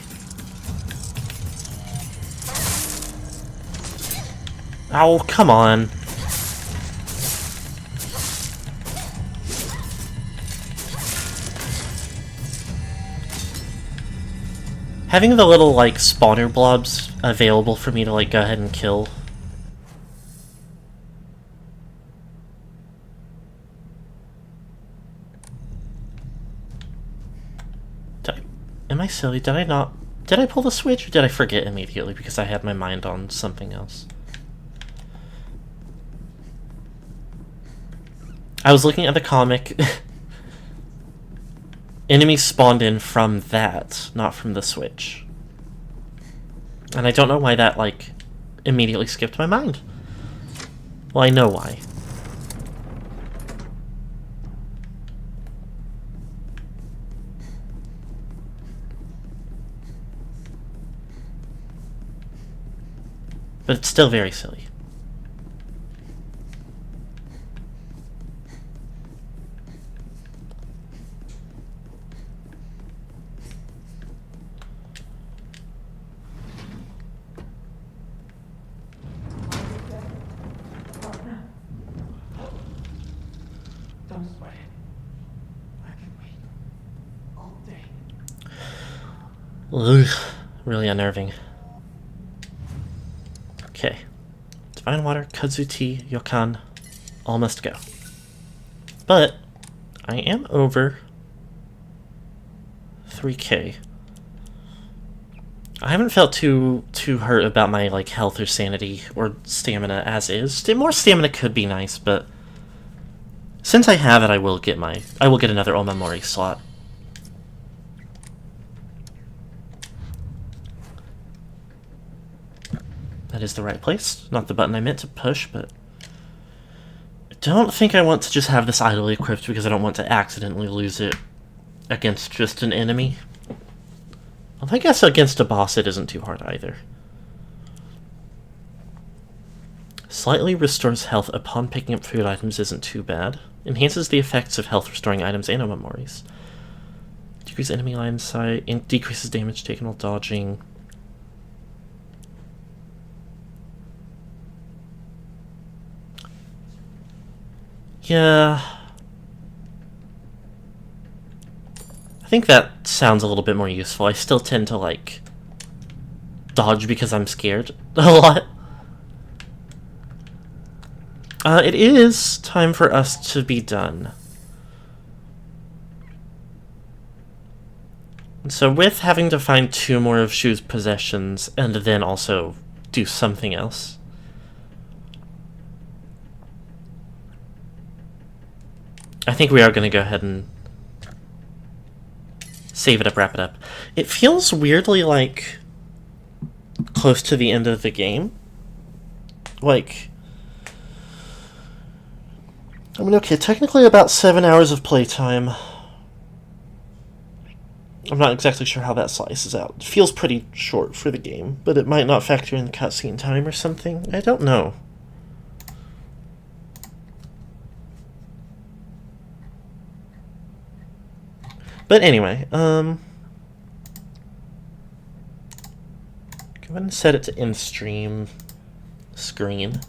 Oh, come on. Having the little, like, spawner blobs available for me to, like, go ahead and kill. Am I silly? Did I not... Did I pull the switch, or did I forget immediately because I had my mind on something else? I was looking at the comic. Enemies spawned in from that, not from the switch. And I don't know why that, like, immediately skipped my mind. Well, I know why. But it's still very silly. Don't sweat it. I can wait all day. Ugh, really unnerving. Okay. Divine Water, Kudzu Tea, Yokan, all must go. But I am over 3k. I haven't felt too hurt about my, like, health or sanity or stamina as is. More stamina could be nice, but since I have it, I will get another Omamori slot. That is the right place. Not the button I meant to push, but I don't think I want to just have this idly equipped because I don't want to accidentally lose it against just an enemy. Well, I guess against a boss it isn't too hard either. Slightly restores health upon picking up food items isn't too bad. Enhances the effects of health restoring items and Omemories. Decreases enemy line of sight, and decreases damage taken while dodging. Yeah. I think that sounds a little bit more useful. I still tend to, like, dodge because I'm scared a lot. It is time for us to be done. So with having to find 2 more of Shu's possessions and then also do something else, I think we are going to go ahead and save it up, wrap it up. It feels weirdly like close to the end of the game. Like, I mean, okay, technically about 7 hours of playtime. I'm not exactly sure how that slices out. It feels pretty short for the game, but it might not factor in cutscene time or something. I don't know. But anyway, go ahead and set it to end stream screen.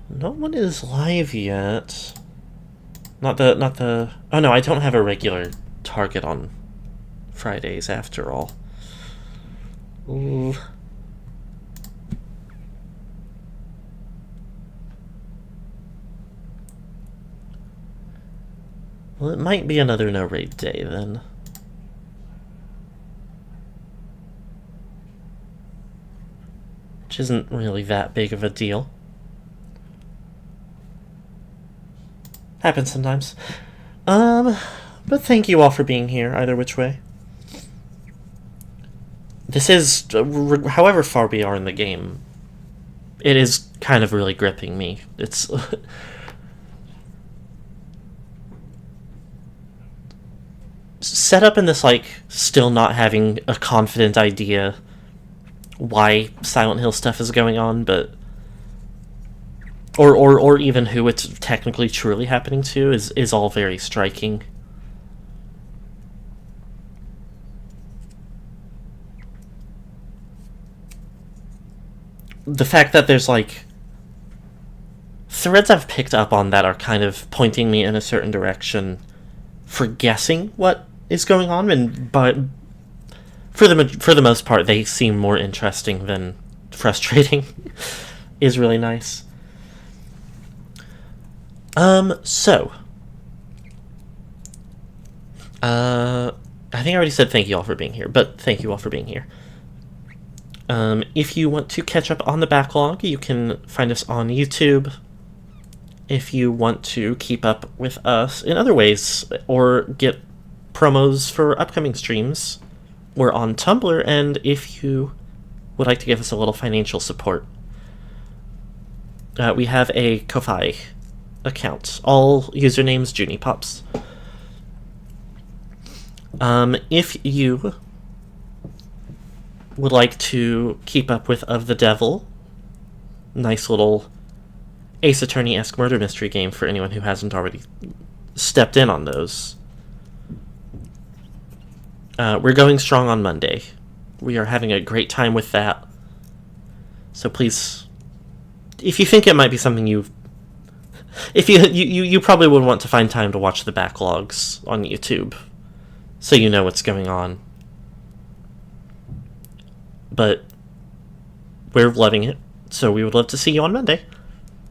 No one is live yet. Not the. Oh no, I don't have a regular target on Fridays after all. Ooh. Well, it might be another no raid day then. Which isn't really that big of a deal. Happens sometimes. But thank you all for being here, either which way. This is, however far we are in the game, it is kind of really gripping me. It's... set up in this, like, still not having a confident idea why Silent Hill stuff is going on, but... Or even who it's technically truly happening to is all very striking. The fact that there's, like, threads I've picked up on that are kind of pointing me in a certain direction for guessing what is going on, but for the most part they seem more interesting than frustrating. Is really nice. So I think I already said thank you all for being here, but thank you all for being here. If you want to catch up on the backlog, you can find us on YouTube. If you want to keep up with us in other ways, or get promos for upcoming streams, we're on Tumblr, and if you would like to give us a little financial support, we have a Ko-Fi account. All usernames Junipops. If you would like to keep up with Of the Devil, nice little Ace Attorney-esque murder mystery game for anyone who hasn't already stepped in on those. We're going strong on Monday. We are having a great time with that. So please, if you think it might be something you probably would want to find time to watch the backlogs on YouTube, so you know what's going on. But we're loving it, so we would love to see you on Monday.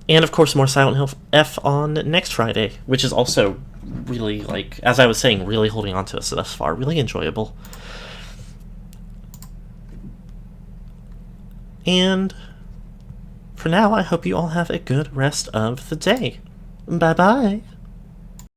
And of course more Silent Hill F on next Friday, which is also really, like, as I was saying, really holding on to us thus far. Really enjoyable. And for now, I hope you all have a good rest of the day. Bye-bye.